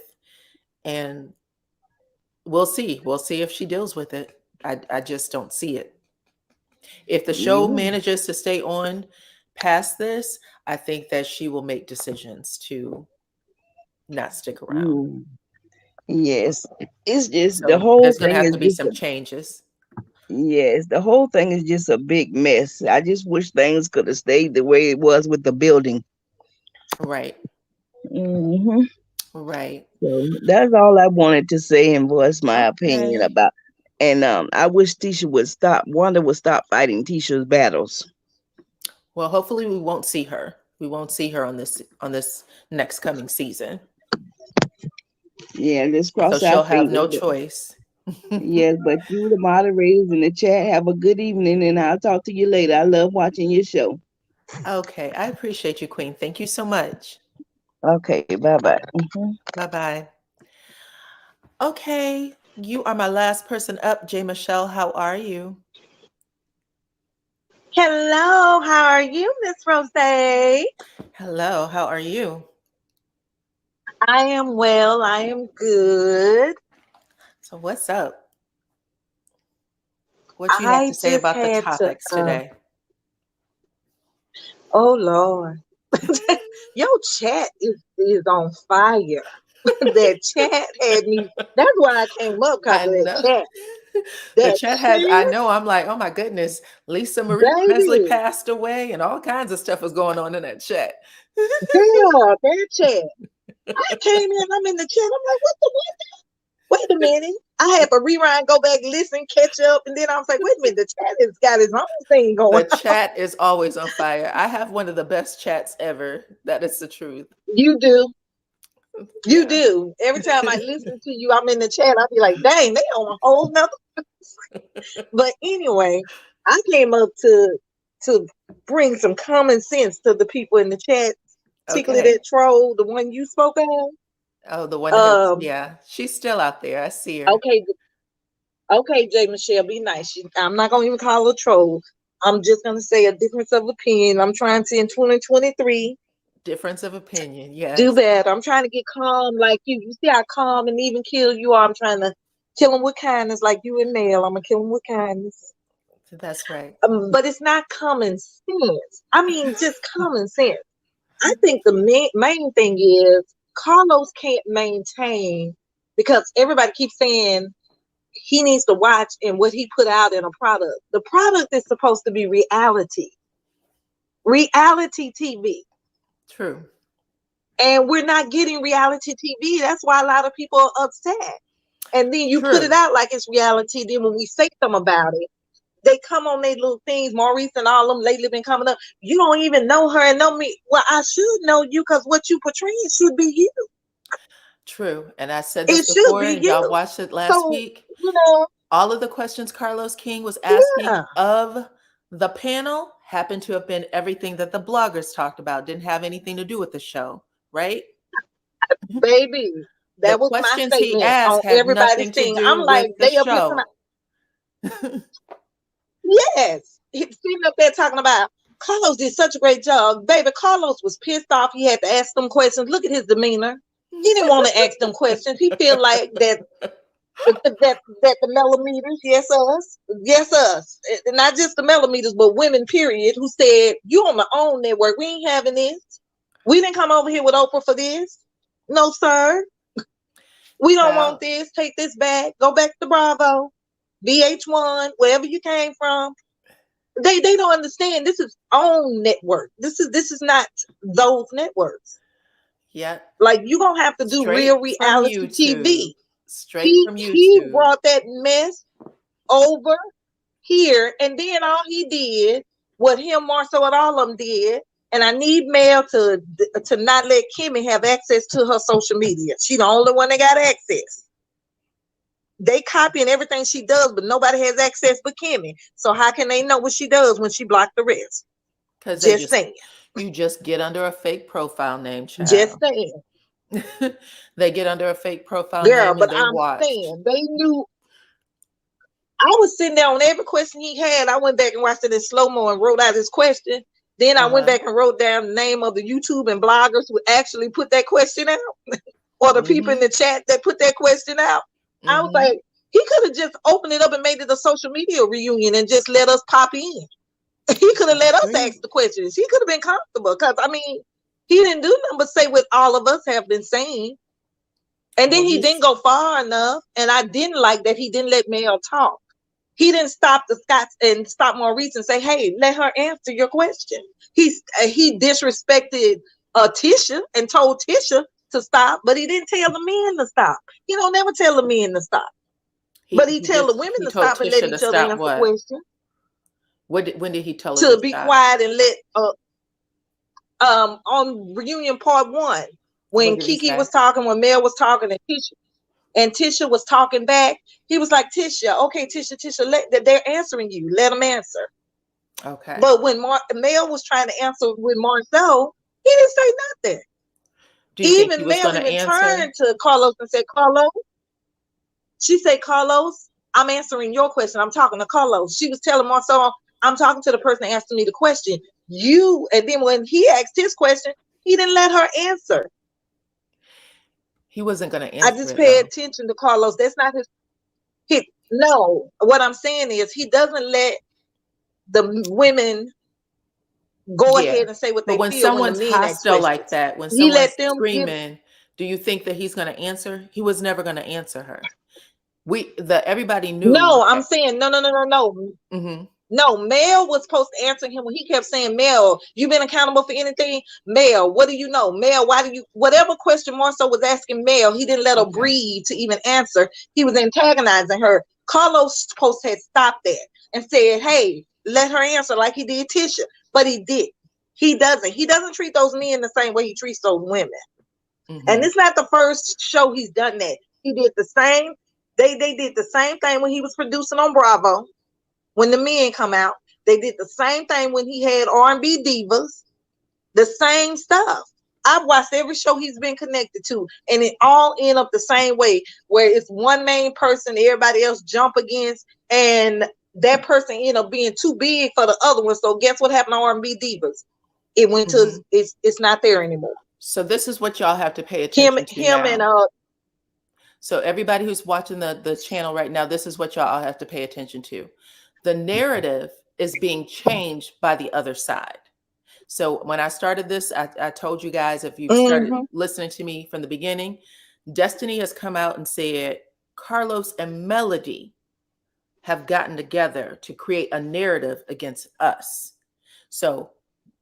And we'll see. We'll see if she deals with it. I just don't see it. If the show yeah. manages to stay on past this, I think that she will make decisions to not stick around. Yes, it's just the So whole there's going to thing have is to be just some changes. yes, the whole thing is just a big mess. I just wish things could have stayed the way it was with the building. Right. Hmm. Right. So that's all I wanted to say and voice my opinion Okay. about. And I wish Tisha would stop. Wanda would stop fighting Tisha's battles. Well, hopefully we won't see her. We won't see her on this next coming season. Yeah, let's So cross our she'll have fingers. no choice. Yes, but you, the moderators in the chat, have a good evening, and I'll talk to you later. I love watching your show. Okay. I appreciate you, Queen. Thank you so much. Okay, bye-bye. Bye-bye. Okay. You are my last person up. J. Michelle, how are you? Hello, how are you, Miss Rozay? Hello. How are you? I am well. I am good. So what's up? What you have I to say just about the had to, topics today? oh Lord, your chat is on fire. That chat had me. That's why I came up because I of that know. chat. The That chat had, I chat, know, I'm like, oh my goodness, Lisa Marie Presley baby. passed away and all kinds of stuff was going on in that chat. Yeah, that chat. I came in. I'm in the chat. I'm like, what the what? Wait a minute. I had to rewind, go back, listen, catch up, and then I was like, wait a minute, the chat has got his own thing going. The chat is always on fire. I have one of the best chats ever. That is the truth. You do. You Yeah. do. Every time I listen to you, I'm in the chat. I'll be like, dang, they on a whole nother. But anyway, I came up to bring some common sense to the people in the chat. Particularly Okay. that troll, the one you spoke of. Oh, the one who, yeah, she's still out there. I see her. Okay, J. Michelle, be nice. I'm not gonna even call her a troll. I'm just gonna say a difference of opinion. I'm trying to in 2023. Difference of opinion, yes. Do better. I'm trying to get calm like you. You see how calm and even kill you are. I'm trying to kill them with kindness like you and Mel. I'm gonna kill them with kindness. That's right. But it's not common sense. I mean, just common sense. I think the main thing is Carlos can't maintain because everybody keeps saying he needs to watch and what he put out in a product. The product is supposed to be reality TV. True. And we're not getting reality TV. That's why a lot of people are upset. And then you put it True. out like it's reality. Then when we say something about it, they come on their little things. Maurice and all them lately been coming up. You don't even know her and know me. Well, I should know you because what you portraying should be you. True. And I said It this should before, be and y'all you. watched it last So, week. you know, All of the questions Carlos King was asking yeah. of the panel happened to have been everything that the bloggers talked about. Didn't have anything to do with the show, right? Baby, The that was my questions he statement on asked had everybody's nothing to thing. do I'm with like, the they up here show. yes. He's sitting up there talking about Carlos did such a great job. Baby, Carlos was pissed off. He had to ask them questions. Look at his demeanor. He didn't want to ask them questions. He feel like that the millimeters, yes us, and not just the millimeters, but women, period, who said, you on the own network. We ain't having this. We didn't come over here with Oprah for this. No, sir. We don't want this. Take this back. Go back to Bravo, VH1, wherever you came from. They don't understand. This is own network. This is not those networks. Yeah. Like you gonna have to do Straight real from reality YouTube. TV. Straight from YouTube. He brought that mess over here, and then all he did, what him, Marcel, and all of them did, and I need Mel to not let Kimmy have access to her social media. She the only one that got access. They copying everything she does, but nobody has access but Kimmy. So how can they know what she does when she blocked the rest? Because Just saying. You just get under a fake profile name, child. Just saying. They get under a fake profile Girl, name but and they I'm watch. saying they knew. I was sitting there on every question he had. I went back and watched it in slow-mo and wrote out his question. Then I went back and wrote down the name of the YouTube and bloggers who actually put that question out, or the people in the chat that put that question out. I was like, he could have just opened it up and made it a social media reunion and just let us pop in. He could have let us ask the questions. He could have been comfortable because, I mean, he didn't do nothing but say what all of us have been saying. And then he didn't go far enough. And I didn't like that he didn't let Mel talk. He didn't stop the Scots and stop Maurice and say, hey, let her answer your question. He disrespected Tisha and told Tisha to stop, but he didn't tell the men to stop. He don't never tell the men to stop. But he tell the women to stop and let each other answer questions. When did he tell her to be quiet and let on reunion part 1 when Kiki was talking, when Mel was talking, and Tisha was talking back, he was like, Tisha, okay, Tisha, they're answering you, let them answer. Okay. But when Mel was trying to answer with Marcel, he didn't say nothing. Even Mel turned to Carlos and said, Carlos, she said, Carlos, I'm answering your question. I'm talking to Carlos. She was telling Marcel, I'm talking to the person asking me the question. And then when he asked his question, he didn't let her answer. He wasn't going to answer. I just pay attention to Carlos. That's not his. No, what I'm saying is he doesn't let the women go ahead and say what they feel. When someone's hostile like that, when someone's screaming, do you think that he's going to answer? He was never going to answer her. Everybody knew. No, I'm saying no. No, Mel was supposed to answer him when he kept saying, Mel, you been accountable for anything? Mel, what do you know? Mel, why do you, whatever question Marcel was asking Mel, he didn't let her breathe to even answer. He was antagonizing her. Carlos supposed to have stopped that and said, hey, let her answer like he did Tisha. But he did. He doesn't treat those men the same way he treats those women. And it's not the first show he's done that. He did the same. They did the same thing when he was producing on Bravo. When the men come out, they did the same thing when he had R&B divas. The same stuff. I've watched every show he's been connected to, and it all end up the same way, where it's one main person everybody else jump against, and that person end up being too big for the other one. So guess what happened to R&B divas? It went to it's not there anymore. So this is what y'all have to pay attention to now. So everybody who's watching the channel right now, this is what y'all have to pay attention to. The narrative is being changed by the other side. So when I started this, I told you guys, if you started listening to me from the beginning, Destiny has come out and said Carlos and Melody have gotten together to create a narrative against us. So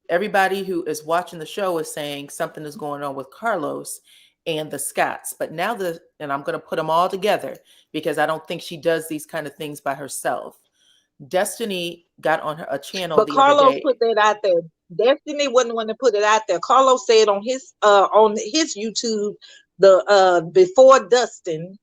everybody who is watching the show is saying something is going on with Carlos and the Scotts. But now and I'm going to put them all together because I don't think she does these kind of things by herself. Destiny got on a channel but the Carlos other day. Put that out there. Destiny wasn't the one to put it out there. Carlos said on his YouTube, the before Dustin,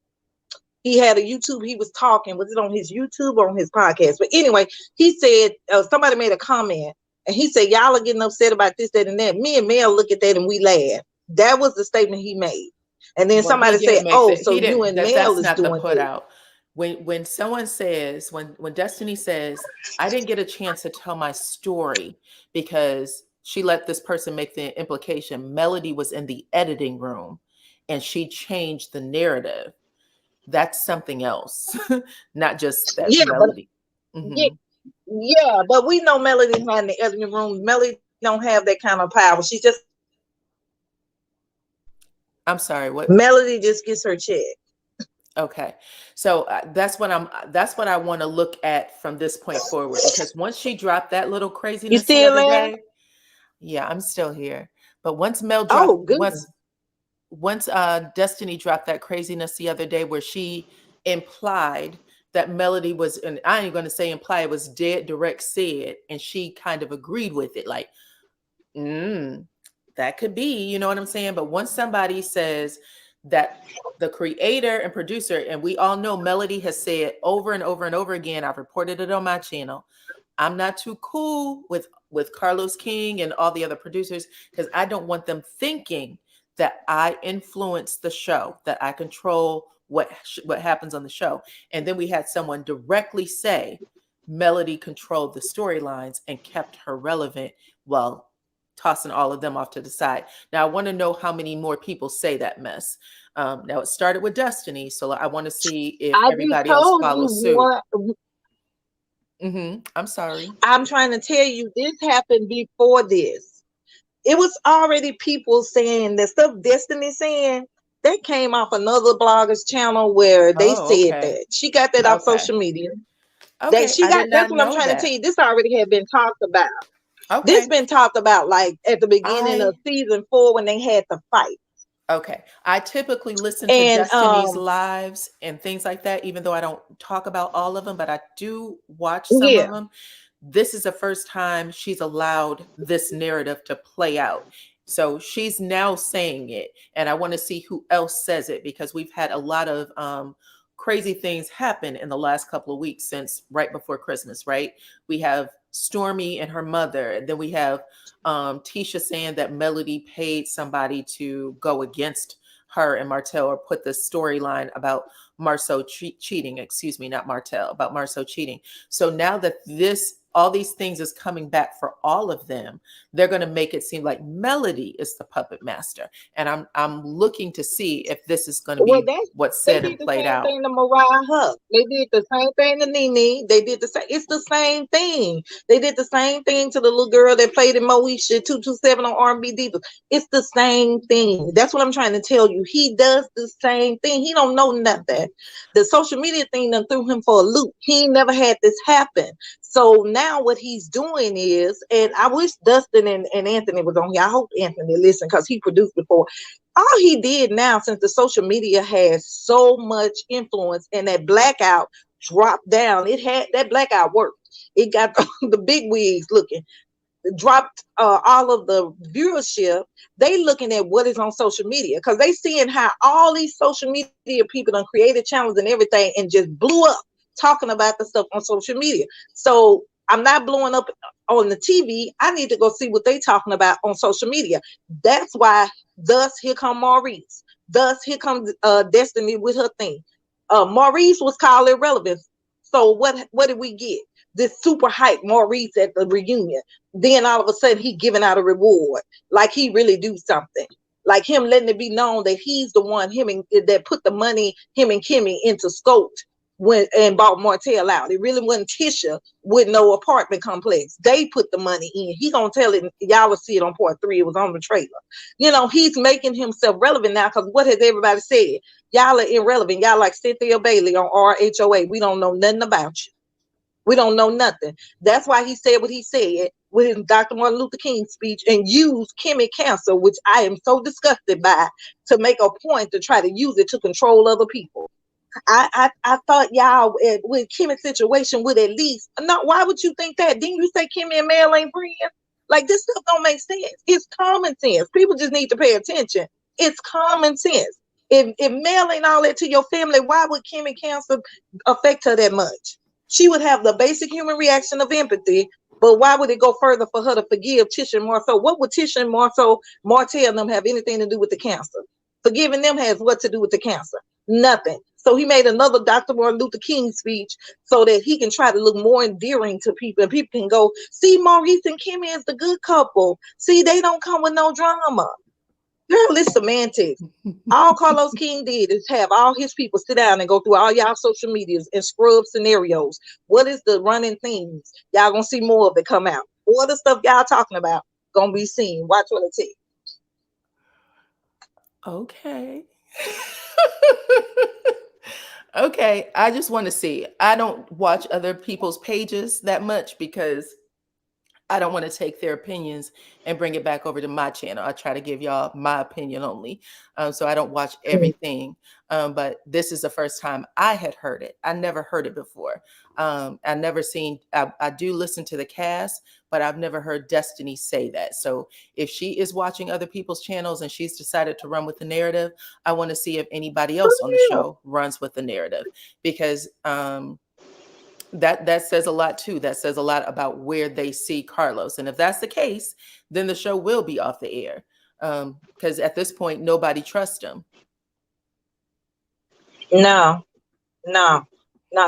he had a YouTube. He was talking. Was it on his YouTube or on his podcast? But anyway, he said somebody made a comment, and he said, "Y'all are getting upset about this, that, and that." Me and Mel look at that and we laugh. That was the statement he made. And then somebody said, "Oh, so you and Mel is doing the put out." When someone says, when Destiny says, I didn't get a chance to tell my story because she let this person make the implication Melody was in the editing room and she changed the narrative. That's something else, not just that Melody. Yeah, but we know Melody's not in the editing room. Melody don't have that kind of power. She's just. I'm sorry, what? Melody just gets her check. Okay, so that's what I want to look at from this point forward, because once she dropped that little craziness, you still the other day, yeah, I'm still here. But once Mel dropped, once Destiny dropped that craziness the other day, where she implied that Melody was, and I ain't going to say imply, it was dead direct said, and she kind of agreed with it, like, that could be, you know what I'm saying? But once somebody says that the creator and producer, and we all know Melody has said over and over and over again, I've reported it on my channel, I'm not too cool with Carlos King and all the other producers because I don't want them thinking that I influence the show, that I control what happens on the show. And then we had someone directly say Melody controlled the storylines and kept her relevant while tossing all of them off to the side. Now, I want to know how many more people say that mess. Now, it started with Destiny, so I want to see if everybody else follows suit. I'm sorry. I'm trying to tell you, this happened before this. It was already people saying the stuff Destiny saying. That came off another blogger's channel where they said that. She got that off social media. Okay. That's what I'm trying to tell you. This already had been talked about. Okay. This been talked about like at the beginning of season 4 when they had the fight. Okay. I typically listen to Destiny's lives and things like that, even though I don't talk about all of them, but I do watch some of them. This is the first time she's allowed this narrative to play out. So she's now saying it, and I want to see who else says it, because we've had a lot of crazy things happen in the last couple of weeks since right before Christmas, right? We have Stormy and her mother, and then we have Tisha saying that Melody paid somebody to go against her and Martel, or put the storyline about Marceau cheating, excuse me, not Martel, about Marceau cheating. So now that all these things is coming back for all of them, they're going to make it seem like Melody is the puppet master. And I'm looking to see if this is going to be what's said and played out. They did the same thing to Mariah Huck. They did the same thing to Nene. They did the same. It's the same thing. They did the same thing to the little girl that played in Maurice 227 on R&B Divas. It's the same thing. That's what I'm trying to tell you. He does the same thing. He don't know nothing. The social media thing done threw him for a loop. He ain't never had this happen. So now what he's doing is, and I wish Dustin and Anthony was on here. I hope Anthony listened because he produced before. All he did now, since the social media has so much influence and that blackout dropped down, that blackout worked. It got the big wigs looking, dropped all of the viewership. They looking at what is on social media because they seeing how all these social media people done created channels and everything and just blew up talking about the stuff on social media. So I'm not blowing up on the TV. I need to go see what they talking about on social media. That's why, thus, here come Maurice. Thus, here comes Destiny with her thing. Maurice was called irrelevant. So what did we get? This super hype Maurice at the reunion. Then all of a sudden he giving out a reward. Like he really do something. Like him letting it be known that he's the one, that put the money, him and Kimmy into Scope and bought Martell out. It really wasn't Tisha with no apartment complex. They put the money in. He gonna tell it. Y'all will see it on part 3. It was on the trailer. You know, he's making himself relevant now because what has everybody said? Y'all are irrelevant. Y'all like Cynthia Bailey on RHOA. We don't know nothing about you. We don't know nothing. That's why he said what he said with his Dr. Martin Luther King speech and used Kimmy Cancer, which I am so disgusted by, to make a point to try to use it to control other people. I thought y'all with Kimmy's situation would at least, no, why would you think that? Didn't you say Kimmy and Mel ain't friends? Like, this stuff don't make sense. It's common sense. People just need to pay attention. It's common sense. If Mel ain't all that to your family, why would Kimmy Cancer affect her that much? She would have the basic human reaction of empathy, but why would it go further for her to forgive Tisha and Marcel? What would Tisha and Martel and them have anything to do with the cancer? Forgiving them has what to do with the cancer? Nothing. So he made another Dr. Martin Luther King speech so that he can try to look more endearing to people, and people can go, see, Maurice and Kimmy is the good couple. See, they don't come with no drama. Girl, it's semantics. All Carlos King did is have all his people sit down and go through all y'all social medias and scrub scenarios. What is the running themes? Y'all gonna see more of it come out. All the stuff y'all talking about gonna be seen. Watch what I tell you. Okay. Okay, I just want to see. I don't watch other people's pages that much because I don't want to take their opinions and bring it back over to my channel. I try to give y'all my opinion only. So I don't watch everything. But this is the first time I had heard it. I never heard it before. I never seen, I do listen to the cast, but I've never heard Destiny say that. So if she is watching other people's channels and she's decided to run with the narrative, I want to see if anybody else on the show runs with the narrative, because that says a lot too. That says a lot about where they see Carlos. And if that's the case, then the show will be off the air. Because at this point, nobody trusts him. No.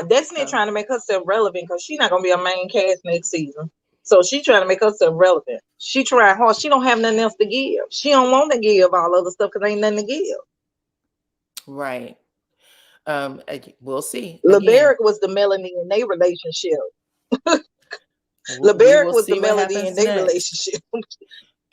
Destiny trying to make herself relevant because she's not gonna be a main cast next season. So she trying to make herself relevant. She trying hard. She don't have nothing else to give. She don't want to give all other stuff because ain't nothing to give. Right. We'll see. LeBerick was the Melanie in their relationship. LeBerick was the Melody in their relationship.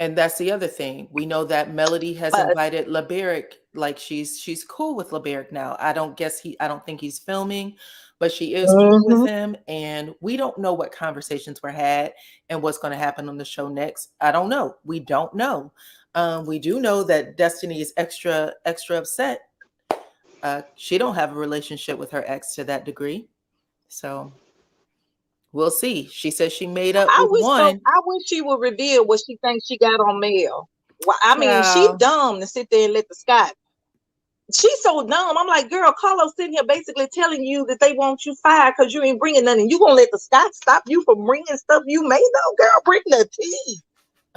And that's the other thing. We know that Melody has invited LeBerick, like she's cool with LeBerick now. I don't think he's filming, but she is cool with him. And we don't know what conversations were had and what's going to happen on the show next. I don't know. We don't know. We do know that Destiny is extra upset. She don't have a relationship with her ex to that degree. So we'll see. She says she made up with one. I wish she would reveal what she thinks she got on Mel. Well, I mean, she's dumb to sit there and let the Scott. She's so dumb. I'm like, girl, Carlos sitting here basically telling you that they want you fired because you ain't bringing nothing. You gonna let the Scott stop you from bringing stuff you made? No, girl, bring the tea.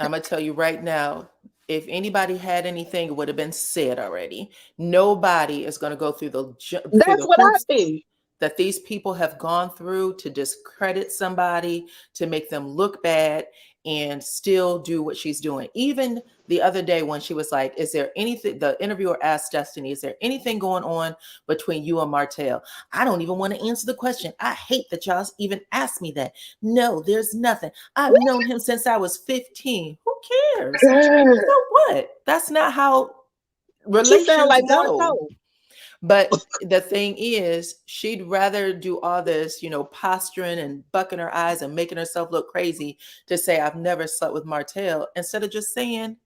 I'm gonna tell you right now. If anybody had anything, it would have been said already. Nobody is going to go through That's what I think. That these people have gone through to discredit somebody, to make them look bad, and still do what she's doing. Even the other day when she was like, is there anything, the interviewer asked Destiny, is there anything going on between you and Martel? I don't even want to answer the question. I hate that y'all even asked me that. No, there's nothing. I've known him since I was 15. Who cares? So what? That's not how relationships go. But the thing is, she'd rather do all this, posturing and bucking her eyes and making herself look crazy to say, I've never slept with Martell, instead of just saying,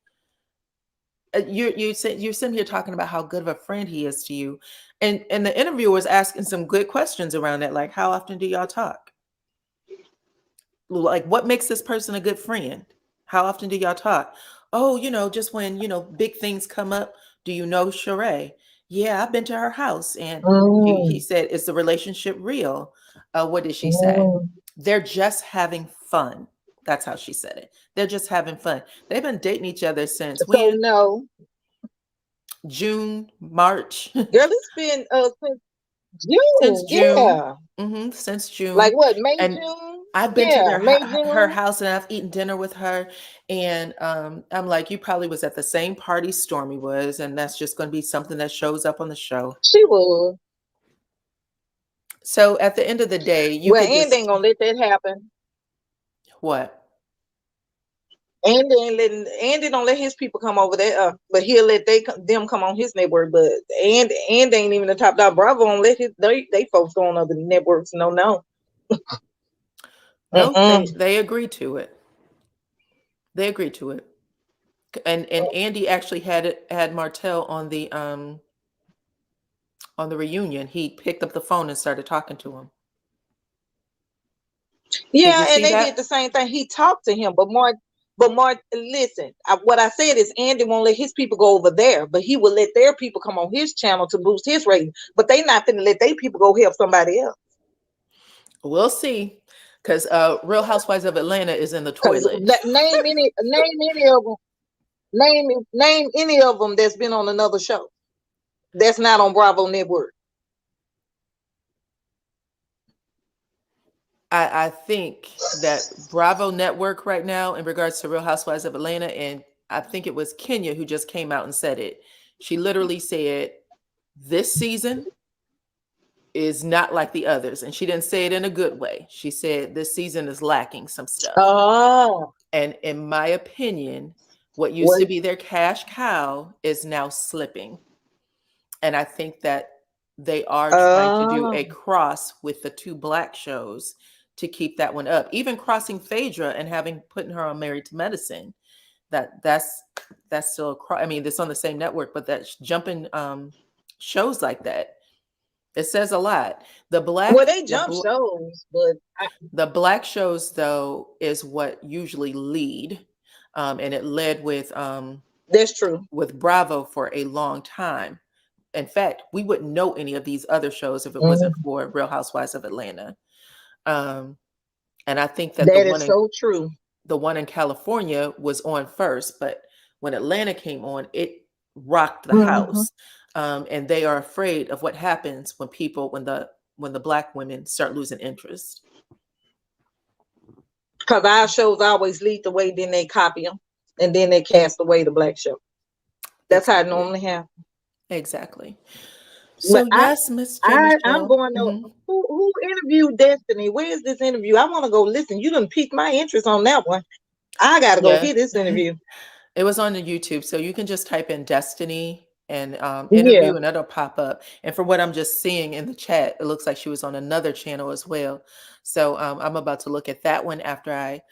you're sitting here talking about how good of a friend he is to you. And the interviewer was asking some good questions around that, like, how often do y'all talk? Like, what makes this person a good friend? How often do y'all talk? Oh, just when, big things come up. Do you know Sheree? Yeah, I've been to her house. And he said, is the relationship real? What did she say? They're just having fun. That's how she said it. They're just having fun. They've been dating each other since So when? no, June, March. girl, it's been since Since June. June. Yeah. Since June. Like what, May, And June? I've been to Yeah, May, her June. house and I've eaten dinner with her. And I'm like, you probably was at the same party Stormy was, and that's just going to be something that shows up on the show. She was. So at the end of the day, you Well, could Andy just ain't gonna let that happen. what? Andy don't let his people come over there, but he'll let them come on his network. But Andy ain't even the top dog. Bravo don't let they folks go on other networks. No. No, they agreed to it. They agreed to it. And Andy actually had Martell on the reunion. He picked up the phone and started talking to him. Yeah, and they did the same thing. He talked to him, but Mark, listen, what I said is Andy won't let his people go over there, but he will let their people come on his channel to boost his rating. But they not finna let their people go help somebody else. We'll see, because Real Housewives of Atlanta is in the 'Cause toilet. name any of them. Name any of them that's been on another show that's not on Bravo Network. I think that Bravo Network right now, in regards to Real Housewives of Atlanta, and I think it was Kenya who just came out and said it. She literally said, this season is not like the others. And she didn't say it in a good way. She said this season is lacking some stuff. Oh. And in my opinion, what used to be their cash cow is now slipping. And I think that they are trying to do a cross with the two black shows to keep that one up. Even crossing Phaedra and putting her on Married to Medicine. That's still a cross. I mean, it's on the same network, but that's jumping shows like that. It says a lot. The black shows, though, is what usually lead. And it led with that's true, with Bravo for a long time. In fact, we wouldn't know any of these other shows if it wasn't for Real Housewives of Atlanta. And I think that true. The one in California was on first, but when Atlanta came on, it rocked the house. And they are afraid of what happens when the black women start losing interest. Because our shows always lead the way, then they copy them, and then they cast away the black show. That's how it normally happens. Exactly. So yes, Miss I'm going to who interviewed Destiny? Where is this interview? I want to go listen. You done piqued my interest on that one. I gotta go hear this interview. It was on the YouTube, so you can just type in Destiny and interview, and it'll pop up. And for what I'm just seeing in the chat, it looks like she was on another channel as well. So I'm about to look at that one after I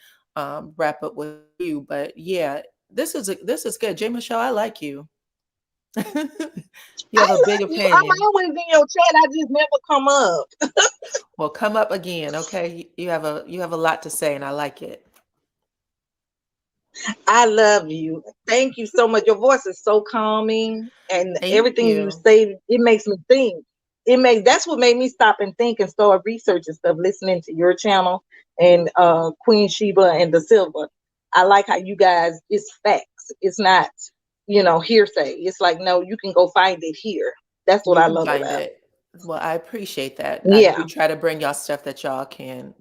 wrap up with you. But yeah, this is good. J. Michelle, I like you. You have a big opinion. I'm always in your chat. I just never come up. Well, come up again, okay? You have a lot to say, and I like it. I love you. Thank you so much. Your voice is so calming, and everything you say, it makes me think. That's what made me stop and think and start researching stuff, listening to your channel and Queen Sheba and the Silver. I like how you guys, it's facts. It's not, hearsay. It's like, no, you can go find it here. That's what I love about it. Well, I appreciate that. Yeah. I do try to bring y'all stuff that y'all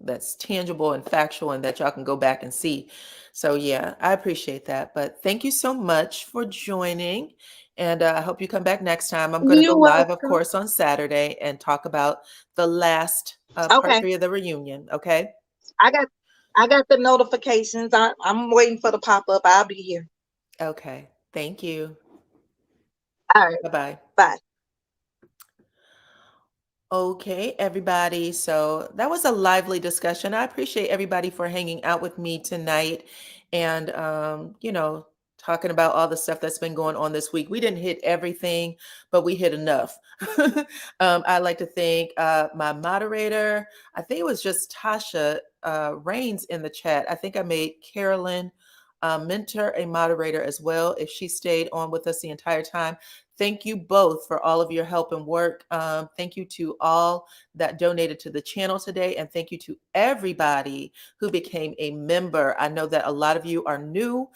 that's tangible and factual and that y'all can go back and see. So yeah, I appreciate that. But thank you so much for joining. And I hope you come back next time. I'm going to go live, of course, on Saturday and talk about the last part 3 of the reunion. Okay. I got the notifications. I'm waiting for the pop-up. I'll be here. Okay. Thank you. All right. Bye-bye. Bye. Okay, everybody. So that was a lively discussion. I appreciate everybody for hanging out with me tonight and, talking about all the stuff that's been going on this week. We didn't hit everything, but we hit enough. I'd like to thank my moderator. I think it was just Tasha Rains in the chat. I think I made Carolyn Mentor a moderator as well if she stayed on with us the entire time. Thank you both for all of your help and work. Thank you to all that donated to the channel today. And thank you to everybody who became a member. I know that a lot of you are new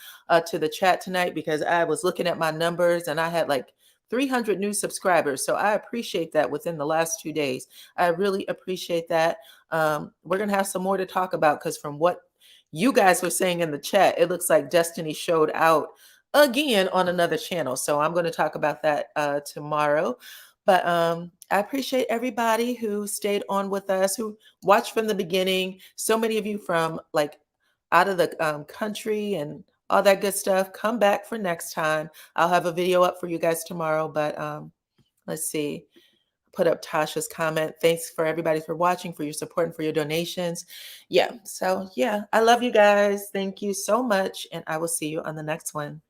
to the chat tonight because I was looking at my numbers and I had like 300 new subscribers. So I appreciate that within the last 2 days. I really appreciate that. We're going to have some more to talk about because from what you guys were saying in the chat, it looks like Destiny showed out again on another channel. So I'm going to talk about that tomorrow. But I appreciate everybody who stayed on with us, who watched from the beginning. So many of you from like out of the country and all that good stuff. Come back for next time. I'll have a video up for you guys tomorrow. But let's see. Put up Tasha's comment. Thanks for everybody for watching, for your support, and for your donations. Yeah. So yeah, I love you guys. Thank you so much. And I will see you on the next one.